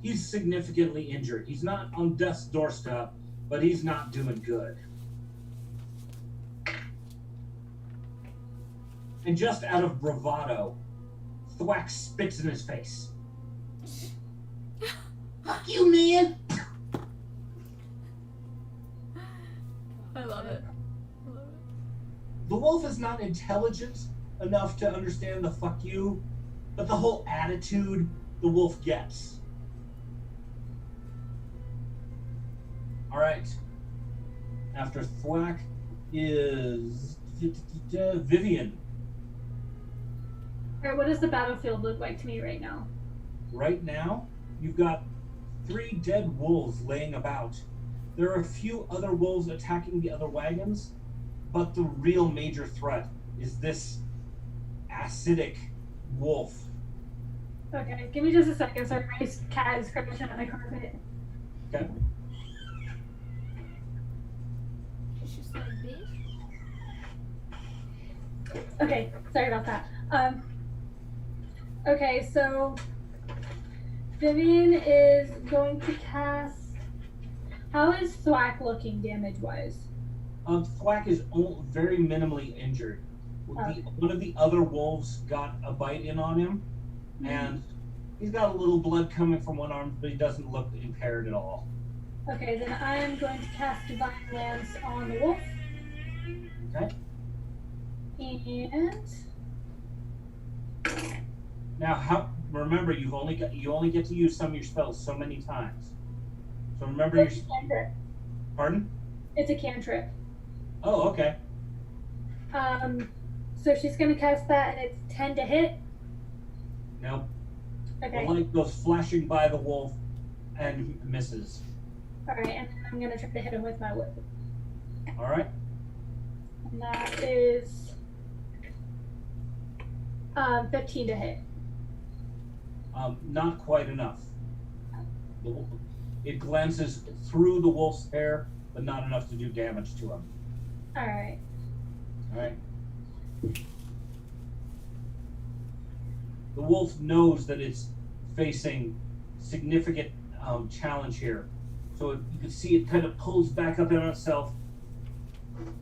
he's significantly injured. He's not on death's doorstep, but he's not doing good. And just out of bravado, Thwack spits in his face. Fuck you, man! I love it. The wolf is not intelligent enough to understand the fuck you, but the whole attitude the wolf gets. Alright. After Thwack is Vivian. Alright, what does the battlefield look like to me right now? Right now, you've got 3 dead wolves laying about. There are a few other wolves attacking the other wagons, but the real major threat is this acidic wolf. Okay, give me just a second. Sorry, my cat is scratching at my carpet. Okay. It's just like, bitch. Okay, sorry about that. Okay, so Vivian is going to cast. How is Thwack looking damage-wise? Thwack is very minimally injured. One of the other wolves got a bite in on him, and he's got a little blood coming from one arm, but he doesn't look impaired at all. Okay, then I am going to cast Divine Lance on the wolf. Okay. And Now, remember, you only get to use some of your spells so many times. So remember it's a cantrip. Pardon? It's a cantrip. Oh, okay. So she's gonna cast that, and it's 10 to hit. Nope. Okay. The light goes flashing by the wolf and misses. All right, and then I'm gonna try to hit him with my whip. All right. And that is 15 to hit. Not quite enough. It glances through the wolf's hair, but not enough to do damage to him. All right. All right. The wolf knows that it's facing significant challenge here. So you can see it kind of pulls back up on itself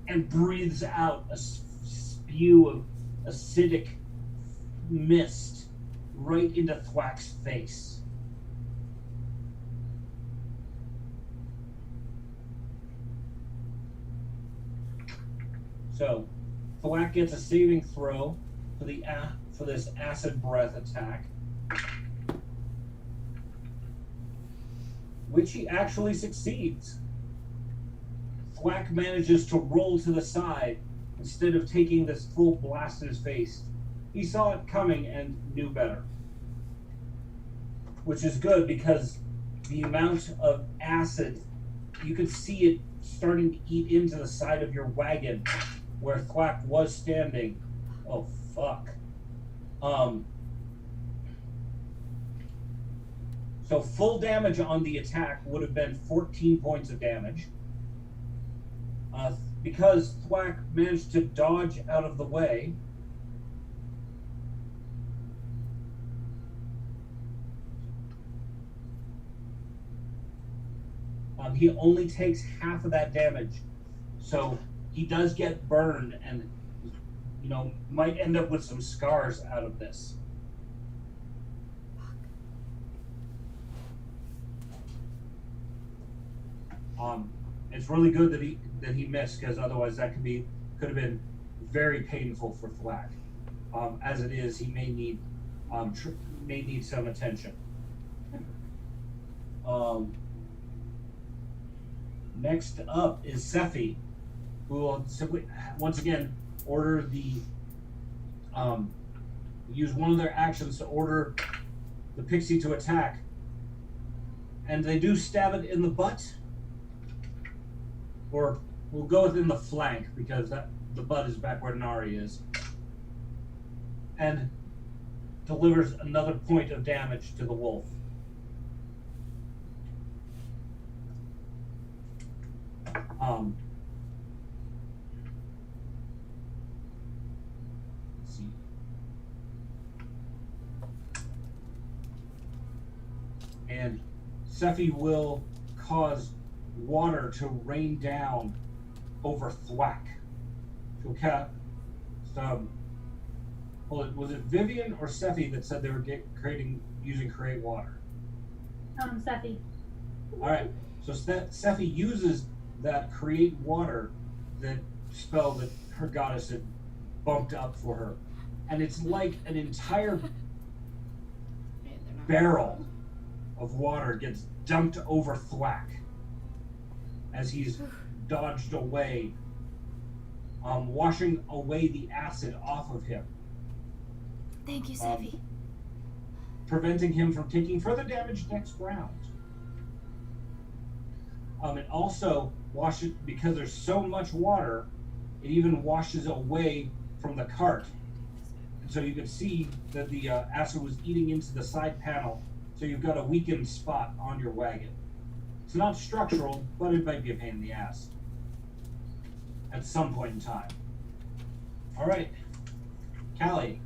and breathes out a spew of acidic mist right into Thwack's face. So Thwack gets a saving throw for this acid breath attack, which he actually succeeds. Thwack manages to roll to the side instead of taking this full blast in his face. He saw it coming and knew better, which is good because the amount of acid, you could see it starting to eat into the side of your wagon where Thwack was standing. Oh, fuck. So full damage on the attack would have been 14 points of damage. Because Thwack managed to dodge out of the way, he only takes half of that damage. So he does get burned and, might end up with some scars out of this. It's really good that he missed, because otherwise that could have been very painful for Thwack. As it is, he may need some attention. Next up is Sephie, who will simply once again order use one of their actions to order the pixie to attack, and they do stab it in the butt. Or we'll go within the flank, because the butt is back where Narri is. And delivers another point of damage to the wolf. Let's see. And Sephie will cause water to rain down over Thwack. She'll cast was it Vivian or Sephie that said they were using create water? Sephie. Alright, so Sephie uses that create water, that spell that her goddess had bumped up for her. And it's like an entire barrel of water gets dumped over Thwack as he's dodged away, washing away the acid off of him. Thank you, Sephie. Preventing him from taking further damage next round. It also washes, because there's so much water, it even washes away from the cart. so you can see that the acid was eating into the side panel, so you've got a weakened spot on your wagon. It's not structural, but it might be a pain in the ass at some point in time. All right, Callie.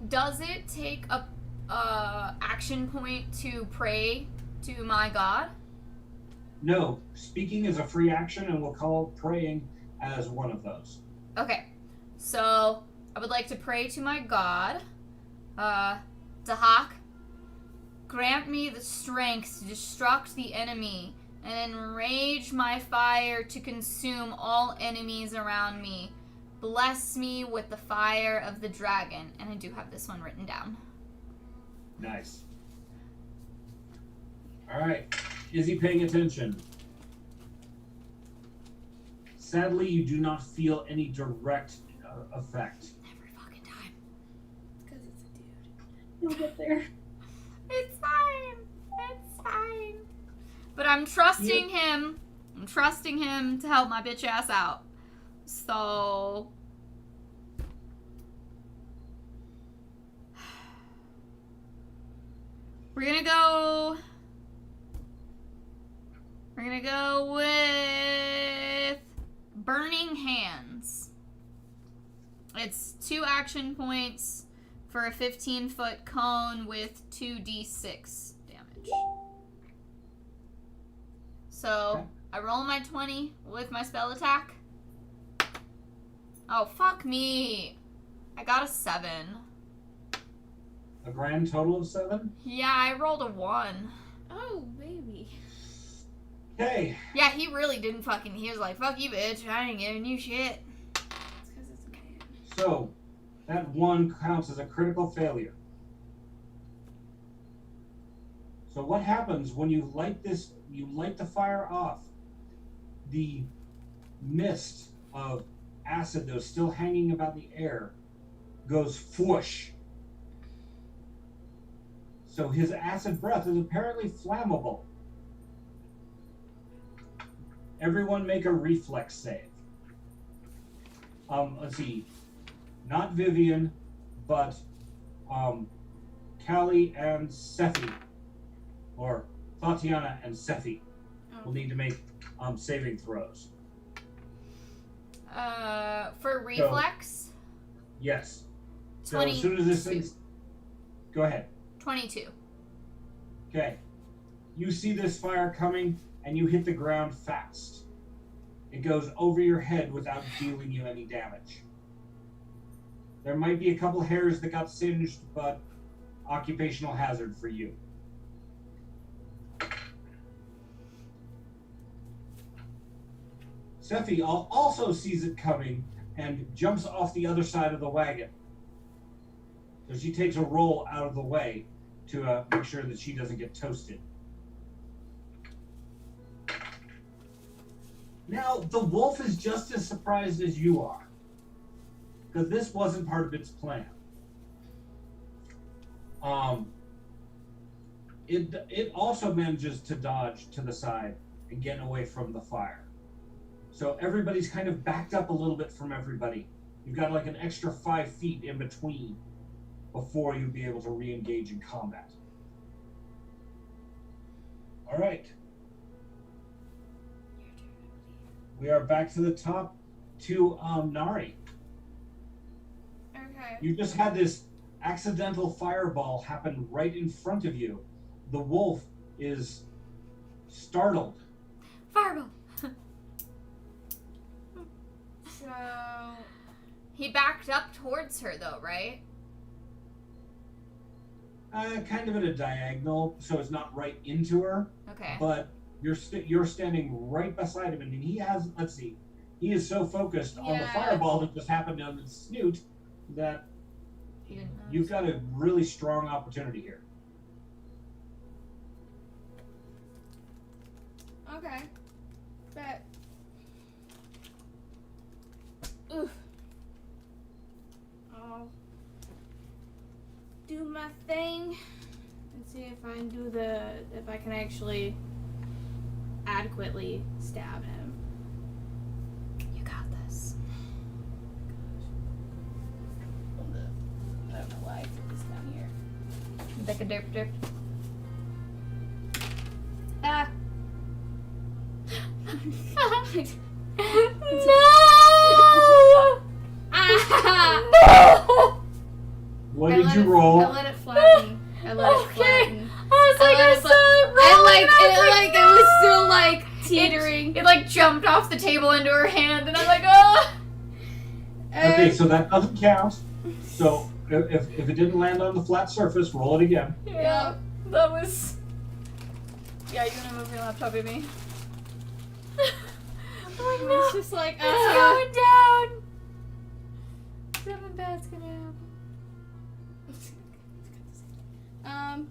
Does it take a action point to pray to my god? No, speaking is a free action, and we'll call praying as one of those. Okay, so I would like to pray to my god. Dahak, grant me the strength to destruct the enemy and enrage my fire to consume all enemies around me. Bless me with the fire of the dragon. And I do have this one written down. Nice. All right. Is he paying attention? Sadly, you do not feel any direct effect. Every fucking time. Because it's a dude. You'll get there. It's fine. It's fine. But I'm trusting him. I'm trusting him to help my bitch ass out. So... We're gonna go with Burning Hands. It's 2 action points for a 15-foot cone with 2d6 damage. So, I roll my 20 with my spell attack. Oh, fuck me. I got a 7. A grand total of 7? Yeah, I rolled a 1. Oh, baby. Okay. Yeah, he really didn't fucking... He was like, fuck you, bitch. I ain't giving you shit. It's because it's a man. So, that 1 counts as a critical failure. So what happens when you light the fire off? The mist of acid that was still hanging about the air goes whoosh. So his acid breath is apparently flammable. Everyone make a reflex save. Let's see. Not Vivian, but Callie and Sephie. Or Thotianna and Sephie will need to make saving throws. For reflex? Yes. So 22. as soon as this thing's... Go ahead. 22. Okay. You see this fire coming, and you hit the ground fast. It goes over your head without dealing you any damage. There might be a couple hairs that got singed, but occupational hazard for you. Sephie also sees it coming and jumps off the other side of the wagon. So she takes a roll out of the way to make sure that she doesn't get toasted. Now, the wolf is just as surprised as you are, because this wasn't part of its plan. It also manages to dodge to the side and get away from the fire. So everybody's kind of backed up a little bit from everybody. You've got like an extra 5 feet in between before you'll be able to re-engage in combat. All right. We are back to the top to Narri. Okay. You just had this accidental fireball happen right in front of you. The wolf is startled. Fireball! So... He backed up towards her, though, right? Kind of at a diagonal, so it's not right into her. Okay. But you're standing right beside him, and he has, let's see, he is so focused on the fireball that just happened on his snoot that He didn't notice. you've got a really strong opportunity here. Okay. Bet. Oof. I'll do my thing and see if I can if I can actually adequately stab him. Take a derp derp. Ah. No! Ah! No! What did you roll? I let it flatten. I let it flatten. I was like, I saw it rolling. It was still like teetering. It like jumped off the table into her hand, and I'm like, oh. Okay, so that doesn't count. So if it didn't land on the flat surface, roll it again. Yeah, that was. Yeah, you gonna move your laptop, baby? Oh It no! was just like, It's going down. Something bad's gonna happen.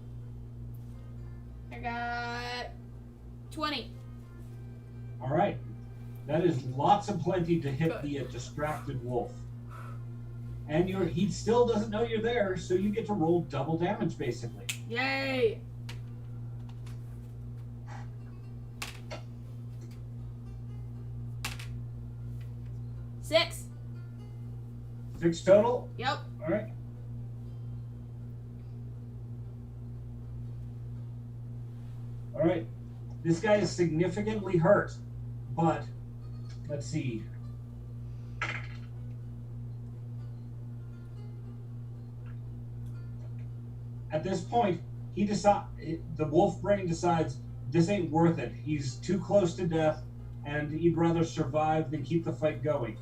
I got 20. All right. That is lots of plenty to hit the distracted wolf. And he still doesn't know you're there, so you get to roll double damage, basically. Yay! Six. 6 total? Yep. All right. All right. This guy is significantly hurt, but let's see. At this point, the wolf brain decides this ain't worth it. He's too close to death, and he'd rather survive than keep the fight going.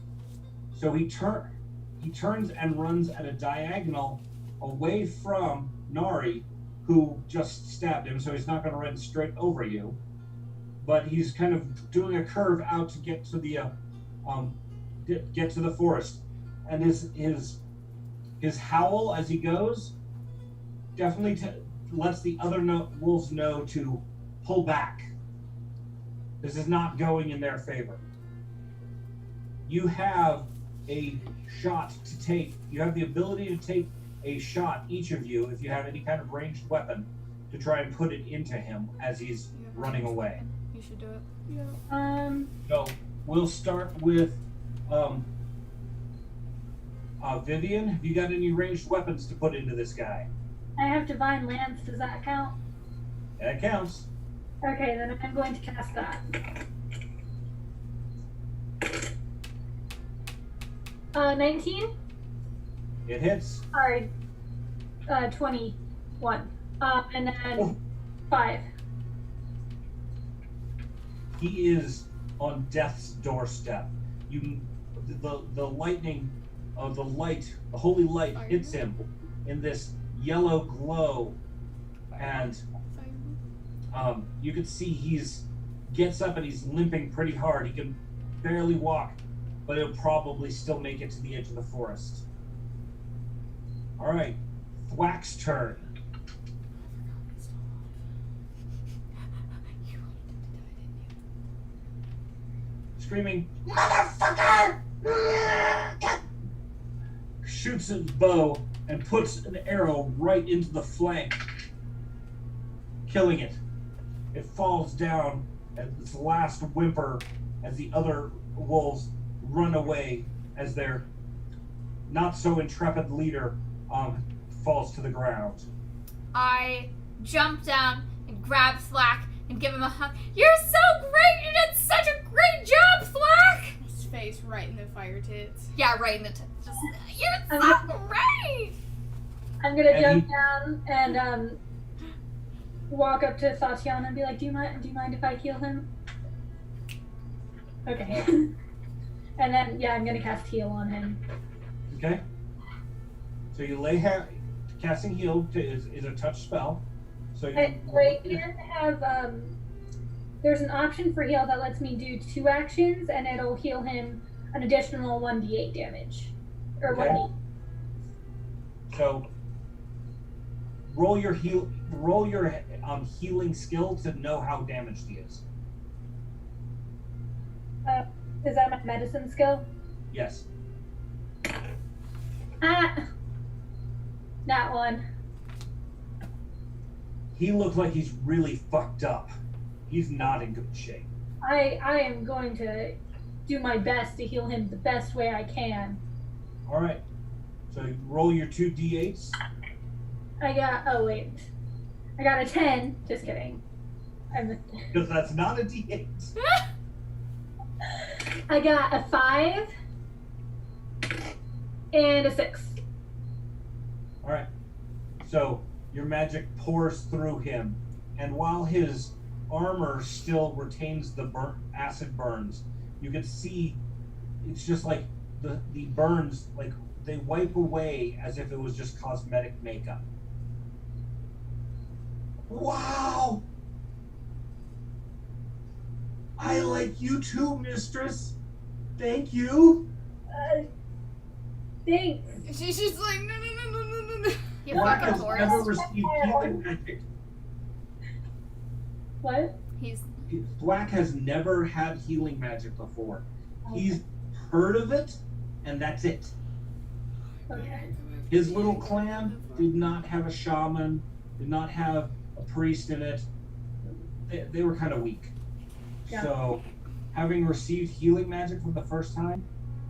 So he turns and runs at a diagonal away from Narri, who just stabbed him, so he's not going to run straight over you. But he's kind of doing a curve out to get to the forest, and his howl as he goes definitely lets the other wolves know to pull back. This is not going in their favor. You have a shot to take. You have the ability to take a shot, each of you, if you have any kind of ranged weapon, to try and put it into him as he's running away. You should do it. Yeah. So we'll start with Vivian. Have you got any ranged weapons to put into this guy? I have Divine Lance. Does that count? That counts. Okay, then I'm going to cast that. 19? It hits. Sorry. 21. And then 5. He is on death's doorstep. The lightning of the light, the holy light, hits him in this yellow glow, and you can see he's gets up and he's limping pretty hard. He can barely walk, but he'll probably still make it to the edge of the forest. All right, Thwack's turn. Screaming, "Motherfucker!" shoots his bow and puts an arrow right into the flank, killing it. It falls down at its last whimper as the other wolves run away as their not so intrepid leader falls to the ground. I jump down and grab Thwack and give him a hug. You're so great! You did such a great job, Thwack! His face right in the fire tits. Yeah, right in the you're so great! I'm gonna jump down and walk up to Thotianna and be like, do you mind if I heal him? Okay. And then I'm gonna cast heal on him. Okay. So you lay casting heal is a touch spell. So you I can have there's an option for heal that lets me do 2 actions, and it'll heal him an additional 1d8 damage. Or Okay. 1d8. So roll your healing skill to know how damaged he is. Is that my medicine skill? Yes. That one. He looks like he's really fucked up. He's not in good shape. I am going to do my best to heal him the best way I can. All right. So you roll your 2 d8s. I got a 10. Just kidding. Because that's not a D8. I got a 5 and a 6. All right. So your magic pours through him, and while his armor still retains the acid burns, you can see it's just like the burns, like they wipe away as if it was just cosmetic makeup. Wow! I like you too, mistress. Thank you. Thanks. She's just like, no. You Black fucking has never Taurus. received healing magic. What? Black has never had healing magic before. He's heard of it, and that's it. Okay. His little clan did not have a shaman, did not have a priest in it. They were kind of weak. Yeah. So, having received healing magic for the first time,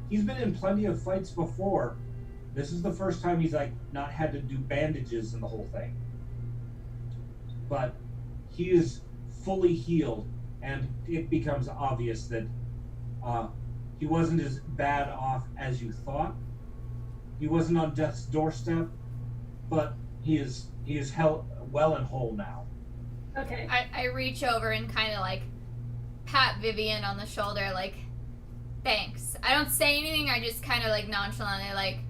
he's been in plenty of fights before. This is the first time he's like not had to do bandages and the whole thing. But he is fully healed, and it becomes obvious that he wasn't as bad off as you thought. He wasn't on death's doorstep, but he is well and whole now. Okay. I reach over and kind of like pat Vivian on the shoulder, like, thanks. I don't say anything, I just kind of like nonchalantly, like,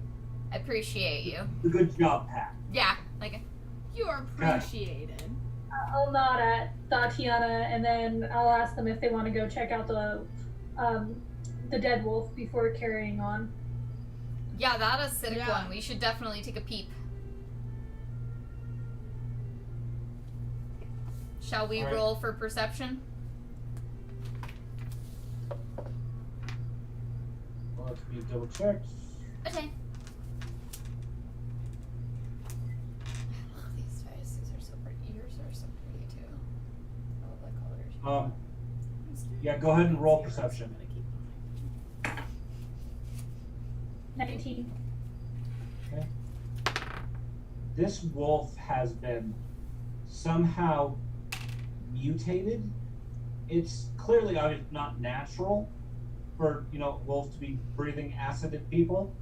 I appreciate you. Good job, Pat. Yeah, like, You are appreciated. I'll nod at Thotianna, and then I'll ask them if they want to go check out the dead wolf before carrying on. yeah, that acidic Yeah. one. We should definitely take a peep. Shall we All right. roll for perception? Well, let's be double checked. Okay. I love these dice. These are so pretty. Yours are so pretty too. I love the colors. Yeah, go ahead and roll perception. 19. Okay. This wolf has been somehow mutated. It's clearly not natural for wolves to be breathing acid at people.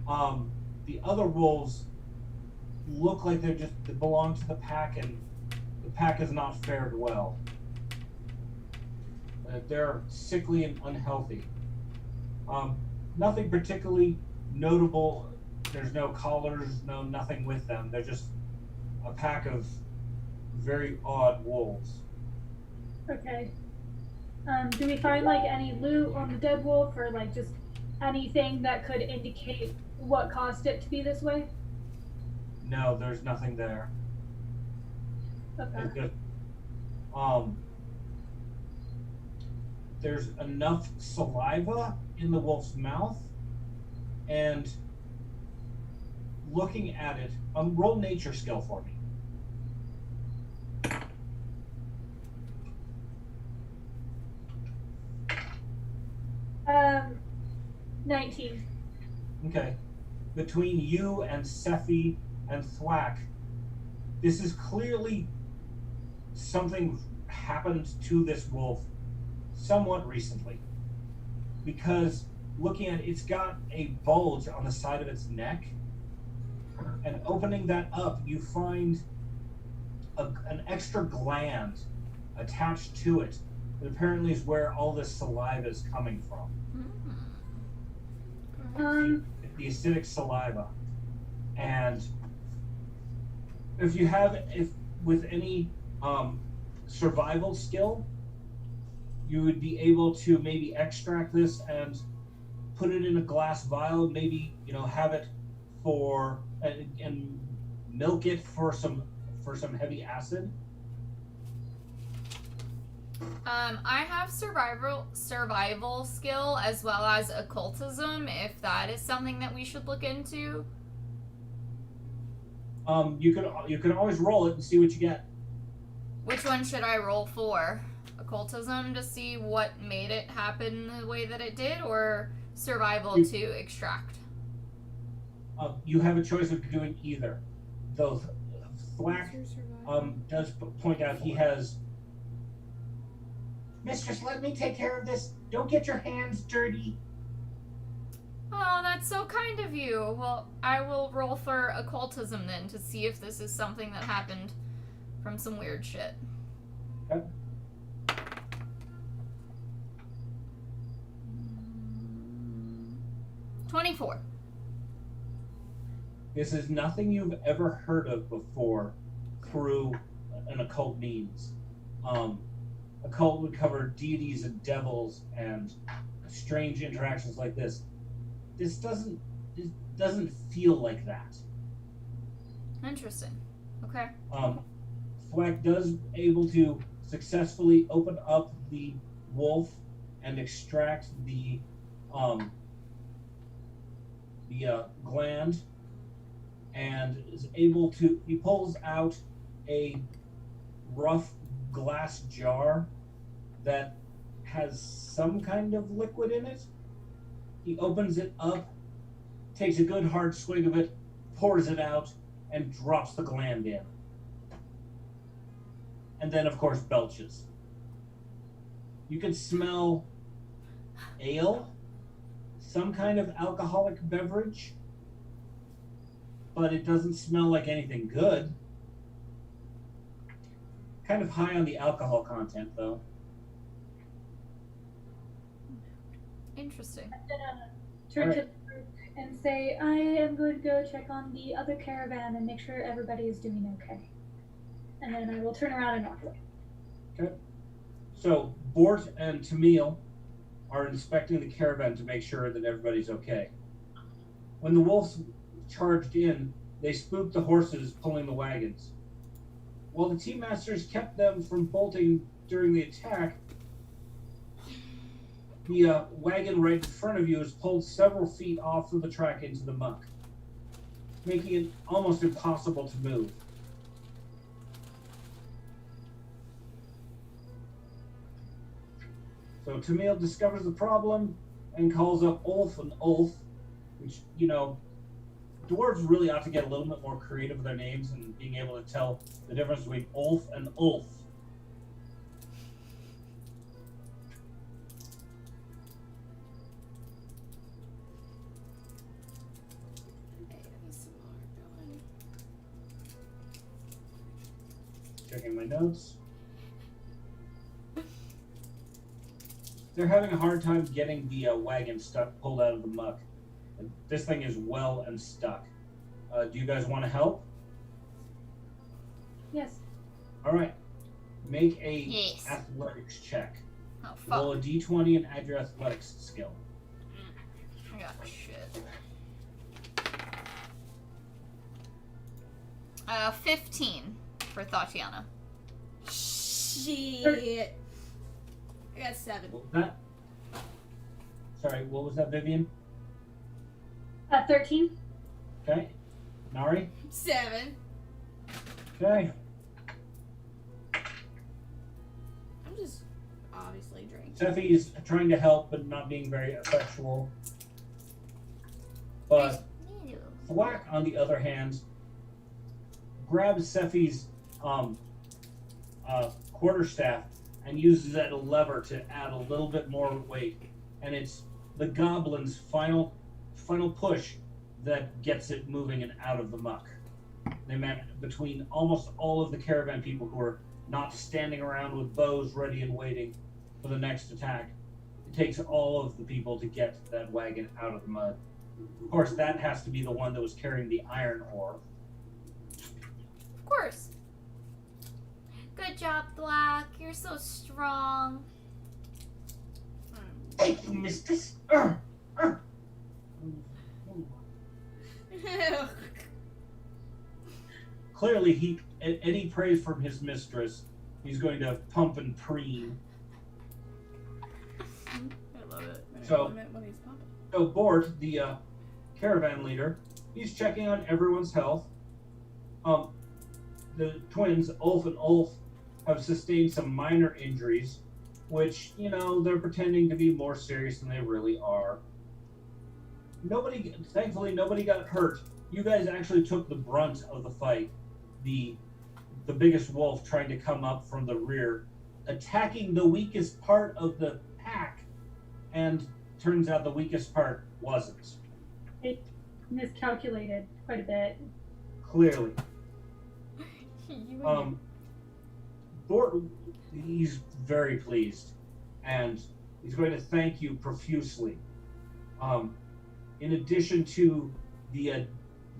The other wolves look like they belong to the pack, and the pack has not fared well. They're sickly and unhealthy. Nothing particularly notable. There's no collars, nothing with them. They're just a pack of very odd wolves. Okay. Do we find like any loot on the dead wolf, or like just anything that could indicate what caused it to be this way? No, there's nothing there. Okay. It's just, there's enough saliva in the wolf's mouth, and looking at it, roll nature skill for me. 19. Okay. Between you and Sephie and Thwack, this is clearly something happened to this wolf somewhat recently. Because looking at it, it's got a bulge on the side of its neck. And opening that up, you find an extra gland attached to it that apparently is where all this saliva is coming from. The acidic saliva. And if with any survival skill, you would be able to maybe extract this and put it in a glass vial, maybe have it for and milk it for some heavy acid. I have survival skill as well as occultism, if that is something that we should look into. You can always roll it and see what you get. Which one should I roll for? Occultism to see what made it happen the way that it did, or survival to extract? You have a choice of doing either. Though Thwack Survival. does point out he has. Mistress, let me take care of this. Don't get your hands dirty. Oh, that's so kind of you. Well, I will roll for occultism then to see if this is something that happened from some weird shit. Okay. 24. This is nothing you've ever heard of before through an occult means. Occult would cover deities and devils and strange interactions like this. This doesn't feel like that. Interesting. Okay. Thwack does able to successfully open up the wolf and extract the gland, and is able to. He pulls out a rough glass jar that has some kind of liquid in it. He opens it up, takes a good hard swig of it, pours it out, and drops the gland in. And then, of course, belches. You can smell ale, some kind of alcoholic beverage, but it doesn't smell like anything good. Kind of high on the alcohol content, though. Interesting. I'm gonna turn to the group and say, I am going to go check on the other caravan and make sure everybody is doing okay. And then I will turn around and walk away. Okay. So, Bort and Tamil are inspecting the caravan to make sure that everybody's okay. When the wolves charged in, they spooked the horses pulling the wagons. While the team masters kept them from bolting during the attack, the wagon right in front of you is pulled several feet off of the track into the muck, making it almost impossible to move. So Tamil discovers the problem and calls up Ulf and Ulf, which, you know, dwarves really ought to get a little bit more creative with their names and being able to tell the difference between Ulf and Ulf. Checking my notes. They're having a hard time getting the wagon pulled out of the muck. This thing is well and stuck. Do you guys want to help? Yes. All right. Make a Yes. athletics check. Oh, fuck. Roll a d20 and add your athletics skill. I got shit. 15 for Thotianna. Shit. I got 7. What was that? Sorry, what was that, Vivian? 13. Okay. Narri? 7. Okay. I'm just obviously drinking. Sephie is trying to help, but not being very effectual. But Thwack, on the other hand, grabs Sephie's quarterstaff and uses that lever to add a little bit more weight. And it's the goblin's final push that gets it moving and out of the muck. They met between almost all of the caravan people who are not standing around with bows ready and waiting for the next attack. It takes all of the people to get that wagon out of the mud. Of course, that has to be the one that was carrying the iron ore. Of course. Good job, Black. You're so strong. Thank you, mistress. Clearly, any praise from his mistress, he's going to pump and preen. I love it. So- When he's pumping. So Bort, the caravan leader, he's checking on everyone's health. The twins, Ulf and Ulf, have sustained some minor injuries, which, you know, they're pretending to be more serious than they really are. Thankfully, nobody got hurt. You guys actually took the brunt of the fight. The the biggest wolf trying to come up from the rear, attacking the weakest part of the pack, and turns out the weakest part wasn't. It miscalculated quite a bit. Clearly. You He's very pleased, and he's going to thank you profusely. In addition to the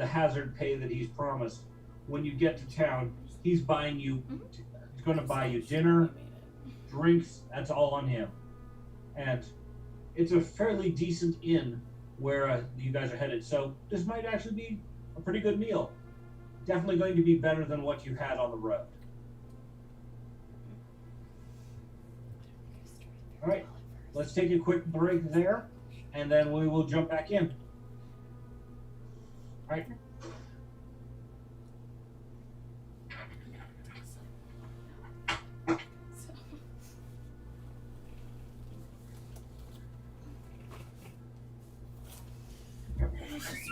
hazard pay that he's promised, when you get to town, he's going to buy you dinner, drinks. That's all on him, and it's a fairly decent inn where you guys are headed. So this might actually be a pretty good meal. Definitely going to be better than what you had on the road. All right, let's take a quick break there, and then we will jump back in. All right.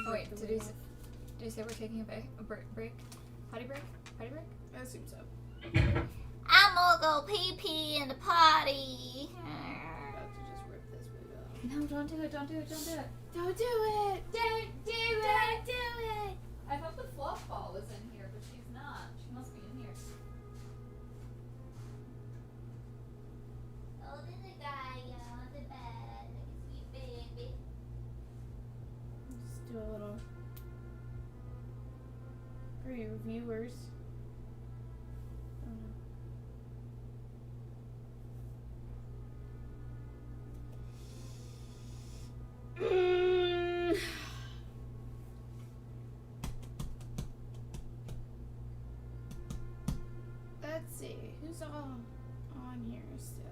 Oh, wait, did you say we're taking a break? Potty break? Potty break? I assume so. I'm gonna go pee in the potty. About to just rip this wig off. No, don't do it. Don't do it. Don't do it. Don't do it! Don't do it. Don't do it! I thought the fluff ball was in here, but she's not. She must be in here. Oh, there's a guy on the bed. Sweet baby. Just do a little for your viewers. Let's see, who's all on here still?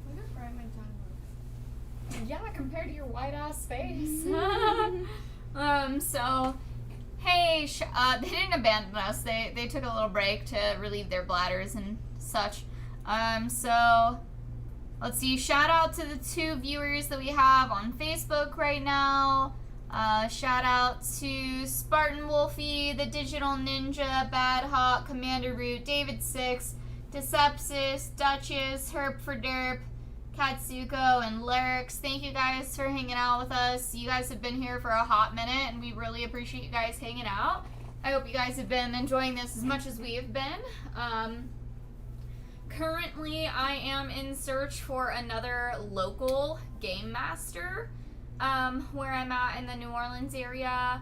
Look how bright my tongue looks. Yeah, compared to your white ass face. So, hey, they didn't abandon us. They took a little break to relieve their bladders and such. So, let's see. Shout out to the 2 viewers that we have on Facebook right now. Shout out to Spartan Wolfie, the Digital Ninja, Bad Hawk, Commander Root, David 6, Decepsis, Duchess, Herb for Derp, Katsuko, and Lyrics. Thank you guys for hanging out with us. You guys have been here for a hot minute, and we really appreciate you guys hanging out. I hope you guys have been enjoying this as much as we have been. Currently, I am in search for another local game master where I'm at in the New Orleans area.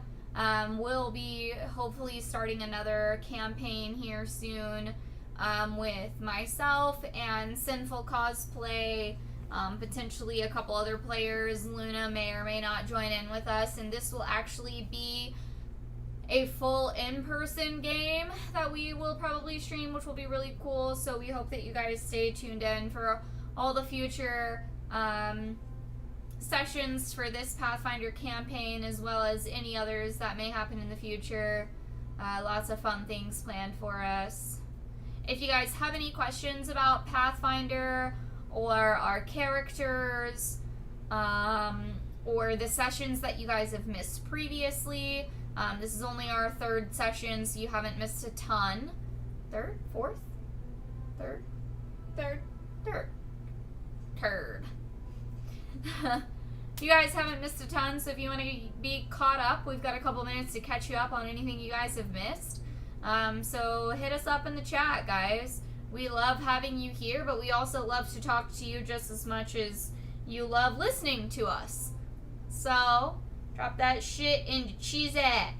We'll be hopefully starting another campaign here soon with myself and Sinful Cosplay, potentially a couple other players. Luna may or may not join in with us, and this will actually be a full in-person game that we will probably stream, which will be really cool. So we hope that you guys stay tuned in for all the future sessions for this Pathfinder campaign, as well as any others that may happen in the future. Lots of fun things planned for us. If you guys have any questions about Pathfinder or our characters, or the sessions that you guys have missed previously, this is only our 3rd session, so you haven't missed a ton. 3rd? 4th? 3rd? 3rd. You guys haven't missed a ton, so if you want to be caught up, we've got a couple minutes to catch you up on anything you guys have missed. So hit us up in the chat, guys. We love having you here, but we also love to talk to you just as much as you love listening to us. So, drop that shit into cheese at.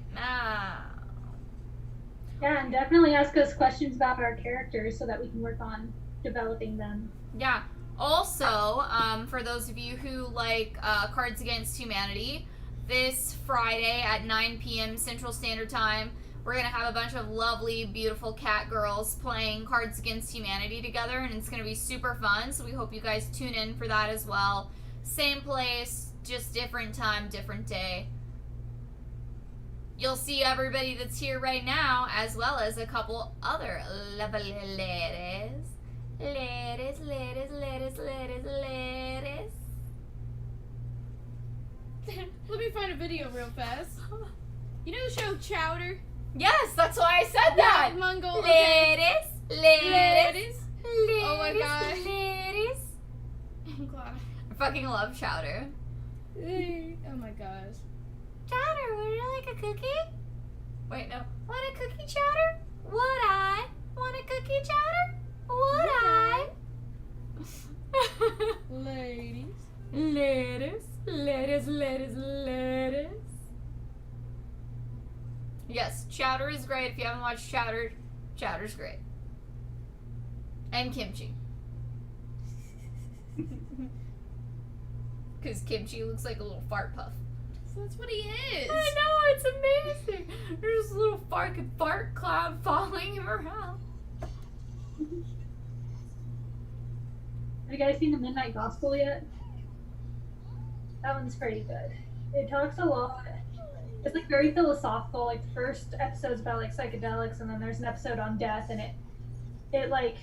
Yeah, and definitely ask us questions about our characters so that we can work on developing them. Yeah. Also, for those of you who like Cards Against Humanity, this Friday at 9 p.m. Central Standard Time, we're going to have a bunch of lovely, beautiful cat girls playing Cards Against Humanity together, and it's going to be super fun, so we hope you guys tune in for that as well. Same place, just different time, different day. you'll see everybody that's here right now, as well as a couple other lovely ladies. Ladies. Let me find a video real fast. You know the show Chowder? Yes, that's why I said that. Yeah, Mongol. Ladies. Oh my god. Ladies. I'm glad. I fucking love Chowder. Oh my gosh. Chowder, would you like a cookie? Wait, no. Want a cookie, Chowder? Would I? Want a cookie, Chowder? Would I? Ladies. Ladies. Yes, Chowder is great. If you haven't watched Chowder, Chowder's great. And kimchi. Because kimchi looks like a little fart puff. So that's what he is. I know, it's amazing. There's a little fart cloud following him around. Have you guys seen the Midnight Gospel yet? That one's pretty good. It talks a lot. It's like very philosophical. Like the first episode's about like psychedelics, and then there's an episode on death, and it like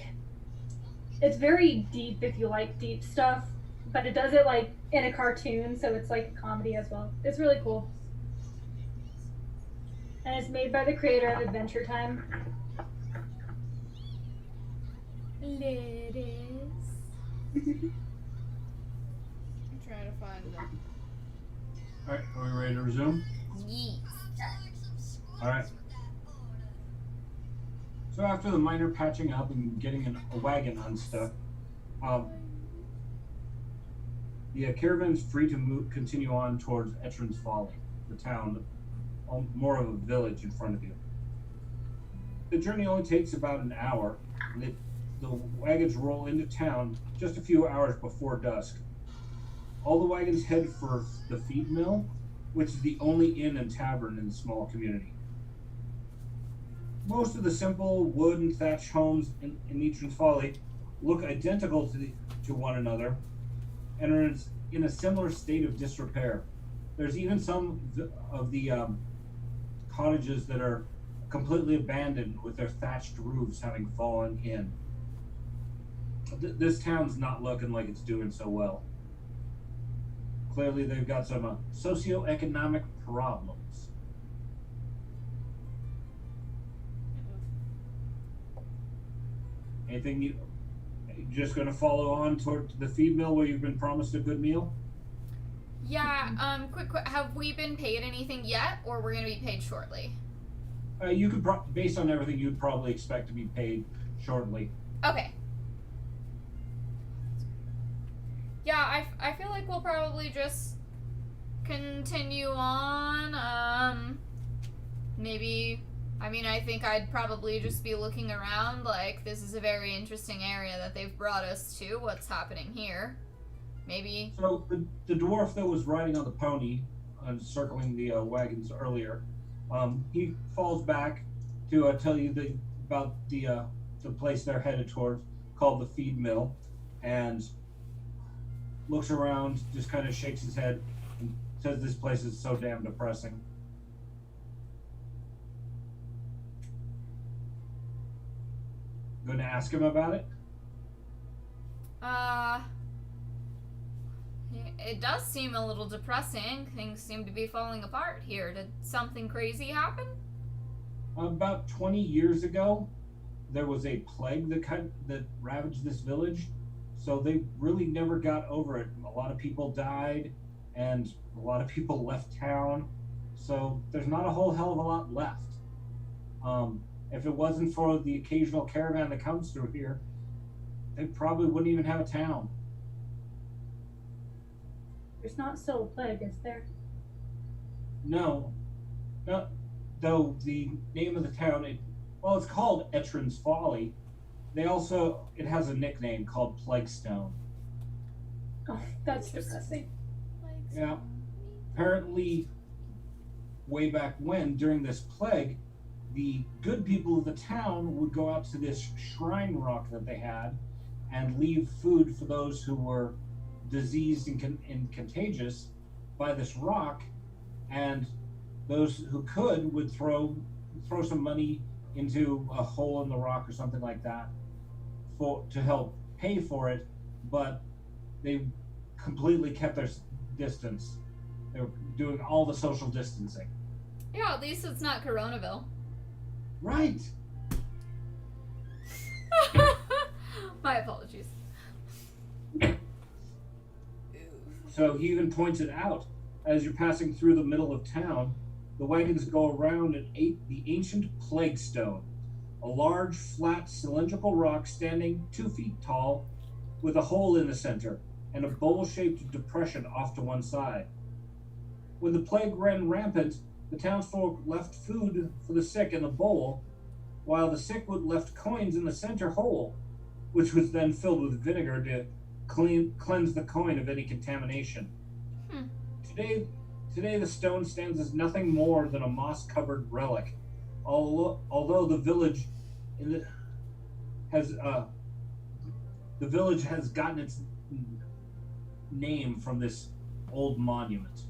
it's very deep if you like deep stuff, but it does it like in a cartoon, so it's like a comedy as well. It's really cool. And it's made by the creator of Adventure Time. Ladies. I'm trying to find them. Alright, are we ready to resume? Yes. Alright. So after the minor patching up and getting a wagon unstuck, the caravan's free to continue on towards Etrin's Folly, the town, more of a village in front of you. The journey only takes about an hour, and the wagons roll into town just a few hours before dusk. All the wagons head for the feed mill, which is the only inn and tavern in the small community. Most of the simple wood and thatch homes in Etrin's Folly look identical to one another and are in a similar state of disrepair. There's even some of the cottages that are completely abandoned with their thatched roofs having fallen in. This town's not looking like it's doing so well. Clearly they've got some socioeconomic problems. Anything you just going to follow on toward the feed mill where you've been promised a good meal? Yeah, quick, have we been paid anything yet, or we're going to be paid shortly? You could, based on everything, you'd probably expect to be paid shortly. Okay. Yeah, I feel like we'll probably just continue on. Maybe, I mean, I think I'd probably just be looking around, like, this is a very interesting area that they've brought us to. What's happening here? Maybe. So, the dwarf that was riding on the pony, circling the wagons earlier, he falls back to tell you about the place they're headed towards, called the feed mill, and looks around, just kind of shakes his head, and says this place is so damn depressing. Going to ask him about it? It does seem a little depressing. Things seem to be falling apart here. Did something crazy happen? About 20 years ago, there was a plague that ravaged this village, so they really never got over it. A lot of people died, and a lot of people left town, so there's not a whole hell of a lot left. If it wasn't for the occasional caravan that comes through here, they probably wouldn't even have a town. There's not still a plague, is there? No. Though the name of the town, it's called Etrin's Folly. It has a nickname called Plaguestone. Oh, that's depressing. Yeah. Apparently, way back when, during this plague, the good people of the town would go out to this shrine rock that they had and leave food for those who were diseased and contagious by this rock, and those who could would throw some money into a hole in the rock or something like that to help pay for it, but they completely kept their distance. They were doing all the social distancing. Yeah, at least it's not Coronaville. Right. My apologies. So he even pointed out, as you're passing through the middle of town, the wagons go around the ancient plague stone, a large, flat, cylindrical rock standing 2 feet tall, with a hole in the center and a bowl-shaped depression off to one side. When the plague ran rampant, the townsfolk left food for the sick in the bowl, while the sick left coins in the center hole, which was then filled with vinegar to cleanse the coin of any contamination. Today the stone stands as nothing more than a moss-covered relic, although the village has gotten its name from this old monument.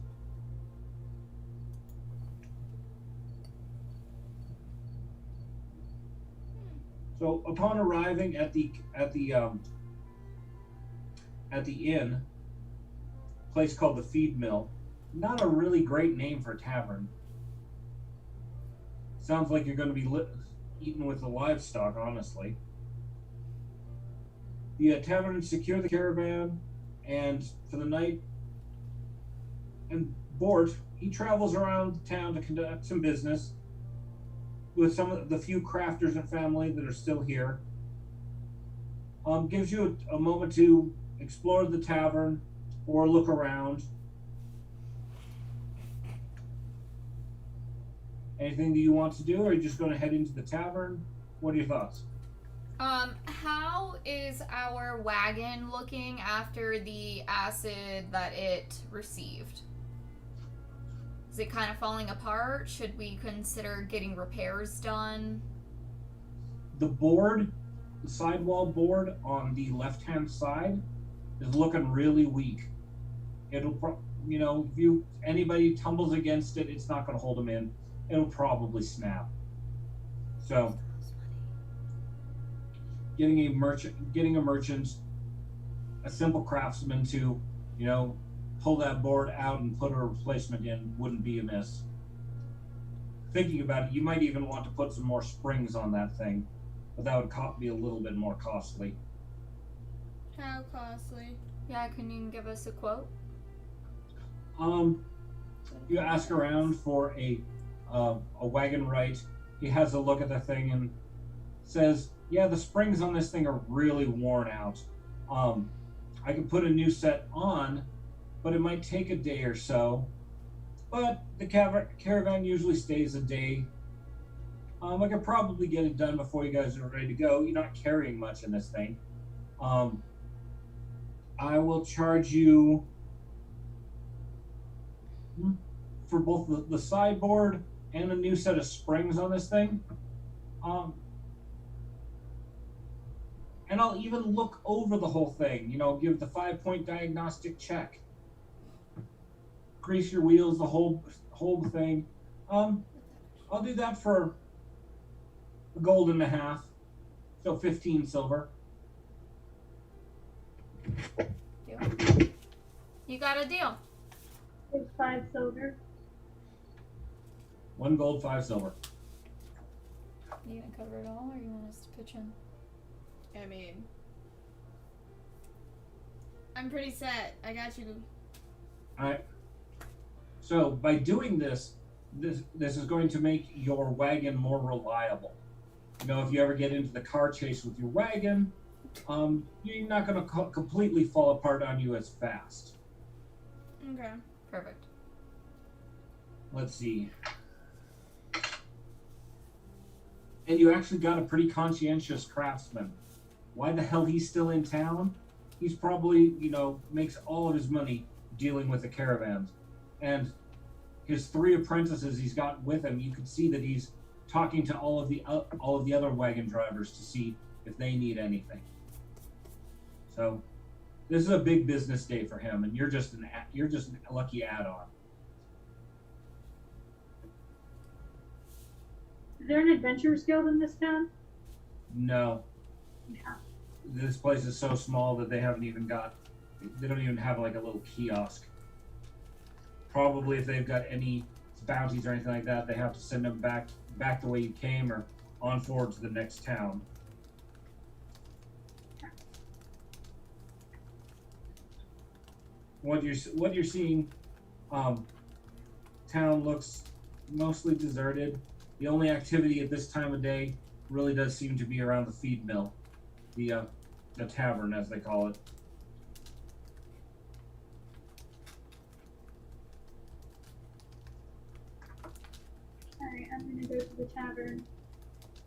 So upon arriving at the inn, a place called the Feed Mill, not a really great name for a tavern. Sounds like you're going to be eaten with the livestock, honestly. The tavern secure the caravan, and for the night, and Bort, he travels around town to conduct some business with some of the few crafters and family that are still here. Gives you a moment to explore the tavern or look around. Anything that you want to do, or are you just going to head into the tavern? What are your thoughts? How is our wagon looking after the acid that it received? Is it kind of falling apart? Should we consider getting repairs done? The sidewall board on the left-hand side is looking really weak. It'll, if anybody tumbles against it, it's not going to hold them in. It'll probably snap. So, getting a merchant, a simple craftsman to, pull that board out and put a replacement in wouldn't be amiss. Thinking about it, you might even want to put some more springs on that thing, but that would be a little bit more costly. How costly? Yeah, can you give us a quote? You ask around for a wagon right. He has a look at the thing and says, yeah, the springs on this thing are really worn out. I can put a new set on, but it might take a day or so. But the caravan usually stays a day. I could probably get it done before you guys are ready to go. You're not carrying much in this thing. I will charge you for both the sideboard and a new set of springs on this thing. And I'll even look over the whole thing, give the 5-point diagnostic check. Grease your wheels, the whole thing. I'll do that for $1.50, so 15 silver. Deal. You got a deal. It's 5 silver. 1 gold, 5 silver. You gonna cover it all, or you want us to pitch in? I mean, I'm pretty set. I got you. Alright. So by doing this is going to make your wagon more reliable. If you ever get into the car chase with your wagon, you're not going to completely fall apart on you as fast. Okay. Perfect. Let's see. And you actually got a pretty conscientious craftsman. Why the hell he's still in town? He's probably, makes all of his money dealing with the caravans. And his 3 apprentices he's got with him, you can see that he's talking to all of the other wagon drivers to see if they need anything. So this is a big business day for him, and you're just a lucky add-on. Is there an adventurers guild in this town? No. Yeah. This place is so small that they don't even have like a little kiosk. Probably if they've got any bounties or anything like that, they have to send them back the way you came or on forward to the next town. What you're seeing, town looks mostly deserted. The only activity at this time of day really does seem to be around the feed mill, the tavern as they call it. Alright, I'm gonna go to the tavern.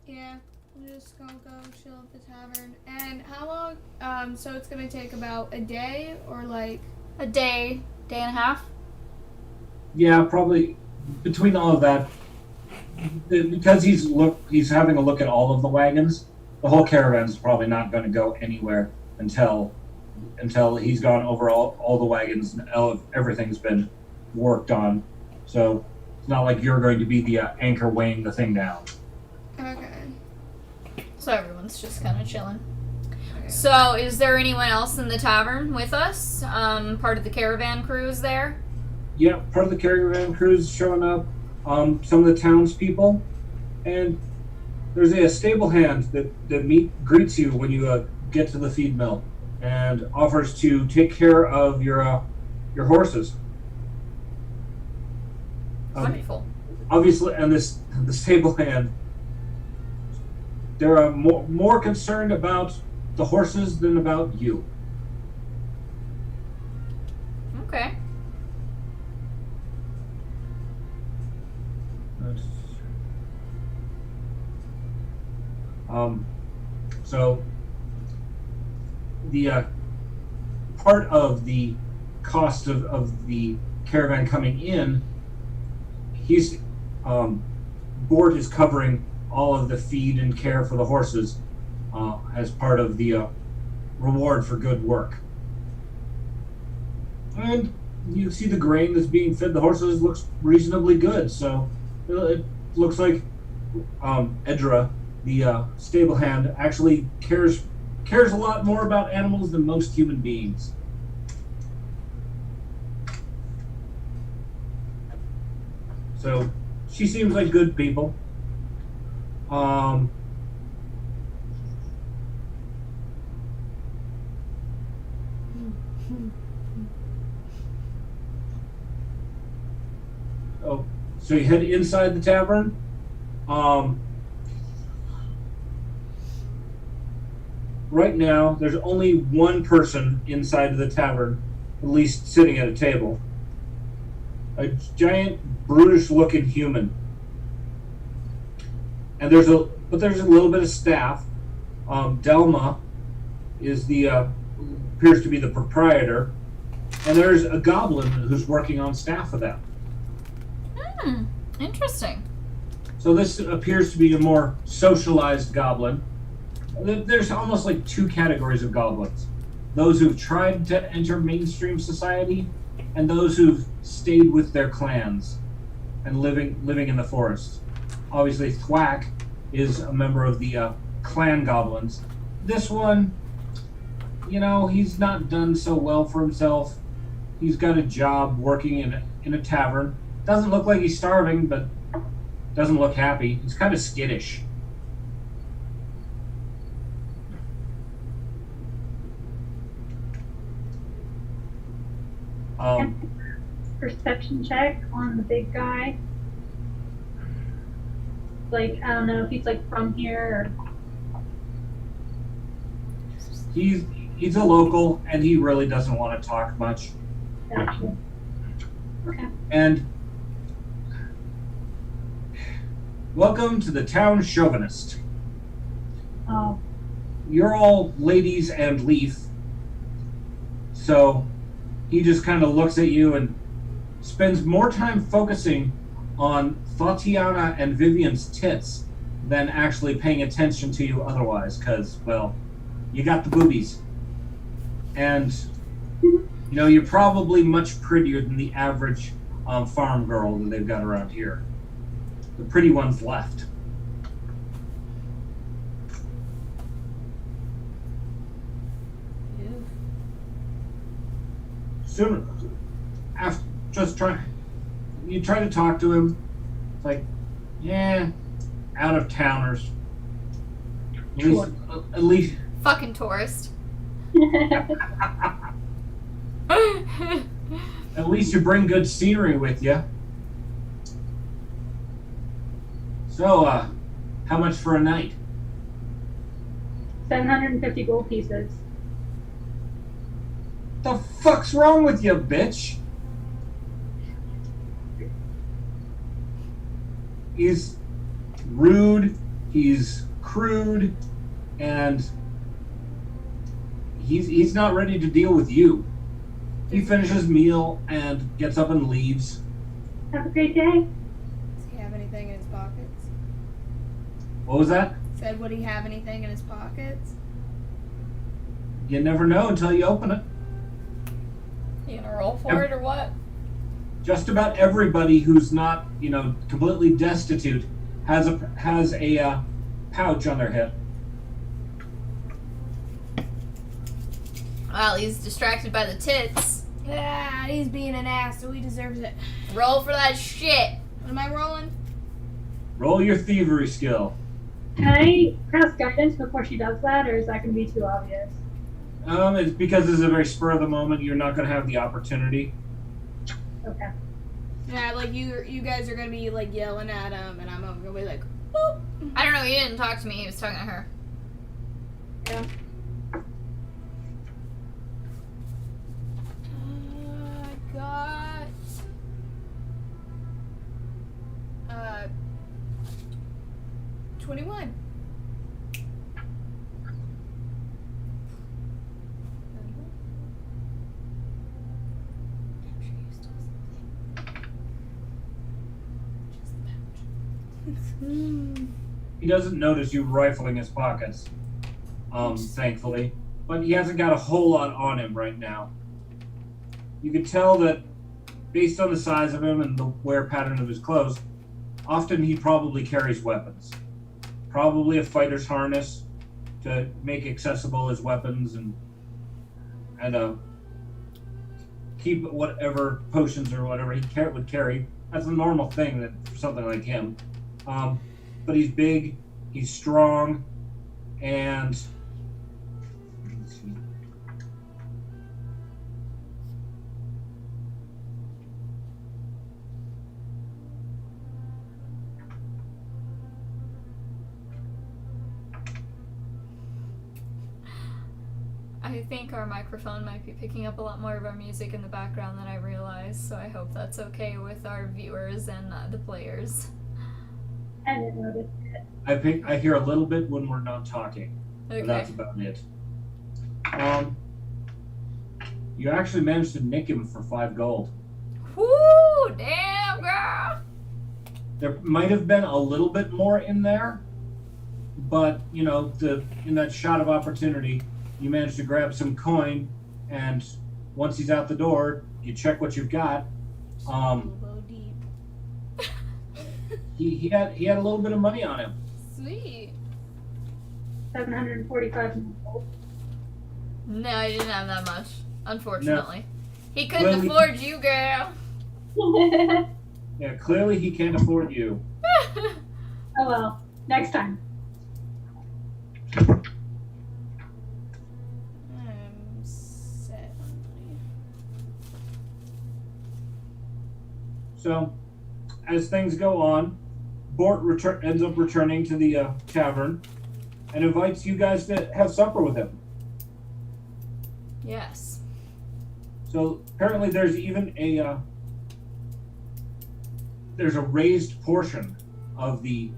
Yeah, I'm just gonna go chill at the tavern. And how long? So it's gonna take about a day or like A day and a half. Yeah, probably between all of that, because he's having a look at all of the wagons. The whole caravan's probably not going to go anywhere until he's gone over all the wagons and everything's been worked on. So it's not like you're going to be the anchor weighing the thing down. okay. So everyone's just kind of chilling. So is there anyone else in the tavern with us? Part of the caravan crew is there? Yeah, part of the caravan crew's showing up. Some of the townspeople, and there's a stable hand that greets you when you get to the feed mill, and offers to take care of your horses. Wonderful. Obviously, and the stable hand, they're more concerned about the horses than about you. Okay. So the part of the cost of the caravan coming in, he's board is covering all of the feed and care for the horses as part of the reward for good work. And you see the grain that's being fed the horses looks reasonably good, so it looks like Edra, the stable hand, actually cares a lot more about animals than most human beings. So she seems like good people. So you head inside the tavern. Right now, there's only one person inside of the tavern, at least sitting at a table. A giant, brutish-looking human. And there's a little bit of staff. Delma is appears to be the proprietor, and there's a goblin who's working on staff with them. Interesting. So this appears to be a more socialized goblin. There's almost like two categories of goblins. Those who've tried to enter mainstream society, and those who've stayed with their clans and living in the forest. Obviously, Thwack is a member of the clan goblins. This one, he's not done so well for himself. He's got a job working in a tavern. Doesn't look like he's starving, but doesn't look happy. He's kind of skittish. Perception check on the big guy. Like, I don't know if he's like from here or... He's a local, and he really doesn't want to talk much. Gotcha. Okay. And welcome to the town chauvinist. Oh. You're all ladies and Leaf, so he just kind of looks at you and spends more time focusing on Thotianna and Vivian's tits than actually paying attention to you otherwise, because, well, you got the boobies. And, you're probably much prettier than the average farm girl that they've got around here. The pretty ones left. Soon, after you try to talk to him. It's like, yeah, out of towners. At least. Fucking tourist. At least you bring good scenery with you. So, how much for a night? 750 gold pieces. The fuck's wrong with you, bitch? He's rude, he's crude, and he's not ready to deal with you. He finishes meal and gets up and leaves. Have a great day. Does he have anything in his pockets? What was that? Said, would he have anything in his pockets? You never know until you open it. You gonna roll for it or what? Just about everybody who's not, completely destitute has a pouch on their hip. Well, he's distracted by the tits. Yeah, he's being an ass, so he deserves it. Roll for that shit. What am I rolling? Roll your thievery skill. Can I cast guidance before she does that, or is that going to be too obvious? It's because this is a very spur of the moment. You're not going to have the opportunity. Okay. Yeah, like you guys are gonna be like yelling at him, and I'm gonna be like, boop. I don't know, he didn't talk to me, he was talking to her. Yeah. I got 21. He doesn't notice you rifling his pockets, thankfully. But he hasn't got a whole lot on him right now. You can tell that, based on the size of him and the wear pattern of his clothes, often he probably carries weapons. Probably a fighter's harness to make accessible his weapons and keep whatever potions or whatever he would carry. That's a normal thing for something like him. But he's big, he's strong, and let's see. I think our microphone might be picking up a lot more of our music in the background than I realized, so I hope that's okay with our viewers and the players. I didn't notice it. I hear a little bit when we're not talking, Okay. but that's about it. You actually managed to nick him for 5 gold. Whoo! Damn, girl! There might have been a little bit more in there, but in that shot of opportunity, you managed to grab some coin, and once he's out the door, you check what you've got. Elbow deep. He had a little bit of money on him. Sweet. 745 gold. No, he didn't have that much, unfortunately. He couldn't Well, afford you, girl. Yeah, clearly he can't afford you. Oh well, next time. I'm set on money. So, as things go on, Bort ends up returning to the tavern and invites you guys to have supper with him. Yes. So apparently there's even there's a raised portion of the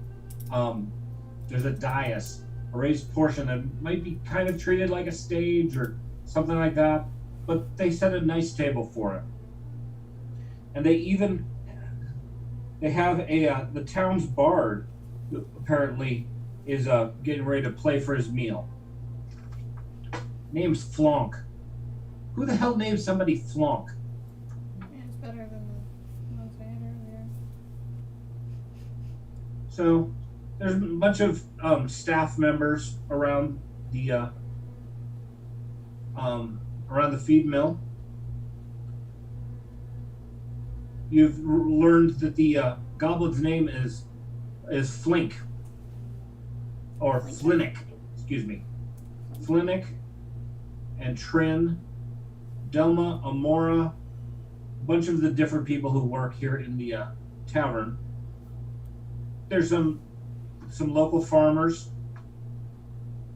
there's a dais, a raised portion that might be kind of treated like a stage or something like that, but they set a nice table for it. And they have the town's bard who apparently is getting ready to play for his meal. Name's Flonk. Who the hell named somebody Flonk? Yeah, it's better than the ones I had earlier. So there's a bunch of staff members around the feed mill. you've learned that the goblin's name is Flink. Or Flinick, excuse me. Flinick and Trin, Delma, Amora, a bunch of the different people who work here in the tavern. There's some local farmers,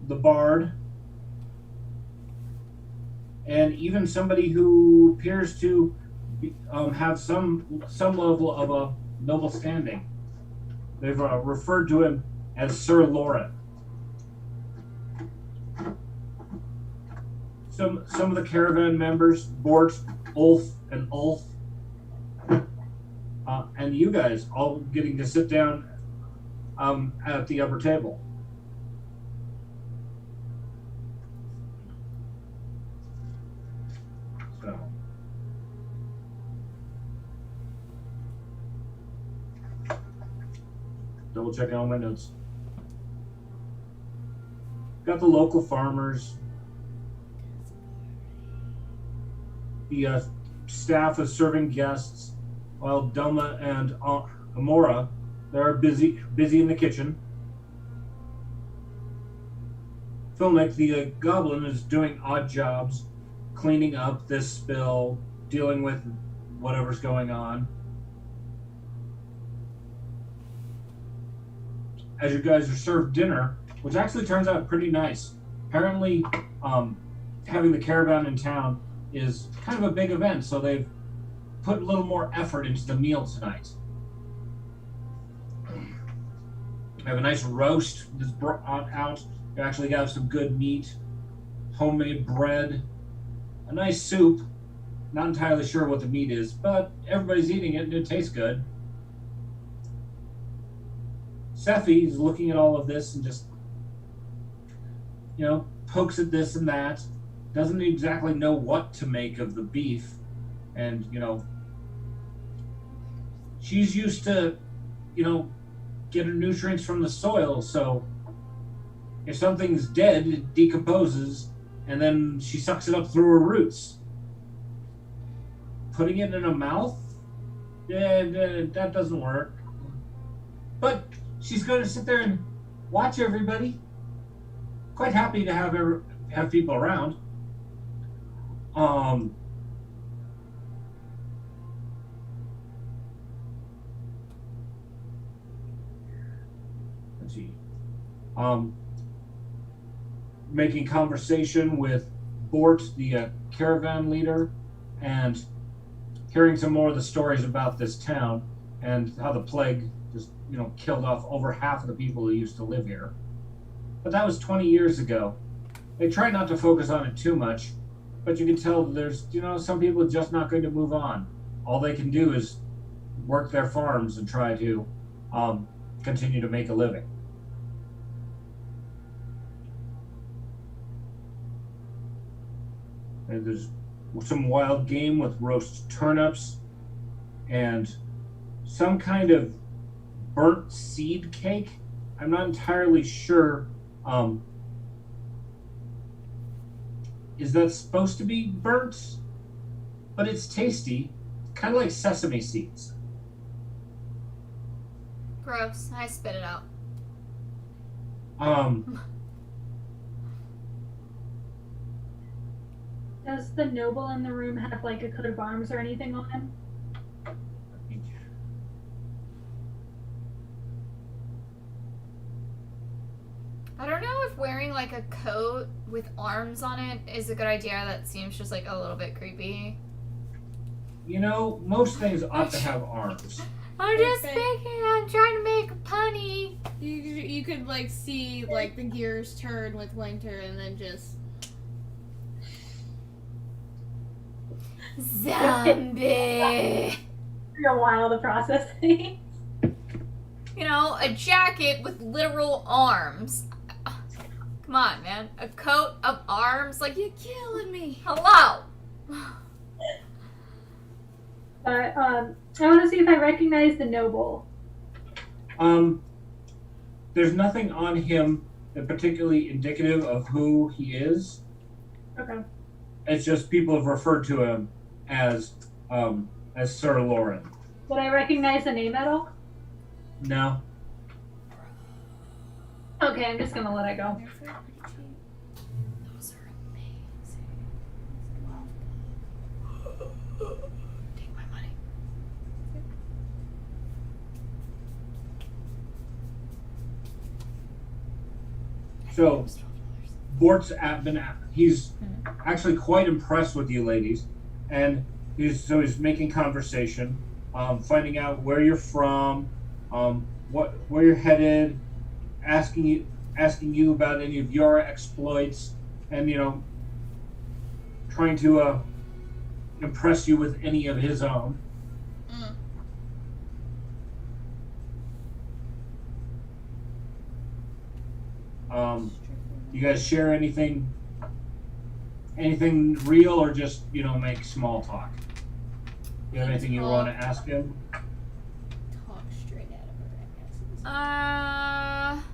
the bard, and even somebody who appears to have some level of a noble standing. They've referred to him as Sir Lauren. Some of the caravan members, Bort, Ulf, and Ulf, and you guys all getting to sit down at the upper table. So. Double checking all my notes. Got the local farmers. The staff is serving guests, while Delma and Amora, they're busy in the kitchen. Filmic, the goblin, is doing odd jobs, cleaning up this spill, dealing with whatever's going on. As you guys are served dinner, which actually turns out pretty nice. Apparently, having the caravan in town is kind of a big event, so they've put a little more effort into the meal tonight. We have a nice roast that's brought out. You actually have some good meat, homemade bread, a nice soup. Not entirely sure what the meat is, but everybody's eating it and it tastes good. Sephie is looking at all of this and just, pokes at this and that. Doesn't exactly know what to make of the beef. And, she's used to, get her nutrients from the soil. So if something's dead, it decomposes, and then she sucks it up through her roots. Putting it in her mouth? That doesn't work. But she's going to sit there and watch everybody. Quite happy to have people around. Let's see. Making conversation with Bort, the caravan leader, and hearing some more of the stories about this town and how the plague just, killed off over half of the people who used to live here. But that was 20 years ago. They try not to focus on it too much, but you can tell that there's, some people are just not going to move on. All they can do is work their farms and try to continue to make a living. And there's some wild game with roast turnips and some kind of burnt seed cake. I'm not entirely sure. Is that supposed to be burnt? But it's tasty. Kind of like sesame seeds. Gross. I spit it out. Does the noble in the room have like a coat of arms or anything on him? I don't know if wearing like a coat with arms on it is a good idea. That seems just like a little bit creepy. Most things ought to have arms. I'm just I'm trying to make a punny. You could like see like the gears turn with winter and then just zombie. A while to process things. A jacket with literal arms. Come on, man. A coat of arms? Like, you're killing me. Hello. But I want to see if I recognize the noble. There's nothing on him that particularly indicative of who he is. Okay. It's just people have referred to him as Sir Lauren. Would I recognize the name at all? No. Okay, I'm just gonna let it go. Those are amazing. Take my money. So, Bort's he's actually quite impressed with you ladies, and he's making conversation, finding out where you're from, where you're headed, asking you about any of your exploits, and trying to impress you with any of his own. You guys share anything real, or just make small talk? You have anything you want to ask him? Talk straight out of her, I guess.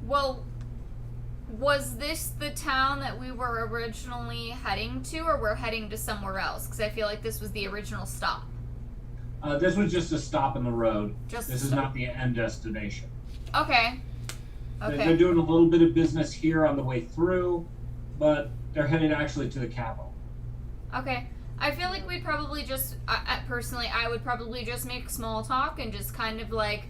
Well, was this the town that we were originally heading to, or we're heading to somewhere else? Because I feel like this was the original stop. This was just a stop in the road. Just this is not the end destination. Okay. They're doing a little bit of business here on the way through, but they're headed actually to the capital. Okay. I feel like we'd probably just, personally, I would probably just make small talk and just kind of like,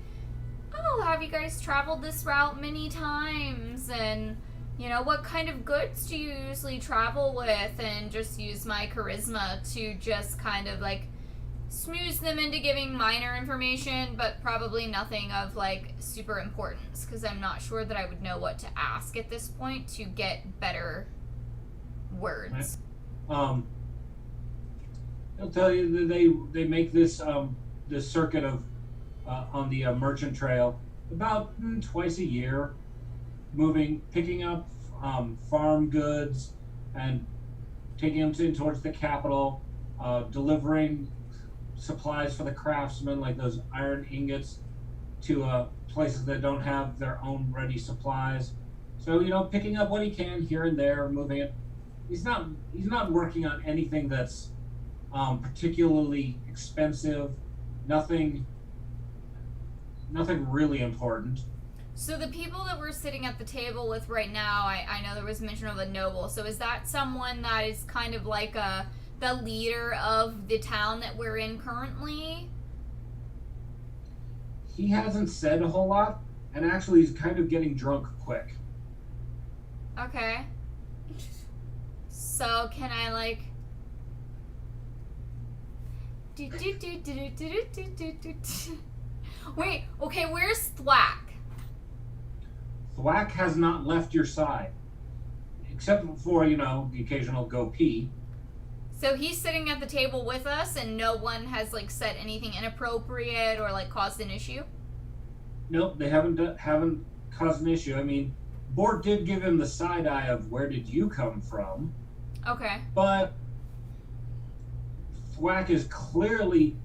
oh, have you guys traveled this route many times? And, what kind of goods do you usually travel with? And just use my charisma to just kind of like smooth them into giving minor information, but probably nothing of like super importance, because I'm not sure that I would know what to ask at this point to get better words. They'll tell you that they make this circuit of on the merchant trail about twice a year, picking up farm goods and taking them towards the capital, delivering supplies for the craftsmen, like those iron ingots, to places that don't have their own ready supplies. So picking up what he can here and there, moving it. He's not working on anything that's particularly expensive. Nothing really important. So the people that we're sitting at the table with right now, I know there was mention of a noble. So is that someone that is kind of like the leader of the town that we're in currently? He hasn't said a whole lot, and actually he's kind of getting drunk quick. Okay. So can I like... Wait, okay, where's Thwack? Thwack has not left your side, except for, the occasional go pee. So he's sitting at the table with us, and no one has like said anything inappropriate or like caused an issue? Nope, they haven't caused an issue. I mean, Bort did give him the side eye of where did you come from? Okay. But Thwack is clearly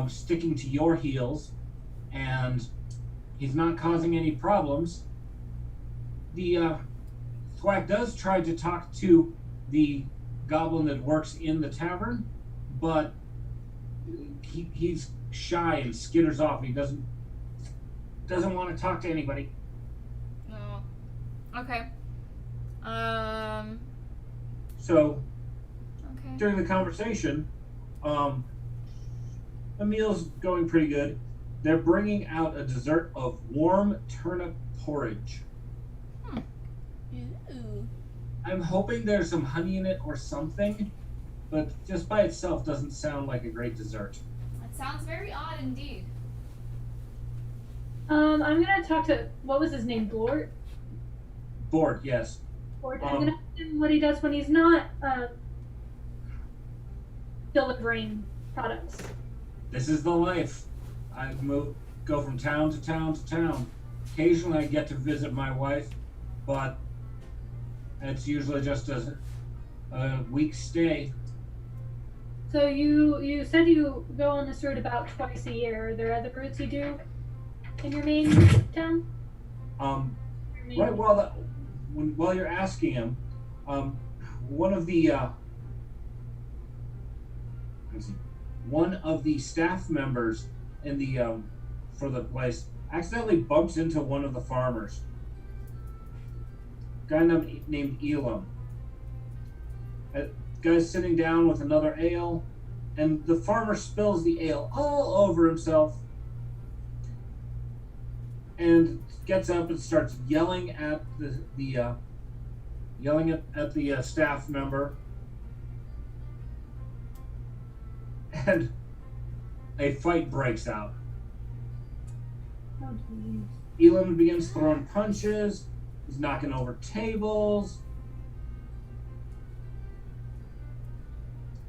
sticking to your heels, and he's not causing any problems. The Thwack does try to talk to the goblin that works in the tavern, but he's shy and skitters off. He doesn't want to talk to anybody. No. Okay. So Okay. during the conversation, the meal's going pretty good. They're bringing out a dessert of warm turnip porridge. Ooh. I'm hoping there's some honey in it or something, but just by itself doesn't sound like a great dessert. That sounds very odd indeed. I'm gonna talk to, what was his name, Blort? Bort, yes. Blort. I'm gonna ask him what he does when he's not delivering products. This is the life. I go from town to town to town. Occasionally I get to visit my wife, but it's usually just a week's stay. So you said you go on this route about twice a year. Are there other routes you do in your main town? Right while you're asking him, one of the one of the staff members in the for the place accidentally bumps into one of the farmers. A guy named Elam. A guy's sitting down with another ale, and the farmer spills the ale all over himself and gets up and starts yelling at the staff member, and a fight breaks out. Elam begins throwing punches. He's knocking over tables.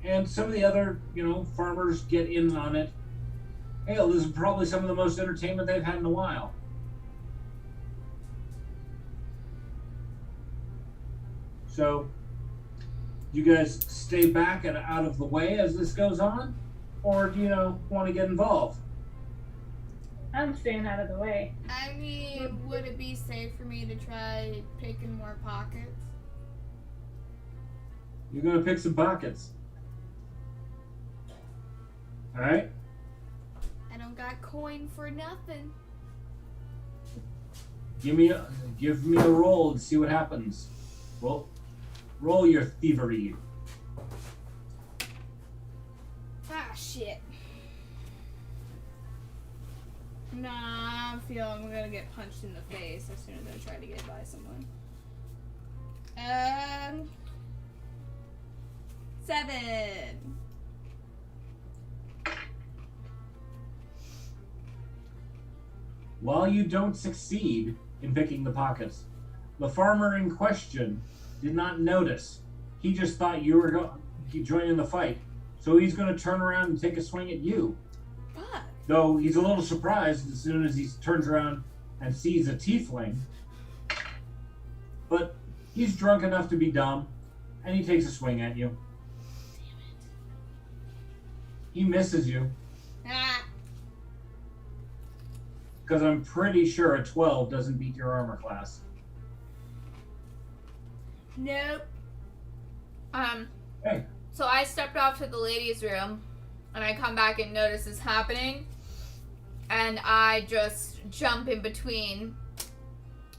And some of the other, farmers get in on it. Hell, this is probably some of the most entertainment they've had in a while. So, you guys stay back and out of the way as this goes on? Or do you want to get involved? I'm staying out of the way. I mean, would it be safe for me to try picking more pockets? You're going to pick some pockets. Alright? I don't got coin for nothing. Give me a roll and see what happens. Well, roll your thievery. Ah, shit. Nah, I feel I'm gonna get punched in the face as soon as I try to get by someone. 7. While you don't succeed in picking the pockets, the farmer in question did not notice. He just thought you were joining the fight, so he's going to turn around and take a swing at you. Fuck. Though he's a little surprised as soon as he turns around and sees a tiefling. But he's drunk enough to be dumb, and he takes a swing at you. He misses you. Ah. Because I'm pretty sure a 12 doesn't beat your armor class. Nope. Hey. So I stepped off to the ladies' room, and I come back and notice this happening, and I just jump in between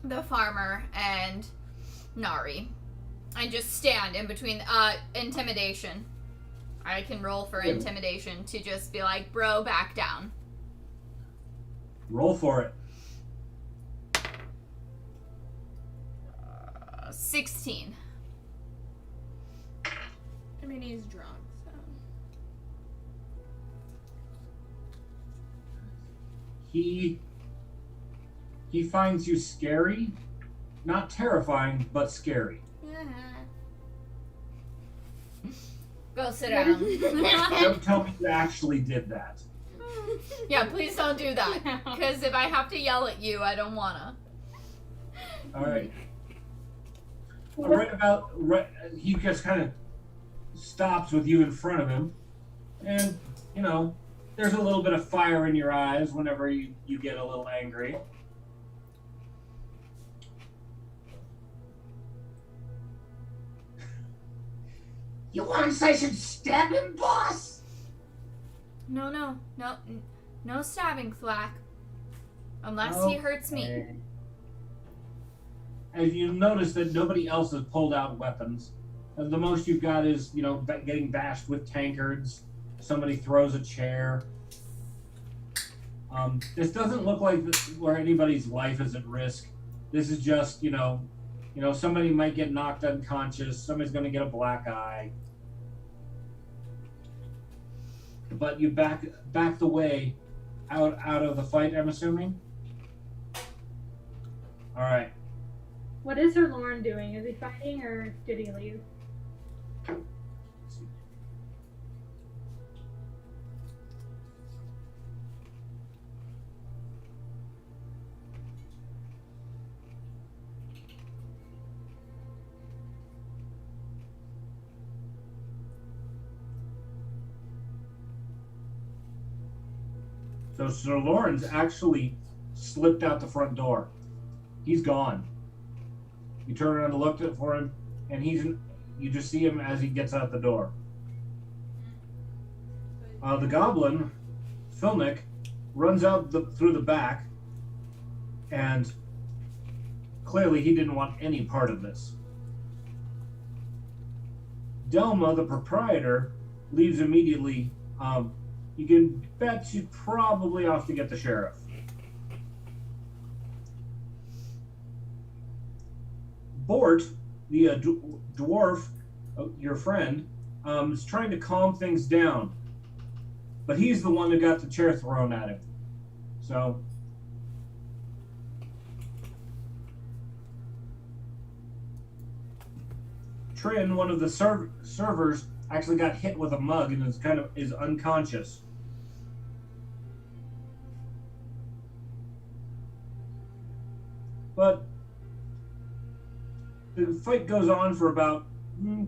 the farmer and Narri. I just stand in between, intimidation. I can roll for intimidation to just be like, bro, back down. Roll for it. 16. I mean, he's drunk, so. He finds you scary. Not terrifying, but scary. Go sit down. Don't tell me you actually did that. Yeah, please don't do that. Because if I have to yell at you, I don't wanna. Alright. He just kind of stops with you in front of him. And, there's a little bit of fire in your eyes whenever you get a little angry. You want I should stab him, boss? No stabbing, Thwack. Unless he hurts me. As you notice that nobody else has pulled out weapons. The most you've got is, getting bashed with tankards. Somebody throws a chair. This doesn't look like where anybody's life is at risk. This is just, somebody might get knocked unconscious. Somebody's going to get a black eye. But you back the way out of the fight, I'm assuming? Alright. What is Sir Lauren doing? Is he fighting or did he leave? So Sir Lawrence actually slipped out the front door. He's gone. You turn around and look for him, and you just see him as he gets out the door. The goblin, Filnick, runs out through the back, and clearly he didn't want any part of this. Delma, the proprietor, leaves immediately. You can bet she's probably off to get the sheriff. Bort, the dwarf, your friend, is trying to calm things down, but he's the one who got the chair thrown at him. So, Trin, one of the servers, actually got hit with a mug and is unconscious. But the fight goes on for about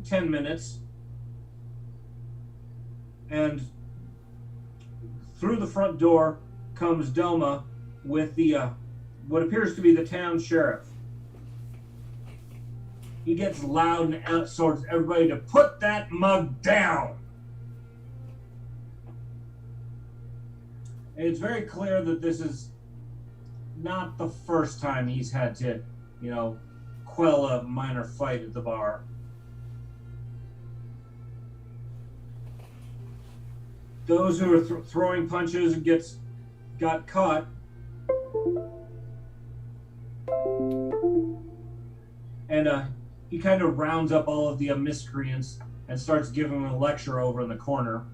10 minutes, and through the front door comes Delma with the what appears to be the town sheriff. He gets loud and exhorts everybody to put that mug down. And it's very clear that this is not the first time he's had to, quell a minor fight at the bar. Those who are throwing punches got caught. And he kind of rounds up all of the miscreants and starts giving them a lecture over in the corner.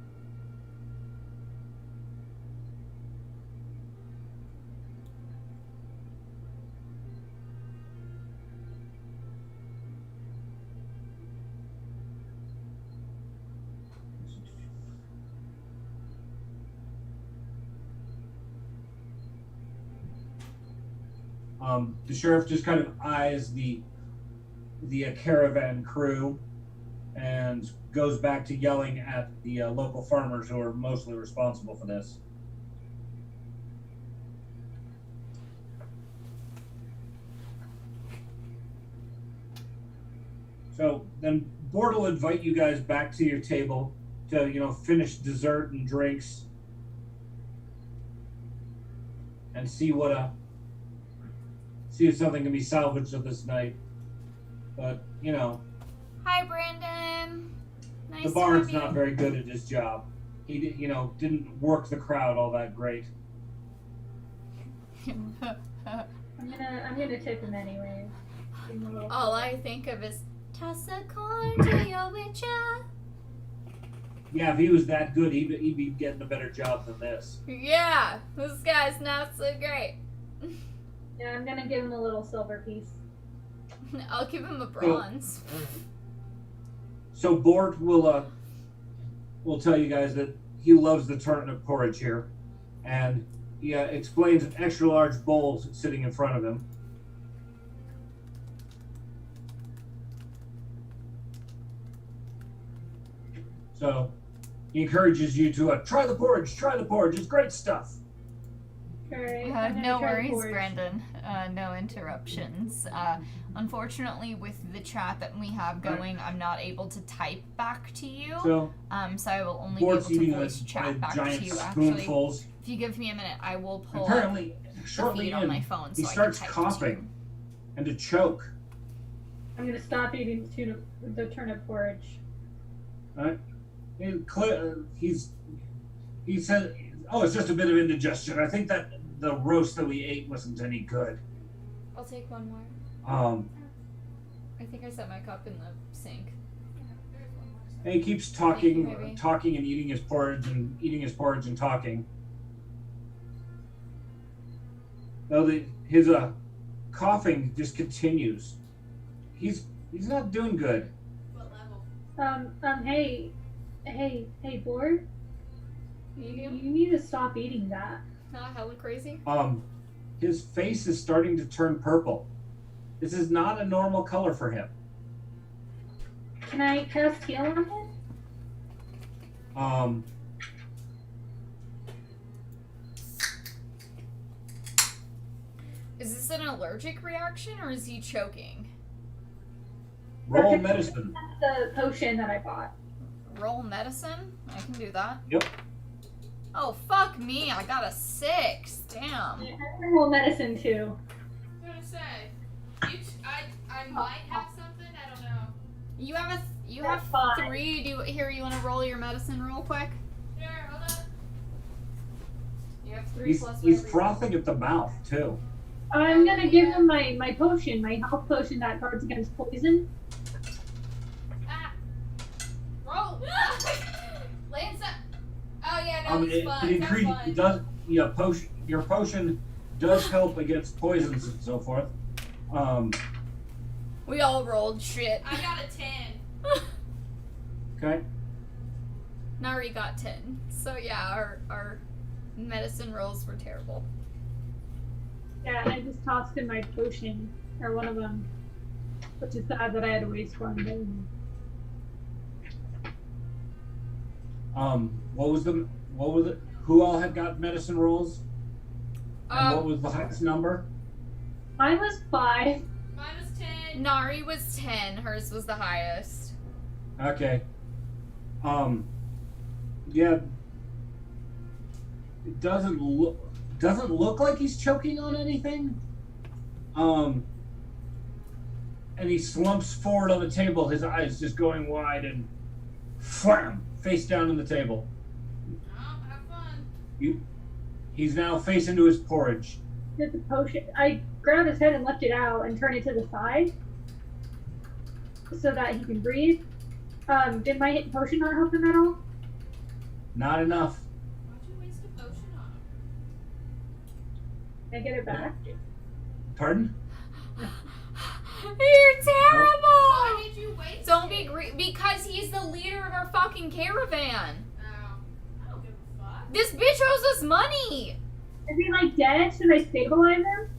The sheriff just kind of eyes the caravan crew and goes back to yelling at the local farmers who are mostly responsible for this. So then Bort will invite you guys back to your table to, finish dessert and drinks and see if something can be salvaged of this night. But, Hi, Brandon. Nice the to bard's have you. not very good at his job. He, didn't work the crowd all that great. I'm gonna tip him anyway. All I think of is toss a coin to your witcher. Yeah, if he was that good, he'd be getting a better job than this. Yeah, this guy's not so great. Yeah, I'm gonna give him a little silver piece. I'll give him a bronze. So Bort will tell you guys that he loves the turnip porridge here, and he explains an extra large bowl sitting in front of him. So he encourages you to try the porridge. Try the porridge. It's great stuff. Alright, I'm gonna No try the worries, porridge. Brandon. No interruptions. Unfortunately, with the chat that we have going, I'm not able to type back to you. So So I will only Bort's be able eating to voice chat back to giant you. Actually, spoonfuls. if you give me a minute, I will pull up Apparently, the shortly feed on in, my phone. he So starts I can type coughing and to choke. I'm gonna stop eating the turnip porridge. He said, "Oh, it's just a bit of indigestion. I think that the roast that we ate wasn't any good." I'll take one more. I think I set my cup in the sink. And he keeps Thank you, talking baby. and eating his porridge and talking. Though his coughing just continues. He's not doing good. Hey, Bort. You need to stop eating that. Not hella crazy. His face is starting to turn purple. This is not a normal color for him. Can I cast heal on him? Is this an allergic reaction or is he choking? Roll medicine. That's the potion that I bought. Roll medicine? I can do that. Yep. Oh, fuck me. I got a 6. Damn. I roll medicine too. I was gonna say, I might have something. I don't know. You have That's fine. 3. Here, you want to roll your medicine real quick? Sure, hold up. You have 3 He's plus he's whatever you- frothing at the mouth too. I'm gonna give him my potion, my health potion that guards against poison. Ah. Roll. Lance. Oh yeah, no, he's It fine. That's increase fine. does your potion does help against poisons and so forth. We all rolled shit. I got a 10. Okay. Narri got 10. So yeah, our medicine rolls were terrible. Yeah, I just tossed in my potion, or one of them, which is sad that I had to waste one. What was it? Who all had got medicine rolls? And what was the highest number? Mine was 5. Mine was 10. Narri was 10. Hers was the highest. Okay. Yeah. It doesn't look like he's choking on anything. And he slumps forward on the table, his eyes just going wide, and wham, face down on the table. Oh, have fun. He's now face into his porridge. Did the potion? I grab his head and lift it out and turn it to the side so that he can breathe. Did my hit potion not help him at all? Not enough. Why'd you waste a potion on him? Can I get it back? Pardon? You're terrible! Why did you waste Don't it? be because he's the leader of our fucking caravan. Oh. I don't give a fuck. This bitch owes us money. Is he like dead? Should I stabilize him?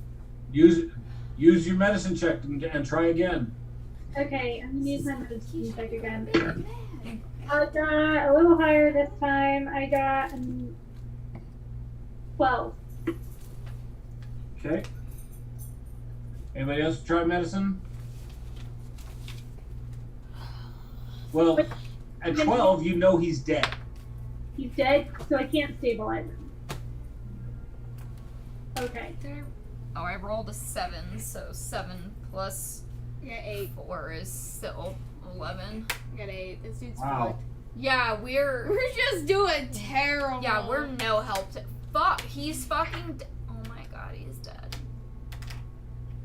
Use your medicine check and try again. Okay, I'm gonna use my medicine check again. Big man. I got a little higher this time. I got 12. Okay. Anybody else try medicine? Well, at 12, you know he's dead. He's dead, so I can't stabilize him. Okay. Oh, I rolled a 7, so 7 plus Yeah, 8. 4 is still 11. I got 8. This dude's Wow. fucked. Yeah, we're just doing terrible. yeah, we're no help to fuck. He's fucking. Oh my god, he's dead.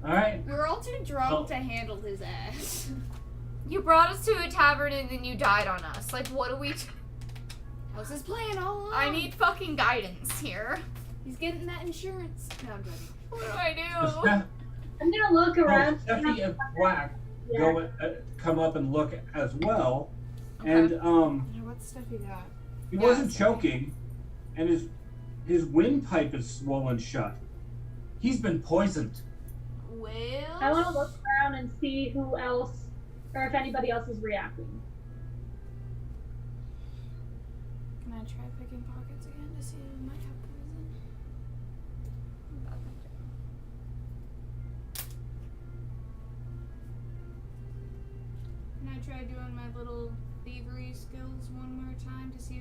All right. We're all too drunk Oh. to handle his ass. You brought us to a tavern and then you died on us. Like, what do we? That was his plan all along. I need fucking guidance here. He's getting that insurance. No, I'm joking. What do I The do? I'm gonna look around. Sephie and Black Yeah. come up and look as well, Okay. and What stuff you got? he Yeah, wasn't sorry. choking, and his windpipe is swollen shut. He's been poisoned. Well, I want to look around and see who else, or if anybody else is reacting. Can I try picking pockets again to see who might have poison? Can I try doing my little thievery skills one more time to see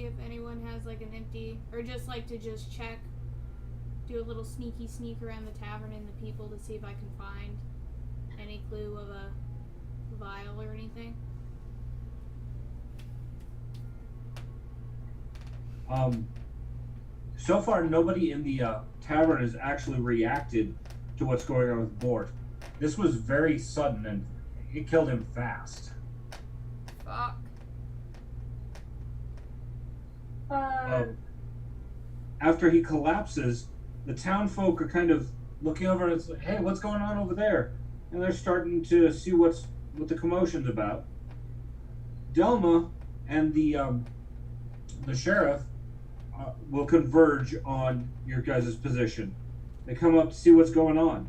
if anyone has like an empty, or just like to just check, do a little sneaky sneak around the tavern and the people to see if I can find any clue of a vial or anything? So far, nobody in the tavern has actually reacted to what's going on with Bort. This was very sudden, and it killed him fast. Fuck. After he collapses, the town folk are kind of looking over and it's like, hey, what's going on over there? And they're starting to see what the commotion's about. Delma and the sheriff will converge on your guys' position. They come up to see what's going on.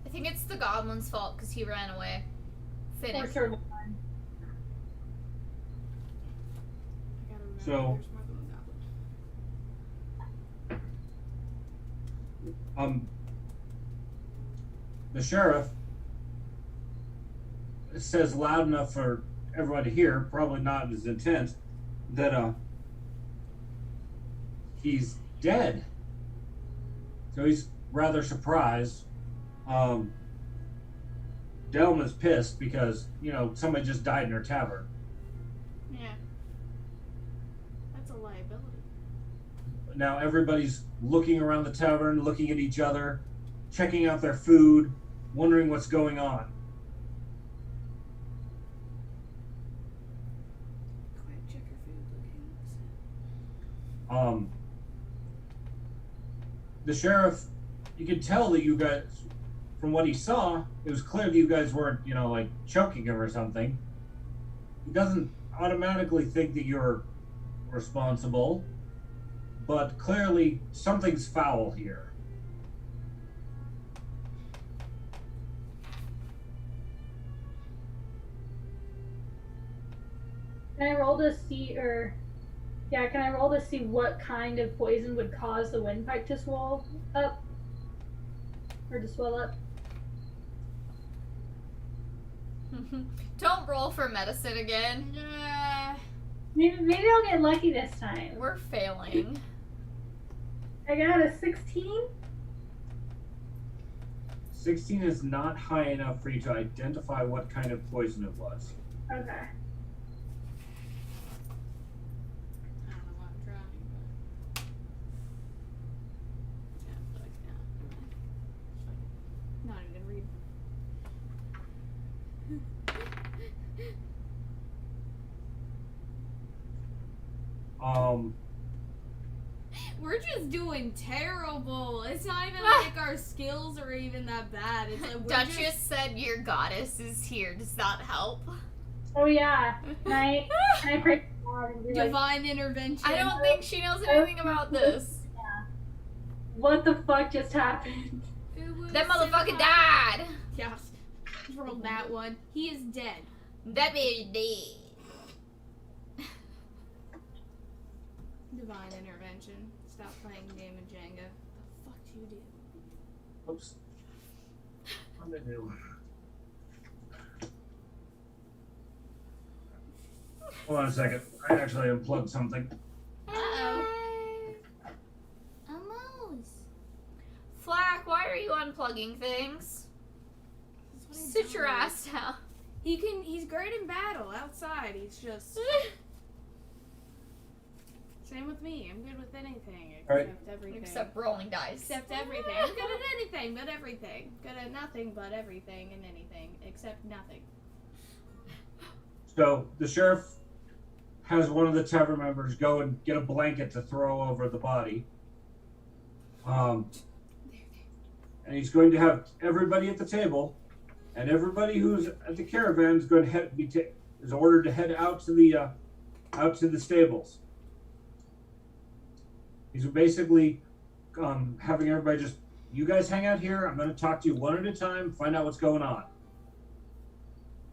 I think it's the goblin's fault because he ran away. for Fitting. certain. I gotta remember So- there's more than one goblin. The sheriff says loud enough for everyone to hear, probably not as intense. that he's dead. So he's rather surprised. Delma's pissed because, somebody just died in her tavern. Yeah. That's a liability. Now everybody's looking around the tavern, looking at each other, checking out their food, wondering what's going on. Quick, check your food. The sheriff, you could tell that you guys, from what he saw, it was clear that you guys weren't, like choking him or something. He doesn't automatically think that you're responsible, but clearly something's foul here. Can I roll to see, can I roll to see what kind of poison would cause the windpipe to swell up? Or to swell up? Don't roll for medicine again. Maybe I'll get lucky this time. We're failing. I got a 16? 16 is not high enough for you to identify what kind of poison it was. Okay. I don't know why I'm trying, but. Yeah, but yeah. Not even read. We're just doing terrible. It's not even like our skills are even that bad. It's like we're Duchess said your goddess is here. Does that help? Oh yeah. Can I pray for God and be like, divine intervention. I don't think she knows anything about this. what the fuck just happened? That motherfucker died. Yes. Rolled that one. He is dead. That baby dead. Divine intervention. Stop playing game of Jenga. The fuck do you do? Oops. What did I do? Hold on a second. I actually unplugged something. Uh-oh. Almost. Flack, why are you unplugging things? Sit your ass down. He's great in battle outside. He's just same with me. I'm good with anything except everything. Except rolling dice. Except everything. I'm good at anything but everything. Good at nothing but everything and anything except nothing. So the sheriff has one of the tavern members go and get a blanket to throw over the body. And he's going to have everybody at the table, and everybody who's at the caravan is going to is ordered to head out to the stables. He's basically having everybody just, you guys hang out here. I'm going to talk to you one at a time, find out what's going on.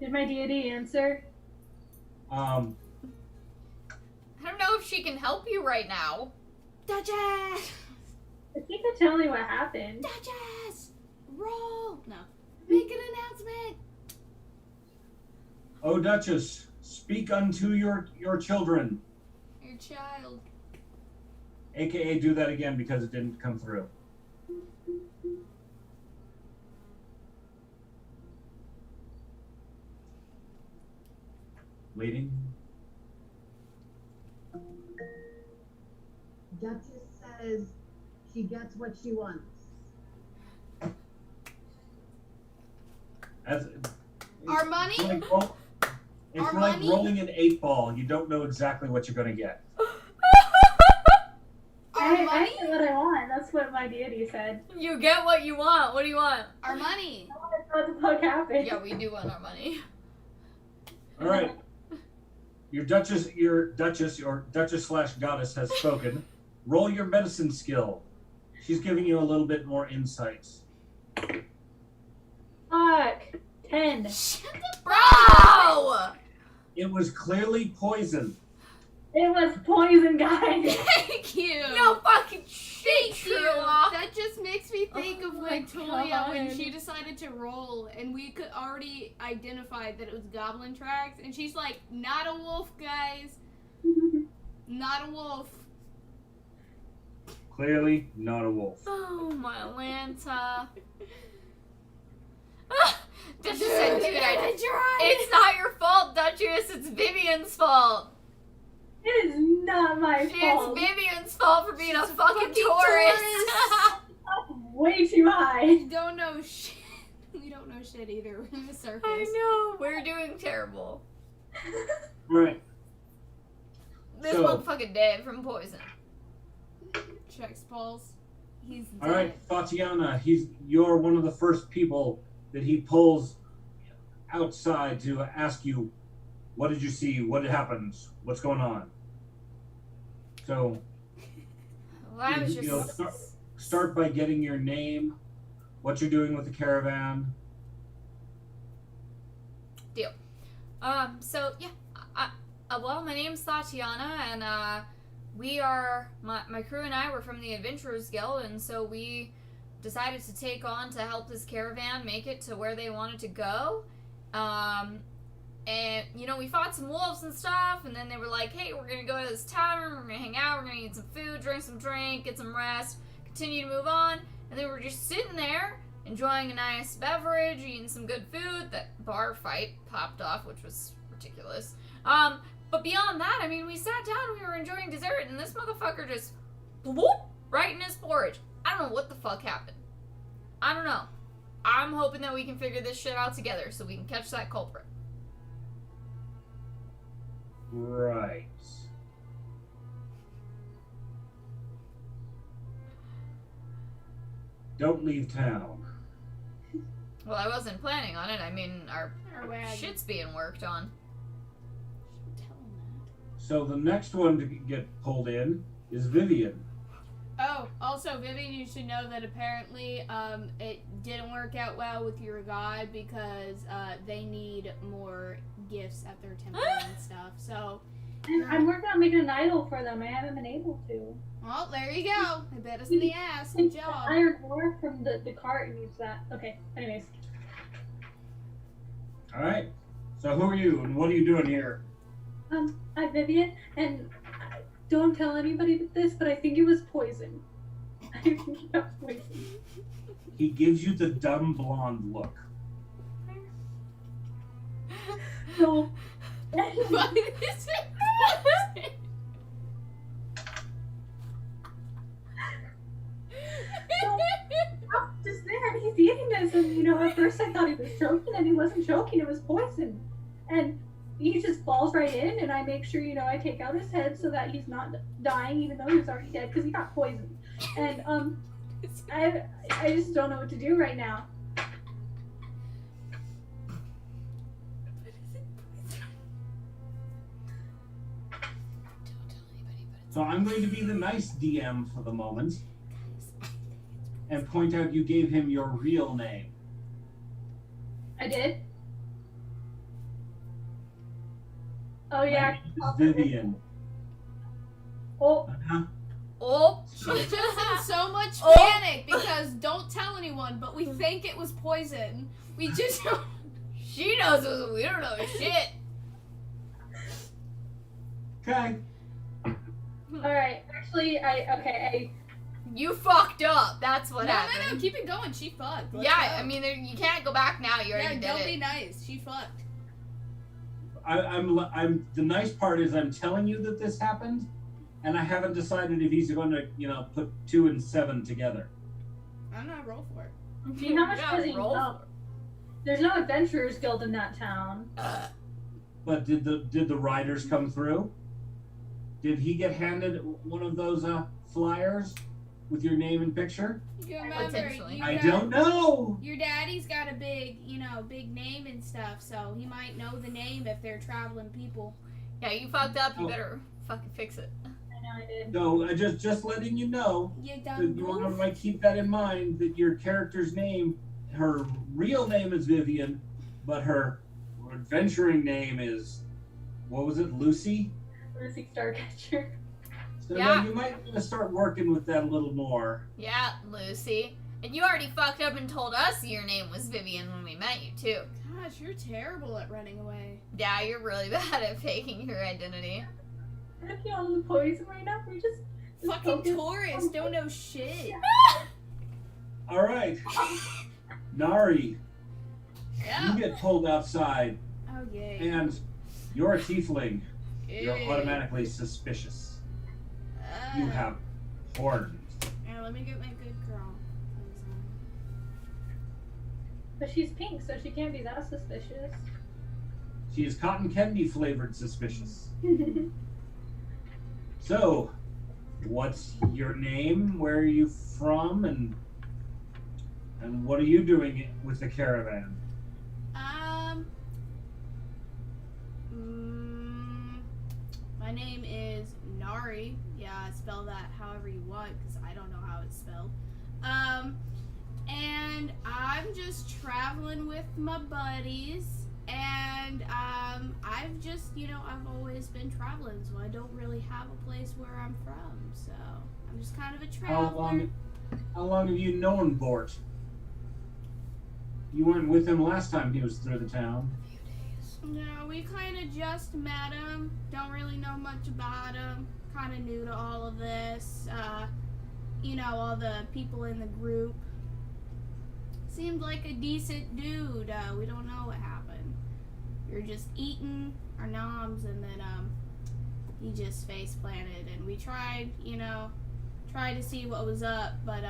Did my deity answer? I don't know if she can help you right now. Duchess! If you could tell me what happened. Duchess! Roll! No. Make an announcement! Oh, Duchess, speak unto your children. Your child. AKA do that again because it didn't come through. Waiting. Duchess says she gets what she wants. Our money? It's Our like money? rolling an 8-ball. You don't know exactly what you're going to get. Our I money? get what I want. That's what my deity said. You get what you want. What do you want? Our money! I want to know what the fuck happened. Yeah, we do want our money. All right. Your Duchess / goddess has spoken. Roll your medicine skill. She's giving you a little bit more insights. Fuck. 10. Bro! It was clearly poison. It was poison, guys. Thank you! No fucking shit, Thank you! Sherlock. That just makes me think Oh of my when Tolia, when God. she decided to roll, and we could already identify that it was goblin tracks, and she's like, not a wolf, guys. Not a wolf. Clearly not a wolf. Oh, my Lanta. Duchess said, dude, it's not your fault, Duchess. It's Vivian's fault. It is not my fault. It's Vivian's fault for being a fucking tourist. Up way too high. We don't know shit. We don't know shit either. We're in the circus. I know. We're doing terrible. Right. This So- motherfucking dead from poison. Checks pulse. He's dead. All right, Thotianna, you're one of the first people that he pulls outside to ask you, what did you see? What happened? What's going on? So, Well, I was you just... know, start by getting your name, what you're doing with the caravan. Deal. So, yeah. Well, my name's Thotianna, and, we are... My crew and I were from the Adventurers Guild, and so we decided to take on to help this caravan make it to where they wanted to go. And, you know, we fought some wolves and stuff, and then they were like, hey, we're gonna go to this tavern, we're gonna hang out, we're gonna eat some food, drink some drink, get some rest, continue to move on. And then we're just sitting there, enjoying a nice beverage, eating some good food. That bar fight popped off, which was ridiculous. But beyond that, I mean, we sat down, we were enjoying dessert, and this motherfucker just whoop, right in his porridge. I don't know what the fuck happened. I don't know. I'm hoping that we can figure this shit out together so we can catch that culprit. Right. Don't leave town. Well, I wasn't planning on it. I mean, our wagon. shit's being worked on. Tell him So the next one to get pulled in is Vivian. that. Oh, also, Vivian, you should know that apparently it didn't work out well with your god because they need more gifts at their temple and stuff. So, I'm working on making an idol for them. I haven't been able to. well, there you go. I bet us in the ass. Good The job. iron ore from the cart and use that. Okay, anyways. All right. So who are you and what are you doing here? I'm Vivian, and don't tell anybody this, but I think it was poison. I think it was poison. He gives you the dumb blonde look. So, What is it? just there, and he's eating this, and you know, at first I thought he was choking, and he wasn't choking, it was poison. And he just falls right in, and I make sure, you know, I take out his head so that he's not dying, even though he was already dead, because he got poisoned. And, I just don't know what to do right now. So I'm going to be the nice DM for the moment and point out you gave him your real name. I did? Oh, yeah. My name is Vivian. Oh, Uh-huh. Oh, She's just in so much Oh. panic because don't tell anyone, but we think it was poison. We just she knows it was, we don't know shit. Okay. alright. Actually, You fucked up. That's what no, happened. keep it going. She fucked. Let's Yeah, go. I mean, you can't go back now. You yeah, already did don't it. be nice. She fucked. I'm the nice part is I'm telling you that this happened, and I haven't decided if he's going to, you know, put 2 and 7 together. I'm not roll for it. See, how much Yeah, does he roll know? for There's no adventurers guild in that town. it. But did the riders come through? Did he get handed one of those flyers with your name and picture? You remember, Potentially. I don't know. Your daddy's got a big, big name and stuff, so he might know the name if they're traveling people. Yeah, you fucked up. You Oh. better fucking fix it. I know I did. No, I just letting you know. You That done you want goof? to keep that in mind. That your character's name, her real name is Vivian, but her adventuring name is, what was it, Lucy? Lucy Starcatcher. So Yeah. you might want to start working with that a little more. Yeah, Lucy. And you already fucked up and told us your name was Vivian when we met you, too. Gosh, you're terrible at running away. Yeah, you're really bad at faking your identity. working on the poison right now. We're just Fucking focus tourists on- don't know shit. All right, Narri, Yeah. you get pulled outside, Oh yay. and you're a tiefling. You're Yay. automatically suspicious. You have horns. Yeah, let me get my good girl. But she's pink, so she can't be that suspicious. She is cotton candy flavored suspicious. So, what's your name? Where are you from? And what are you doing with the caravan? My name is Narri. Yeah, spell that however you want because I don't know how it's spelled. And I'm just traveling with my buddies, and I've just, I've always been traveling, so I don't really have a place where I'm from. So I'm just kind of a traveler. How long have you known Bort? You weren't with him last time he was through the town. No, we kind of just met him. Don't really know much about him. Kind of new to all of this. All the people in the group. Seemed like a decent dude. We don't know what happened. We were just eating our noms, and then he just face planted, and we tried to see what was up, but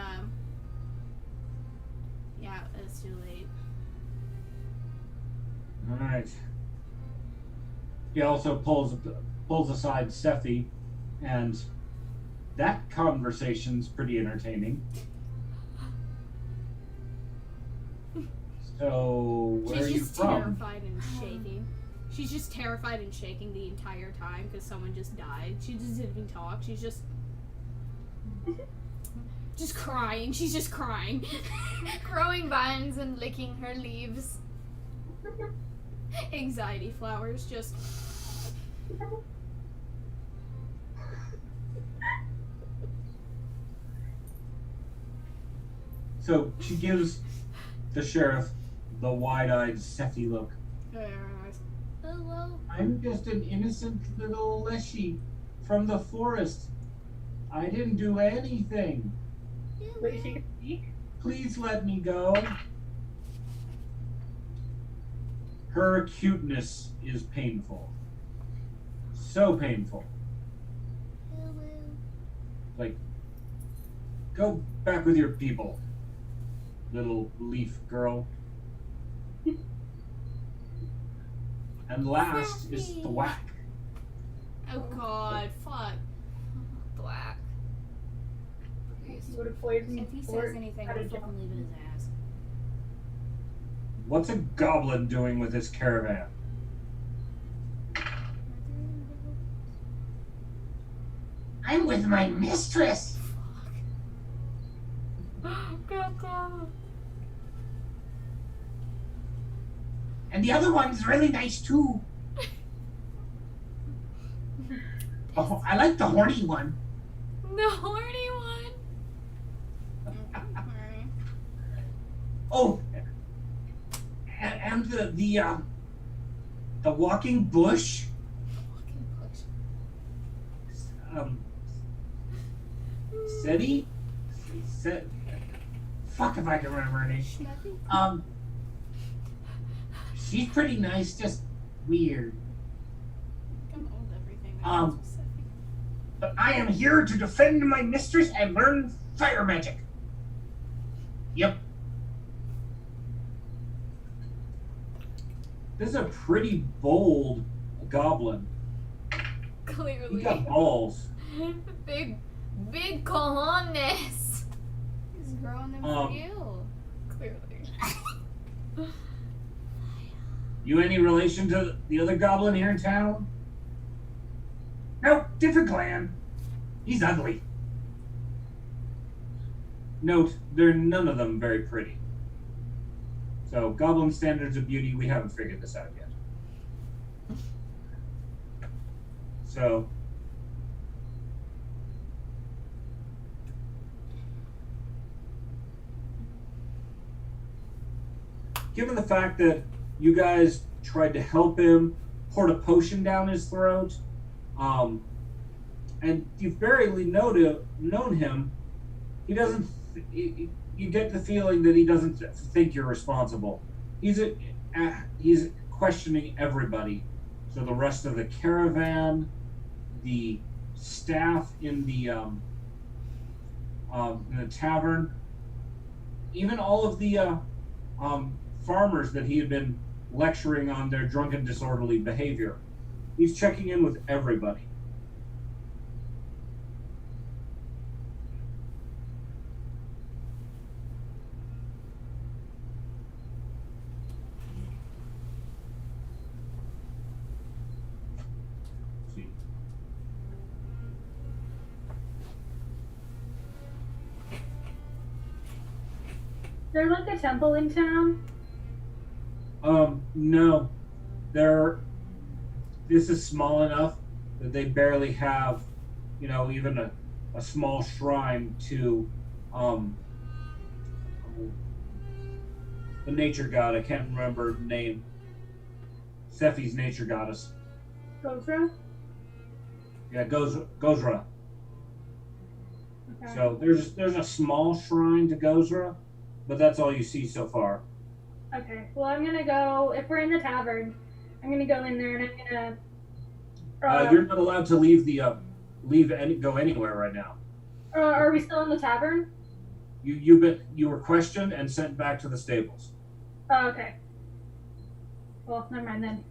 yeah, it's too late. All right. He also pulls aside Sephie, and that conversation's pretty entertaining. So, where are She's you just from? terrified and shaking. She's just terrified and shaking the entire time because someone just died. She just didn't even talk. She's just crying. She's just crying. Growing vines and licking her leaves. Anxiety flowers just. So she gives the sheriff the wide-eyed Sephie look. Hello. I'm just an innocent little leshy from the forest. I didn't do anything. Wait, she can speak? Please let me go. Her cuteness is painful. So painful. Like, go back with your people, little leaf girl. And last is Thwack. Oh god, fuck. Black. He would have poisoned If he Bort says anything, at a I'll fucking leave it his ass. What's a goblin doing with this caravan? I'm with my mistress. And the other one's really nice too. Oh, I like the horny one. The horny one. Oh, and the walking bush. Sephie? Fuck if I can remember her name. She's pretty nice, just weird. I'm old everything. But I am here to defend my mistress and learn fire magic. Yep. This is a pretty bold goblin. Clearly. He got balls. Big cojones. He's growing them for you. Clearly. You any relation to the other goblin here in town? Nope, different clan. He's ugly. Note, they're none of them very pretty. So, goblin standards of beauty, we haven't figured this out yet. So, given the fact that you guys tried to help him, poured a potion down his throat, and you've barely known him. He doesn't. You get the feeling that he doesn't think you're responsible. He's questioning everybody. So the rest of the caravan, the staff in the tavern, even all of the farmers that he had been lecturing on their drunken, disorderly behavior. He's checking in with everybody. There's like a temple in town. No. This is small enough that they barely have, even a small shrine to the nature god. I can't remember the name. Sephie's nature goddess. Gozra? Yeah, Gozra. Okay. So there's a small shrine to Gozra, but that's all you see so far. Okay. Well, I'm gonna go. If we're in the tavern, I'm gonna go in there and I'm gonna. You're not allowed to leave go anywhere right now. Are we still in the tavern? You were questioned and sent back to the stables. Oh, okay. Well, never mind then.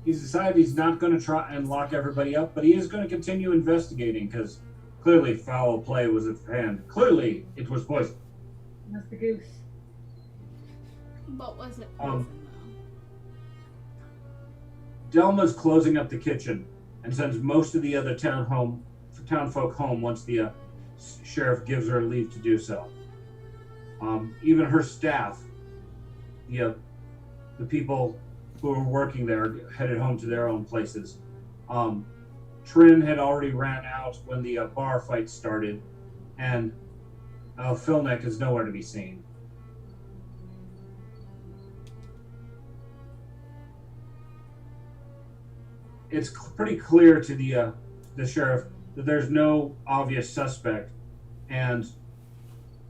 He's decided he's not going to try and lock everybody up, but he is going to continue investigating because clearly foul play was at hand. Clearly, it was poison. That's the goose. But was it poison, though? Delma's closing up the kitchen and sends most of the other townfolk home once the sheriff gives her leave to do so. Even her staff, the people who were working there, headed home to their own places. Trin had already ran out when the bar fight started, and Philneck is nowhere to be seen. It's pretty clear to the sheriff that there's no obvious suspect, and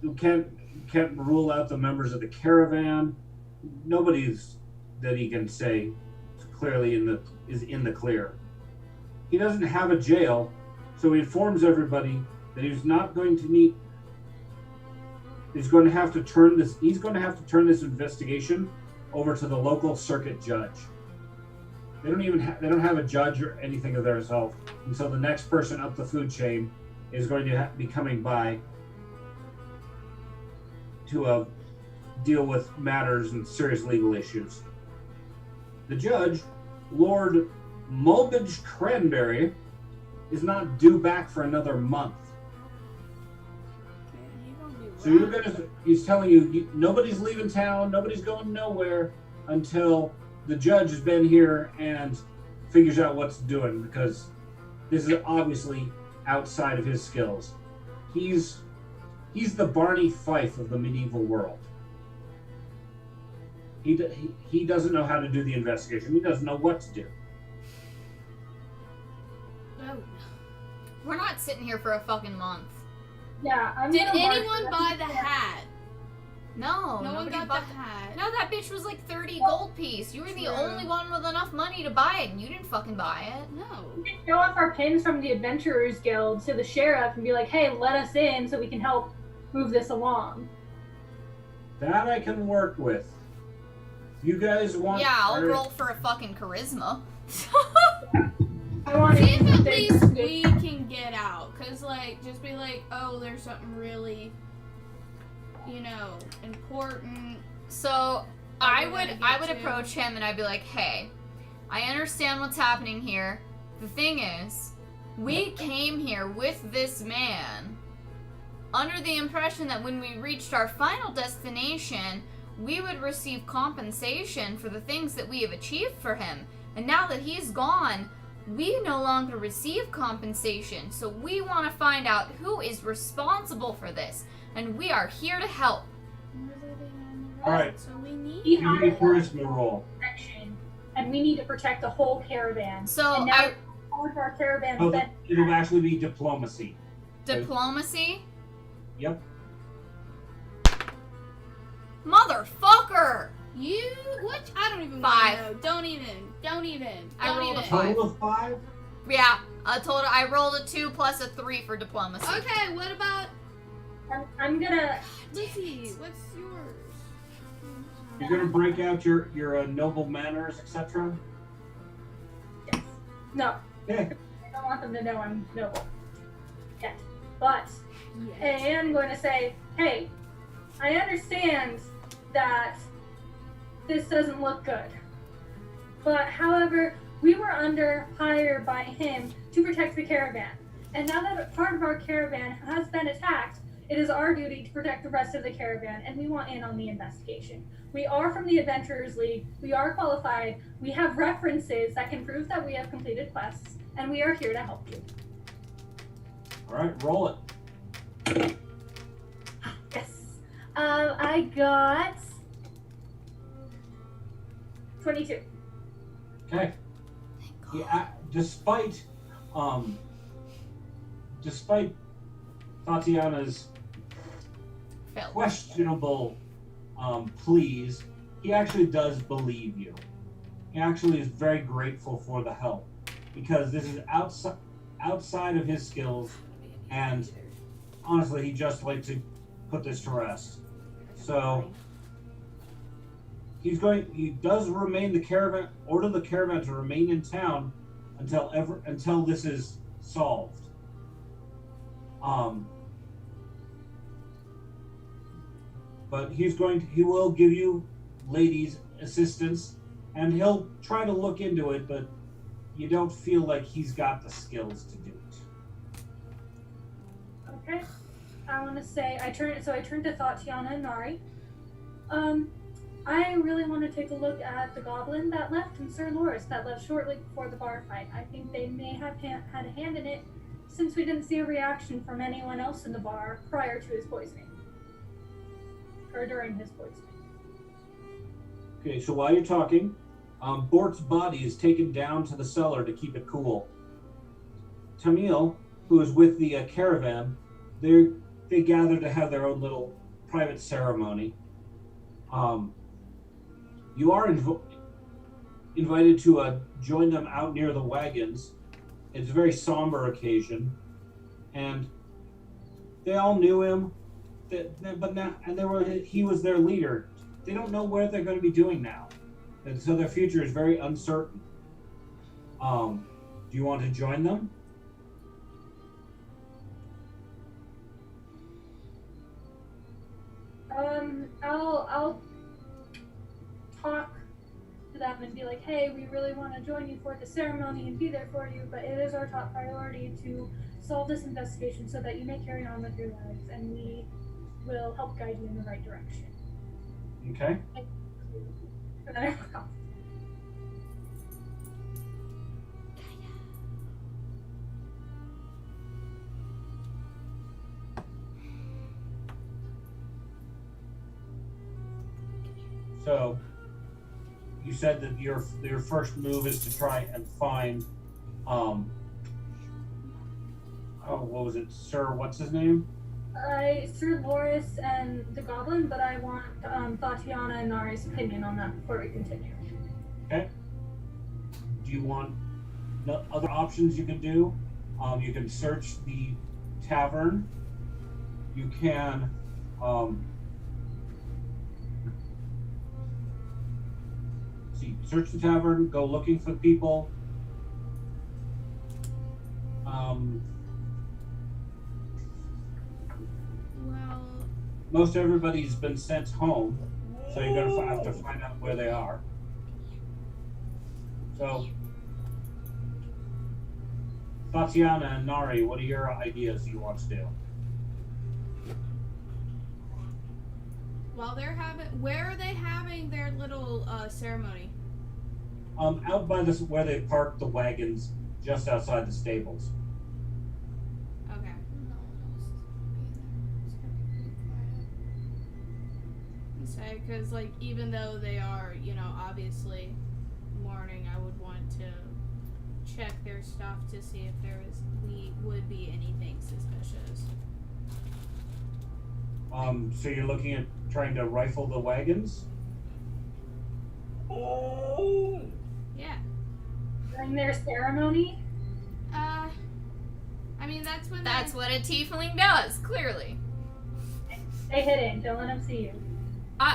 you can't rule out the members of the caravan. Nobody's that he can say clearly is in the clear. He doesn't have a jail, so he informs everybody that he's not going to need. He's going to have to turn this investigation over to the local circuit judge. They don't have a judge or anything of themselves until the next person up the food chain is going to be coming by to deal with matters and serious legal issues. The judge, Lord Mulbridge Cranberry, is not due back for another month. So he's telling you nobody's leaving town, nobody's going nowhere until the judge has been here and figures out what's doing, because this is obviously outside of his skills. He's the Barney Fife of the medieval world. He doesn't know how to do the investigation. He doesn't know what to do. Oh. We're not sitting here for a fucking month. Yeah. Did anyone buy the hat? No, No one nobody got bought the hat. No, that bitch was like 30 gold piece. You were the True. only one with enough money to buy it, and you didn't fucking buy it. No. We can show off our pins from the Adventurers Guild to the sheriff and be like, hey, let us in so we can help move this along. That I can work with. You guys want? Yeah, I'll roll for a fucking charisma. I want See if at to least we can get out. Cause just be like, oh, there's something really, important. So I I would would approach him and I'd be like, hey, I understand what's happening here. The thing is, we came here with this man under the impression that when we reached our final destination, we would receive compensation for the things that we have achieved for him. And now that he's gone, we no longer receive compensation, so we want to find out who is responsible for this, and we are here to help. All right. So we need. He Give me a charisma roll. protection, and we need to protect the whole caravan. So and now all of our caravans Oh, been it'll actually be diplomacy. diplomacy? Yep. Motherfucker! You what? I don't even 5. know. Don't even. I rolled a even. 5. Total of 5? Yeah, I rolled a 2 plus a 3 for diplomacy. Okay, what about I'm gonna. Lizzie? What's yours? You're gonna break out your noble manners, etc. Yes. No. Yeah. I don't want them to know I'm noble. Yet. But I Yes. am going to say, hey, I understand that this doesn't look good. But however, we were under hire by him to protect the caravan. And now that part of our caravan has been attacked, it is our duty to protect the rest of the caravan, and we want in on the investigation. We are from the Adventurers League. We are qualified. We have references that can prove that we have completed quests, and we are here to help you. All right, roll it. Yes. I got 22. Okay. Yeah, despite Thotianna's Failed. questionable pleas, he actually does believe you. He actually is very grateful for the help because this is outside of his skills, and honestly, he just like to put this to rest. So he does remain the caravan, order the caravan to remain in town until this is solved. But he will give you ladies assistance, and he'll try to look into it, but you don't feel like he's got the skills to do it. Okay. I want to say I turned to Thotianna and Narri. I really want to take a look at the goblin that left and Sir Loris that left shortly before the bar fight. I think they may have had a hand in it, since we didn't see a reaction from anyone else in the bar prior to his poisoning. Or during his poisoning. Okay, so while you're talking, Bort's body is taken down to the cellar to keep it cool. Tamil, who is with the caravan, they gather to have their own little private ceremony. You are invited to join them out near the wagons. It's a very somber occasion, and they all knew him. He was their leader. They don't know where they're going to be doing now, and so their future is very uncertain. Do you want to join them? I'll talk to them and be like, hey, we really want to join you for the ceremony and be there for you, but it is our top priority to solve this investigation so that you may carry on with your lives, and we will help guide you in the right direction. Okay. And then I walk off. So, you said that your first move is to try and find, what was it, Sir? What's his name? Sir Loris and the Goblin, but I want Thotianna and Narri's opinion on that before we continue. Okay. Do you want the other options you can do? You can search the tavern. You can search the tavern, go looking for people. Well, Most everybody's been sent home, so you're gonna have to find out where they are. So, Thotianna and Narri, what are your ideas you want to do? while where are they having their little ceremony? Out by this where they parked the wagons, just outside the stables. Okay. No one else is gonna be there. It's gonna be really quiet. Say, because like even though they are, you know, obviously mourning, I would want to check their stuff to see if would be anything suspicious. So you're looking at trying to rifle the wagons? Oh! Yeah. During their ceremony? I mean that's when That's what a tiefling does, clearly. Stay hidden. Don't let them see you.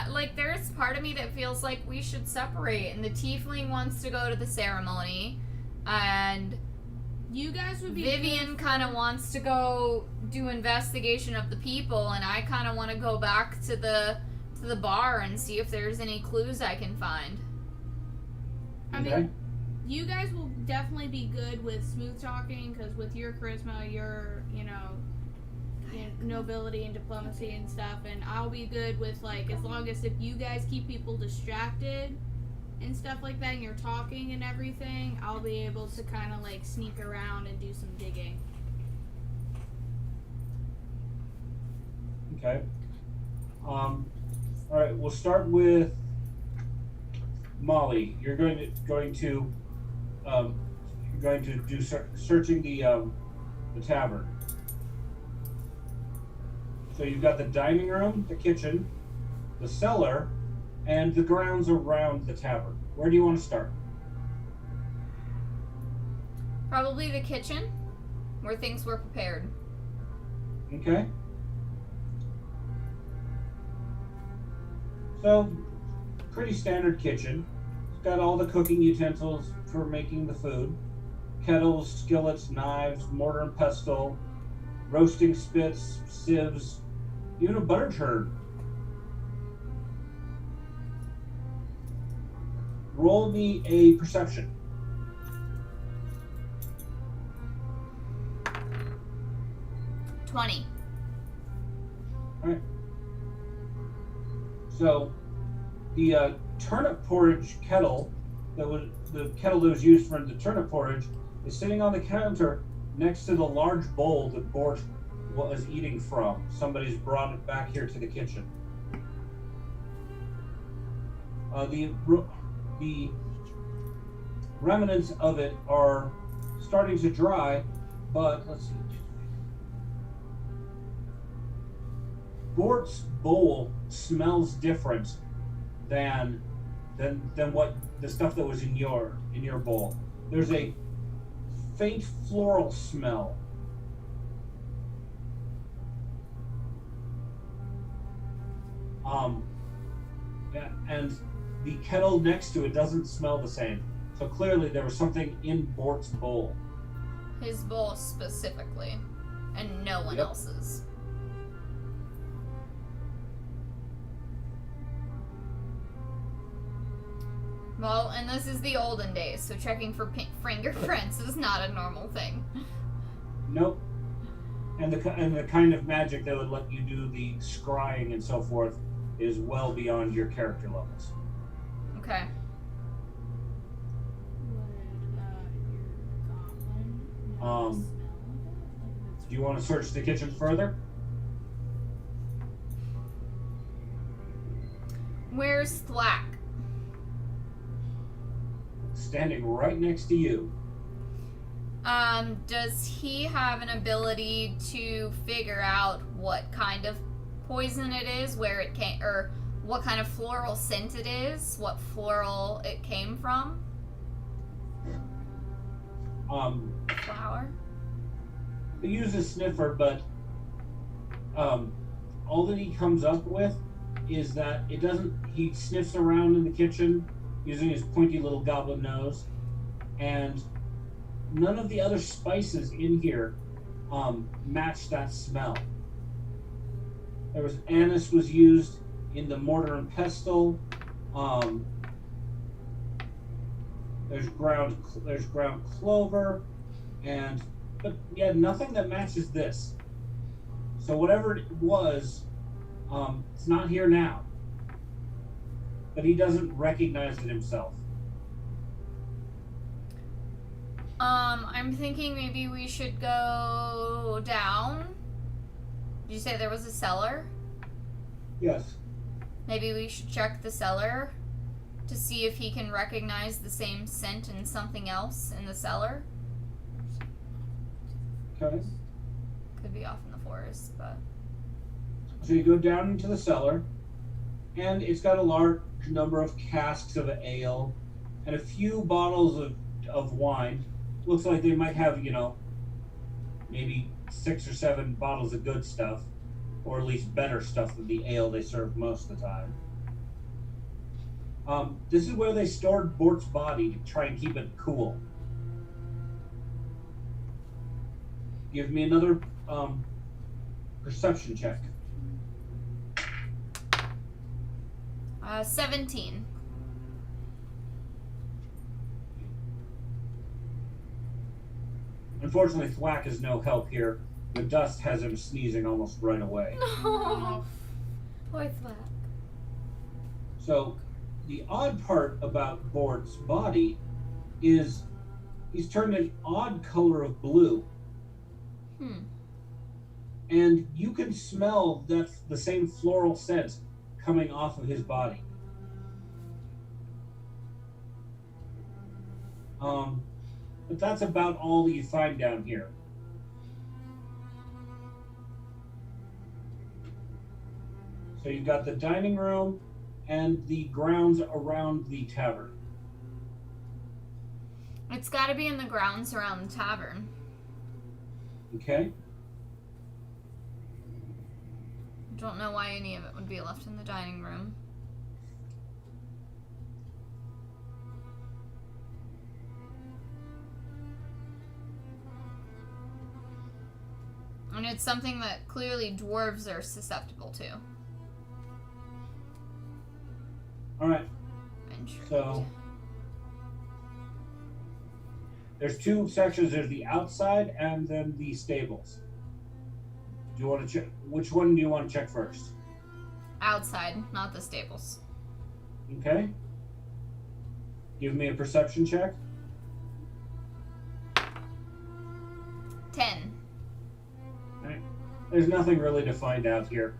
Like, there's part of me that feels like we should separate, and the tiefling wants to go to the ceremony, and you guys would be Vivian kind of wants to go do investigation of the people, and I kind of want to go back to the bar and see if there's any clues I can find. I mean, you guys will definitely be good with smooth talking, because with your charisma, your, you know, nobility and diplomacy and stuff, and I'll be good with, like, as long as if you guys keep people distracted and stuff like that, and you're talking and everything, I'll be able to kind of, like, sneak around and do some digging. Okay. Alright, we'll start with Molly. You're going to do searching the tavern. So you've got the dining room, the kitchen, the cellar, and the grounds around the tavern. Where do you want to start? Probably the kitchen, where things were prepared. Okay. So, pretty standard kitchen. It's got all the cooking utensils for making the food. Kettles, skillets, knives, mortar and pestle, roasting spits, sieves, even a butter churn. Roll me a perception. $20. Alright. So, the turnip porridge kettle, the kettle that was used for the turnip porridge, is sitting on the counter next to the large bowl that Bort was eating from. Somebody's brought it back here to the kitchen. The remnants of it are starting to dry, but let's see. Bort's bowl smells different than what the stuff that was in your bowl. There's a faint floral smell. And the kettle next to it doesn't smell the same. So clearly there was something in Bort's bowl. His bowl specifically, and no one else's. Well, and this is the olden days, so checking for fingerprints is not a normal thing. Nope. And the kind of magic that would let you do the scrying and so forth is well beyond your character levels. Okay. Do you want to search the kitchen further? Where's Thwack? Standing right next to you. Does he have an ability to figure out what kind of poison it is, where it came, or what kind of floral scent it is, what floral it came from? Flower? He uses sniffer, but all that he comes up with is that it doesn't. He sniffs around in the kitchen using his pointy little goblin nose, and none of the other spices in here match that smell. There was anise was used in the mortar and pestle. There's ground clover, but yeah, nothing that matches this. So whatever it was, it's not here now. But he doesn't recognize it himself. I'm thinking maybe we should go down. Did you say there was a cellar? Yes. Maybe we should check the cellar to see if he can recognize the same scent in something else in the cellar. Okay. Could be off in the forest, but... So you go down into the cellar, and it's got a large number of casks of ale and a few bottles of wine. Looks like they might have, maybe 6 or 7 bottles of good stuff, or at least better stuff than the ale they serve most of the time. This is where they stored Bort's body to try and keep it cool. Give me another perception check. 17. Unfortunately, Thwack is no help here. The dust has him sneezing almost right away. No. Poor Thwack. So, the odd part about Bort's body is he's turned an odd color of blue. And you can smell the same floral scent coming off of his body. But that's about all that you find down here. So you've got the dining room and the grounds around the tavern. It's got to be in the grounds around the tavern. Okay? Don't know why any of it would be left in the dining room. And it's something that clearly dwarves are susceptible to. Alright. Intrigued. So there's 2 sections. There's the outside and then the stables. Do you want to check? Which one do you want to check first? Outside, not the stables. Okay. Give me a perception check. 10. Alright. There's nothing really to find out here.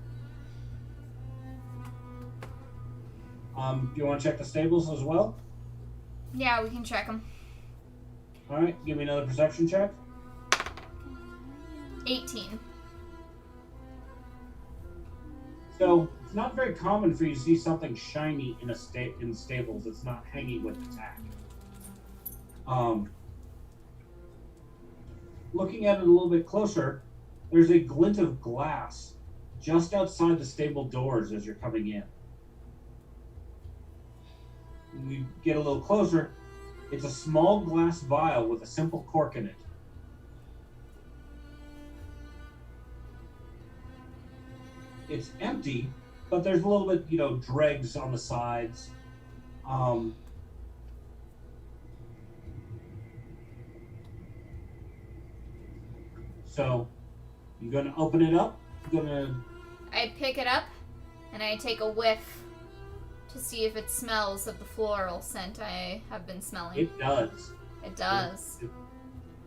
Do you want to check the stables as well? Yeah, we can check them. Alright, give me another perception check. 18. So, it's not very common for you to see something shiny in in stables that's not hanging with the tack. Looking at it a little bit closer, there's a glint of glass just outside the stable doors as you're coming in. When you get a little closer, it's a small glass vial with a simple cork in it. It's empty, but there's a little bit, dregs on the sides. So, you're gonna open it up? I pick it up, and I take a whiff to see if it smells of the floral scent I have been smelling. It does. It does.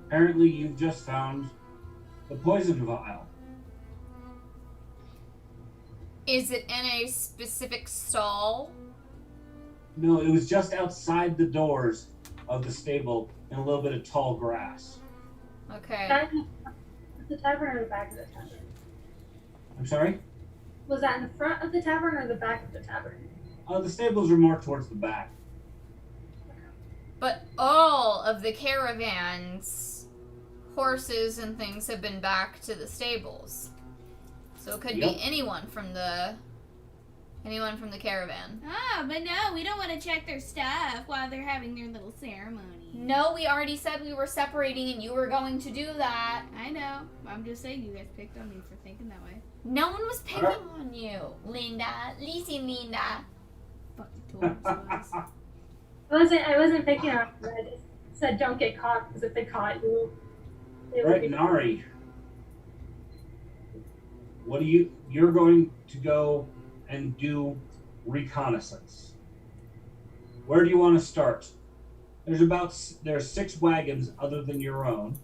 Apparently, you've just found the poison vial. Is it in a specific stall? No, it was just outside the doors of the stable in a little bit of tall grass. Okay. That in the tavern or the back of the tavern? I'm sorry? Was that in the front of the tavern or the back of the tavern? The stables are more towards the back. But all of the caravans, horses and things have been back to the stables. So it could be anyone from the caravan. Ah, but no, we don't want to check their stuff while they're having their little ceremony. No, we already said we were separating and you were going to do that. I know. I'm just saying you guys picked on me for thinking that way. No one was picking on you, Linda. Lizzie, Linda. Fucking toys. I wasn't picking on you. I just said don't get caught, because if they caught you, they would Right, be... Narri. You're going to go and do reconnaissance. Where do you want to start? There's 6 wagons other than your own.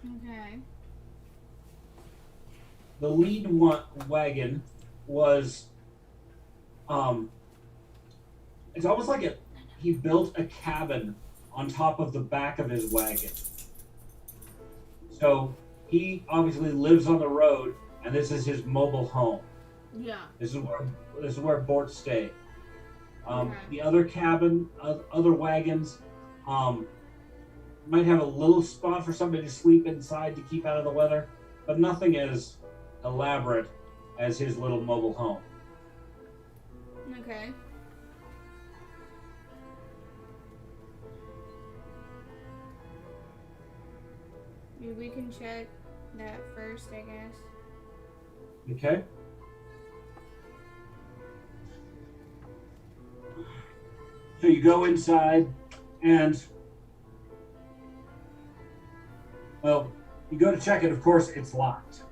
Okay. The lead wagon was it's almost like he built a cabin on top of the back of his wagon. So he obviously lives on the road, and this is his mobile home. Yeah. This is where Bort stay. Okay. The other cabin, other wagons, might have a little spot for somebody to sleep inside to keep out of the weather, but nothing as elaborate as his little mobile home. Okay. We can check that first, I guess. Okay. So you go inside, and well, you go to check it. Of course, it's locked.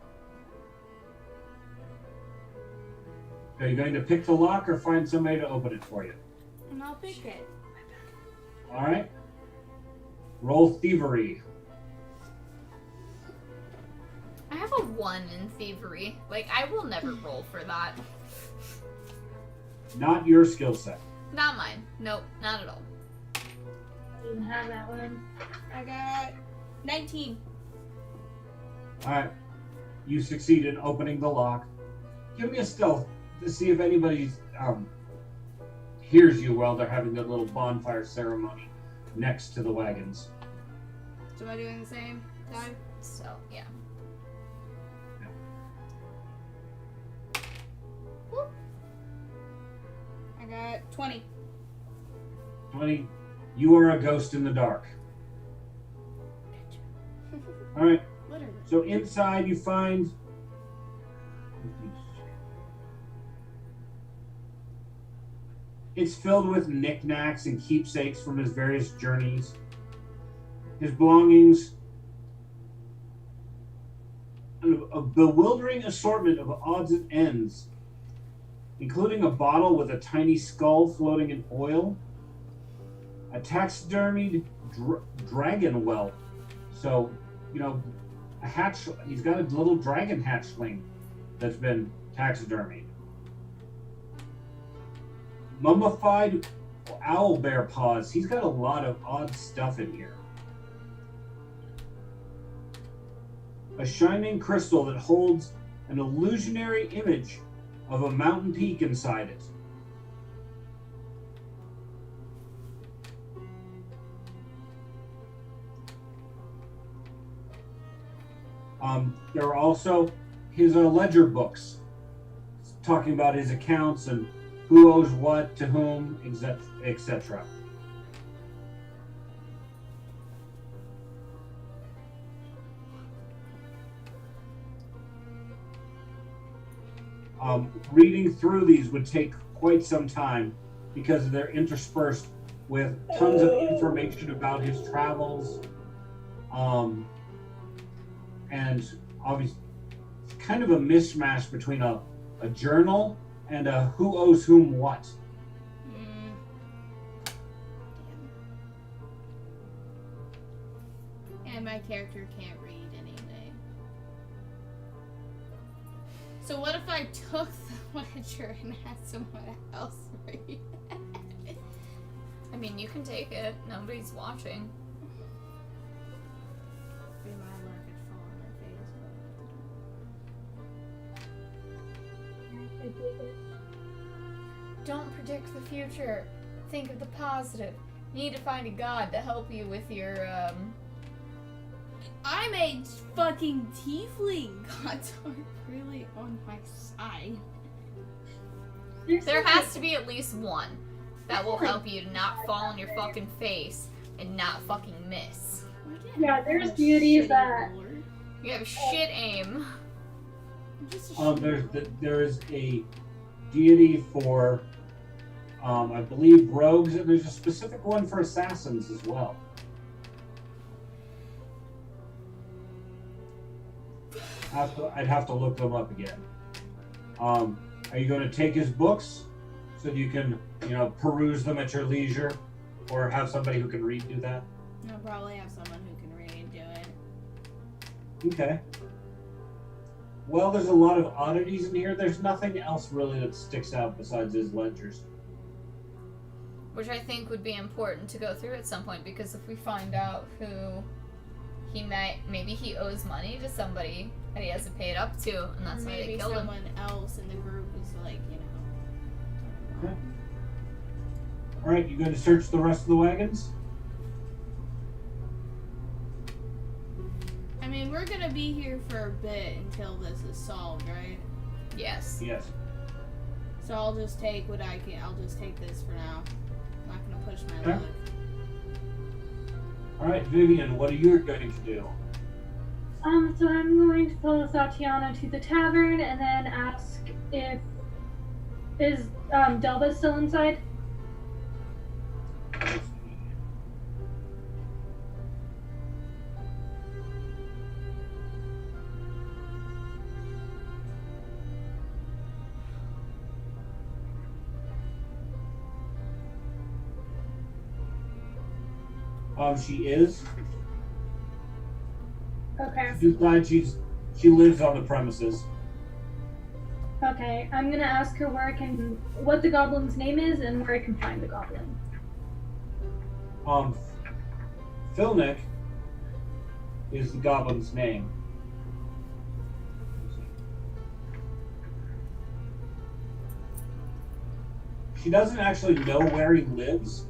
Are you going to pick the lock or find somebody to open it for you? And I'll pick it. All right. Roll thievery. I have a 1 in thievery. Like, I will never roll for that. Not your skill set. Not mine. Nope, not at all. Didn't have that one. I got 19. All right. You succeed in opening the lock. Give me a stealth to see if anybody hears you while they're having their little bonfire ceremony next to the wagons. So am I doing the same time? So, yeah. I got 20. 20. You are a ghost in the dark. All right. Literally. So inside you find it's filled with knickknacks and keepsakes from his various journeys. His belongings, a bewildering assortment of odds and ends, including a bottle with a tiny skull floating in oil, a taxidermied dragon whelp. So, he's got a little dragon hatchling that's been taxidermied. Mummified owl bear paws. He's got a lot of odd stuff in here. A shining crystal that holds an illusionary image of a mountain peak inside it. There are also his ledger books talking about his accounts and who owes what to whom, etc. Reading through these would take quite some time because they're interspersed with tons of information about his travels, and obviously it's kind of a mishmash between a journal and a who owes whom what. And my character can't read anyway. So what if I took the ledger and had someone else read? I mean, you can take it. Nobody's watching. My work had fallen on my face. Don't predict the future. Think of the positive. You need to find a god to help you with your, I'm a fucking tiefling. Gods aren't really on my side. There has to be at least one that will help you to not fall on your fucking face and not fucking miss. Yeah, there's deities that... You have shit aim. There is a deity for, I believe, rogues, and there's a specific one for assassins as well. I'd have to look them up again. Are you going to take his books so that you can, peruse them at your leisure, Or have somebody who can read do that? I'll probably have someone who can read do it. Okay. Well, there's a lot of oddities in here. There's nothing else really that sticks out besides his ledgers. Which I think would be important to go through at some point, because if we find out who he maybe he owes money to somebody that he hasn't paid up to, and that's Or why they maybe killed him. someone else in the group is like, you know. Okay. Alright, you going to search the rest of the wagons? I mean, we're gonna be here for a bit until this is solved, right? Yes. Yes. So I'll just take what I can. I'll just take this for now. I'm not gonna push my Okay. luck. Alright, Vivian, what are you going to do? So I'm going to follow Thotianna to the tavern and then ask if Delva still inside? She is. Okay. She's glad she lives on the premises. Okay. I'm gonna ask her what the goblin's name is and where I can find the goblin. Philnick is the goblin's name. She doesn't actually know where he lives.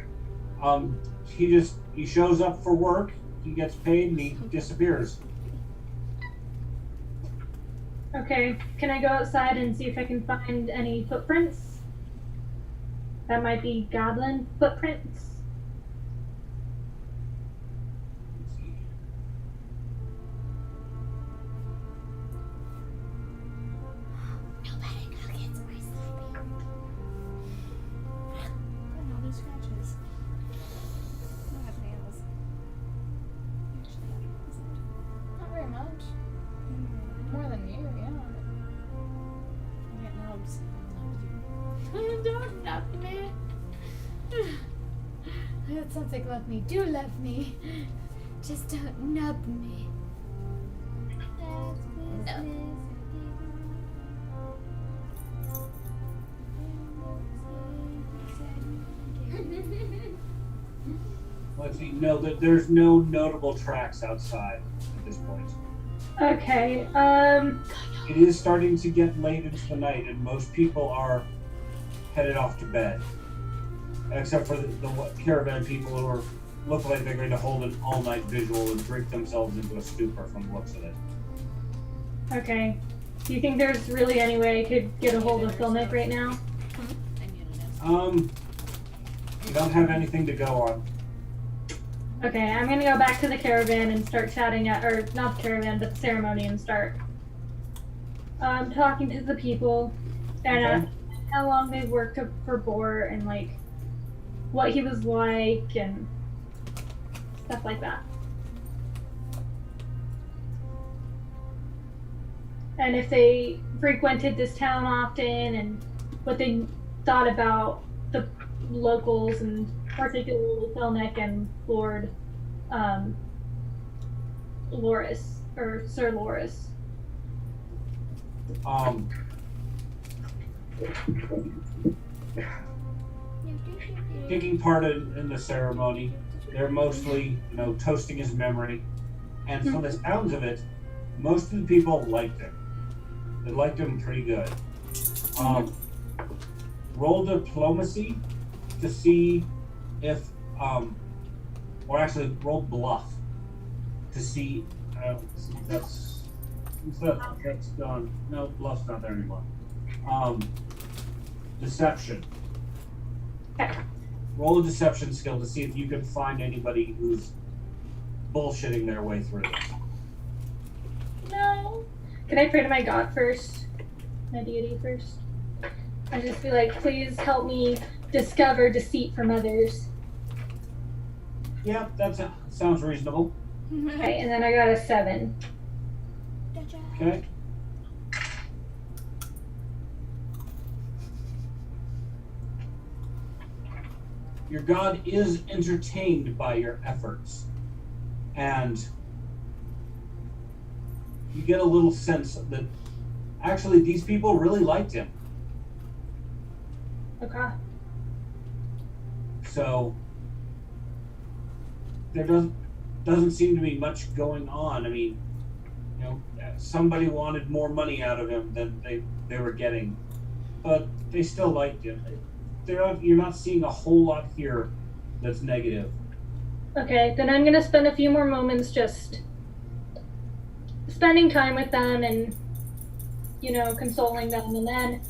He shows up for work, he gets paid, and he disappears. Okay. Can I go outside and see if I can find any footprints? That might be goblin footprints. Nobody go get my sleeping. Oh, no, there's scratches. I have nails. Actually, Not very much. More than you, yeah. I get nubs. Don't love me. I heard something about me. Do love me. Just don't nub me. No. Let's see. No, there's no notable tracks outside at this point. Okay. It is starting to get late into the night, and most people are headed off to bed, except for the caravan people who look like they're going to hold an all-night visual and drink themselves into a stupor from the looks of it. Okay. Do you think there's really any way I could get a hold of Philnick right now? I muted it. You don't have anything to go on. Okay, I'm gonna go back to the caravan and start chatting or not the caravan, but the ceremony, and start talking to the people and Okay. asking how long they've worked for Boar and like what he was like and stuff like that. And if they frequented this town often and what they thought about the locals and particularly Philnick and Lord Loris or Sir Loris. Taking part in the ceremony, they're mostly, toasting his memory. And from the sounds of it, most of the people liked him. They liked him pretty good. Roll diplomacy to see if, or actually roll bluff to see, that's gone. No, bluff's not there anymore. Deception. Okay. Roll a deception skill to see if you can find anybody who's bullshitting their way through this. No. Can I pray to my god first? My deity first? I just feel like, please help me discover deceit from others. Yeah, sounds reasonable. Okay, and then I got a 7. Okay. your god is entertained by your efforts, and you get a little sense that actually these people really liked him. Okay. So there doesn't seem to be much going on. I mean, you know, somebody wanted more money out of him than they were getting, but they still liked him. You're not seeing a whole lot here that's negative. Okay, then I'm gonna spend a few more moments just spending time with them and, you know, consoling them. And then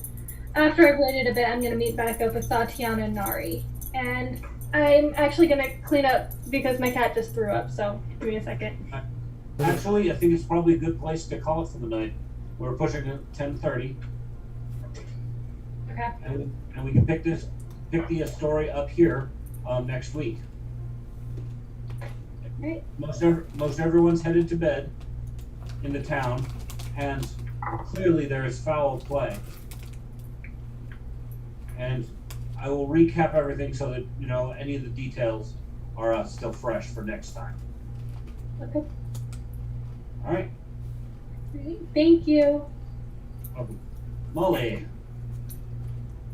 after I've waited a bit, I'm gonna meet back up with Thotianna and Narri. And I'm actually gonna clean up because my cat just threw up, so give me a second. Actually, I think it's probably a good place to call it for the night. We're pushing at 10:30. Okay. And we can pick the story up here next week. Right. Most everyone's headed to bed in the town, and clearly there is foul play. And I will recap everything so that you know any of the details are still fresh for next time. Okay. All right, Great. Thank you. Molly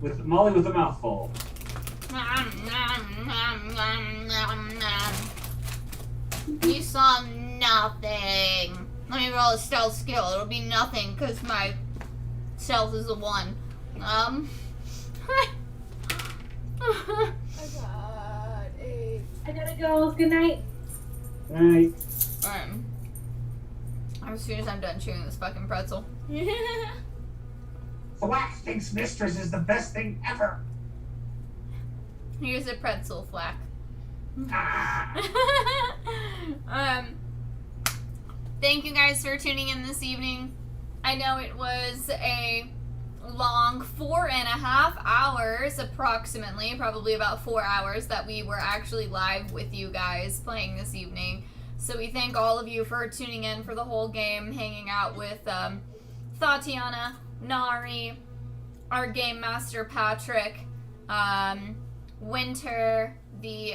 with a mouthful. You saw nothing. Let me roll a stealth skill. It'll be nothing because my stealth is a 1. I gotta go. Good night. All right. As soon as I'm done chewing this fucking pretzel. Flack thinks mistress is the best thing ever. Here's a pretzel, Flack. Thank you guys for tuning in this evening. I know it was a long 4.5 hours approximately, probably about 4 hours that we were actually live with you guys playing this evening. So we thank all of you for tuning in for the whole game, hanging out with Thotianna, Narri, our game master Patrick, Winter, the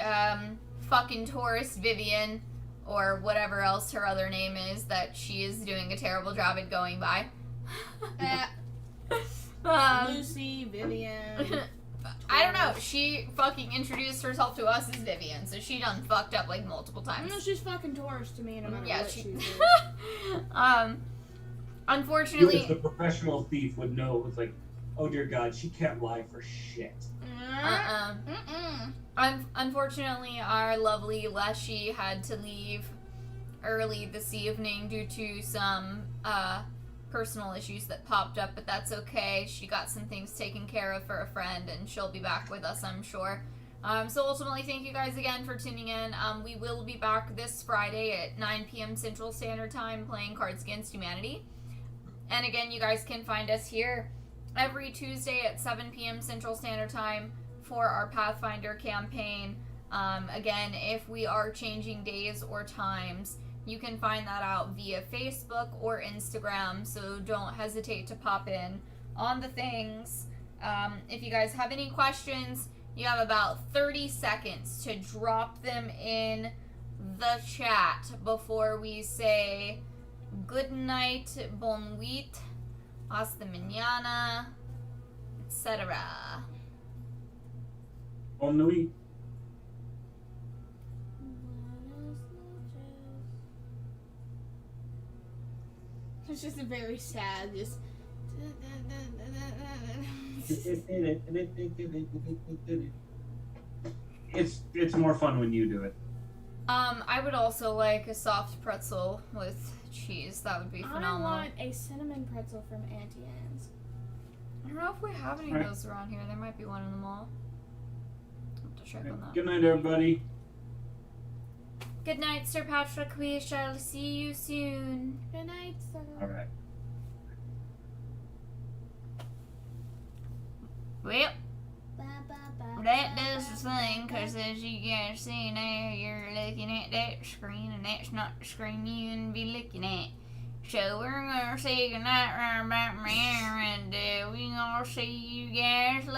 fucking tourist Vivian, or whatever else her other name is that she is doing a terrible job at going by. Lucy, Vivian. I don't know. She fucking introduced herself to us as Vivian, so she done fucked up like multiple times. No, she's fucking Taurus to me no matter what she is. Unfortunately, You as the professional thief would know. It's like, oh dear God, she can't lie for shit. Unfortunately, our lovely Leshy had to leave early this evening due to some personal issues that popped up, but that's okay. She got some things taken care of for a friend, and she'll be back with us, I'm sure. So ultimately, thank you guys again for tuning in. We will be back this Friday at 9 p.m. Central Standard Time playing Cards Against Humanity. And again, you guys can find us here every Tuesday at 7 p.m. Central Standard Time for our Pathfinder campaign. Again, if we are changing days or times, you can find that out via Facebook or Instagram, so don't hesitate to pop in on the things. If you guys have any questions, you have about 30 seconds to drop them in the chat before we say good night, bon nuit, hasta mañana, etc. Bon nuit. It's just a very sad, just. It's more fun when you do it. I would also like a soft pretzel with cheese. That would be phenomenal. I want a cinnamon pretzel from Auntie Anne's. I don't know if we have any of those around here. There might be one in the mall. I'll have to check on that. Good night, everybody. Good night, Sir Patrick. We shall see you soon. Good night, sir. All right. Well, that does the thing, because as you guys see now, you're looking at that screen, and that's not the screen you want to be looking at. So we're going to say goodnight right about now, and we're going to see you guys later.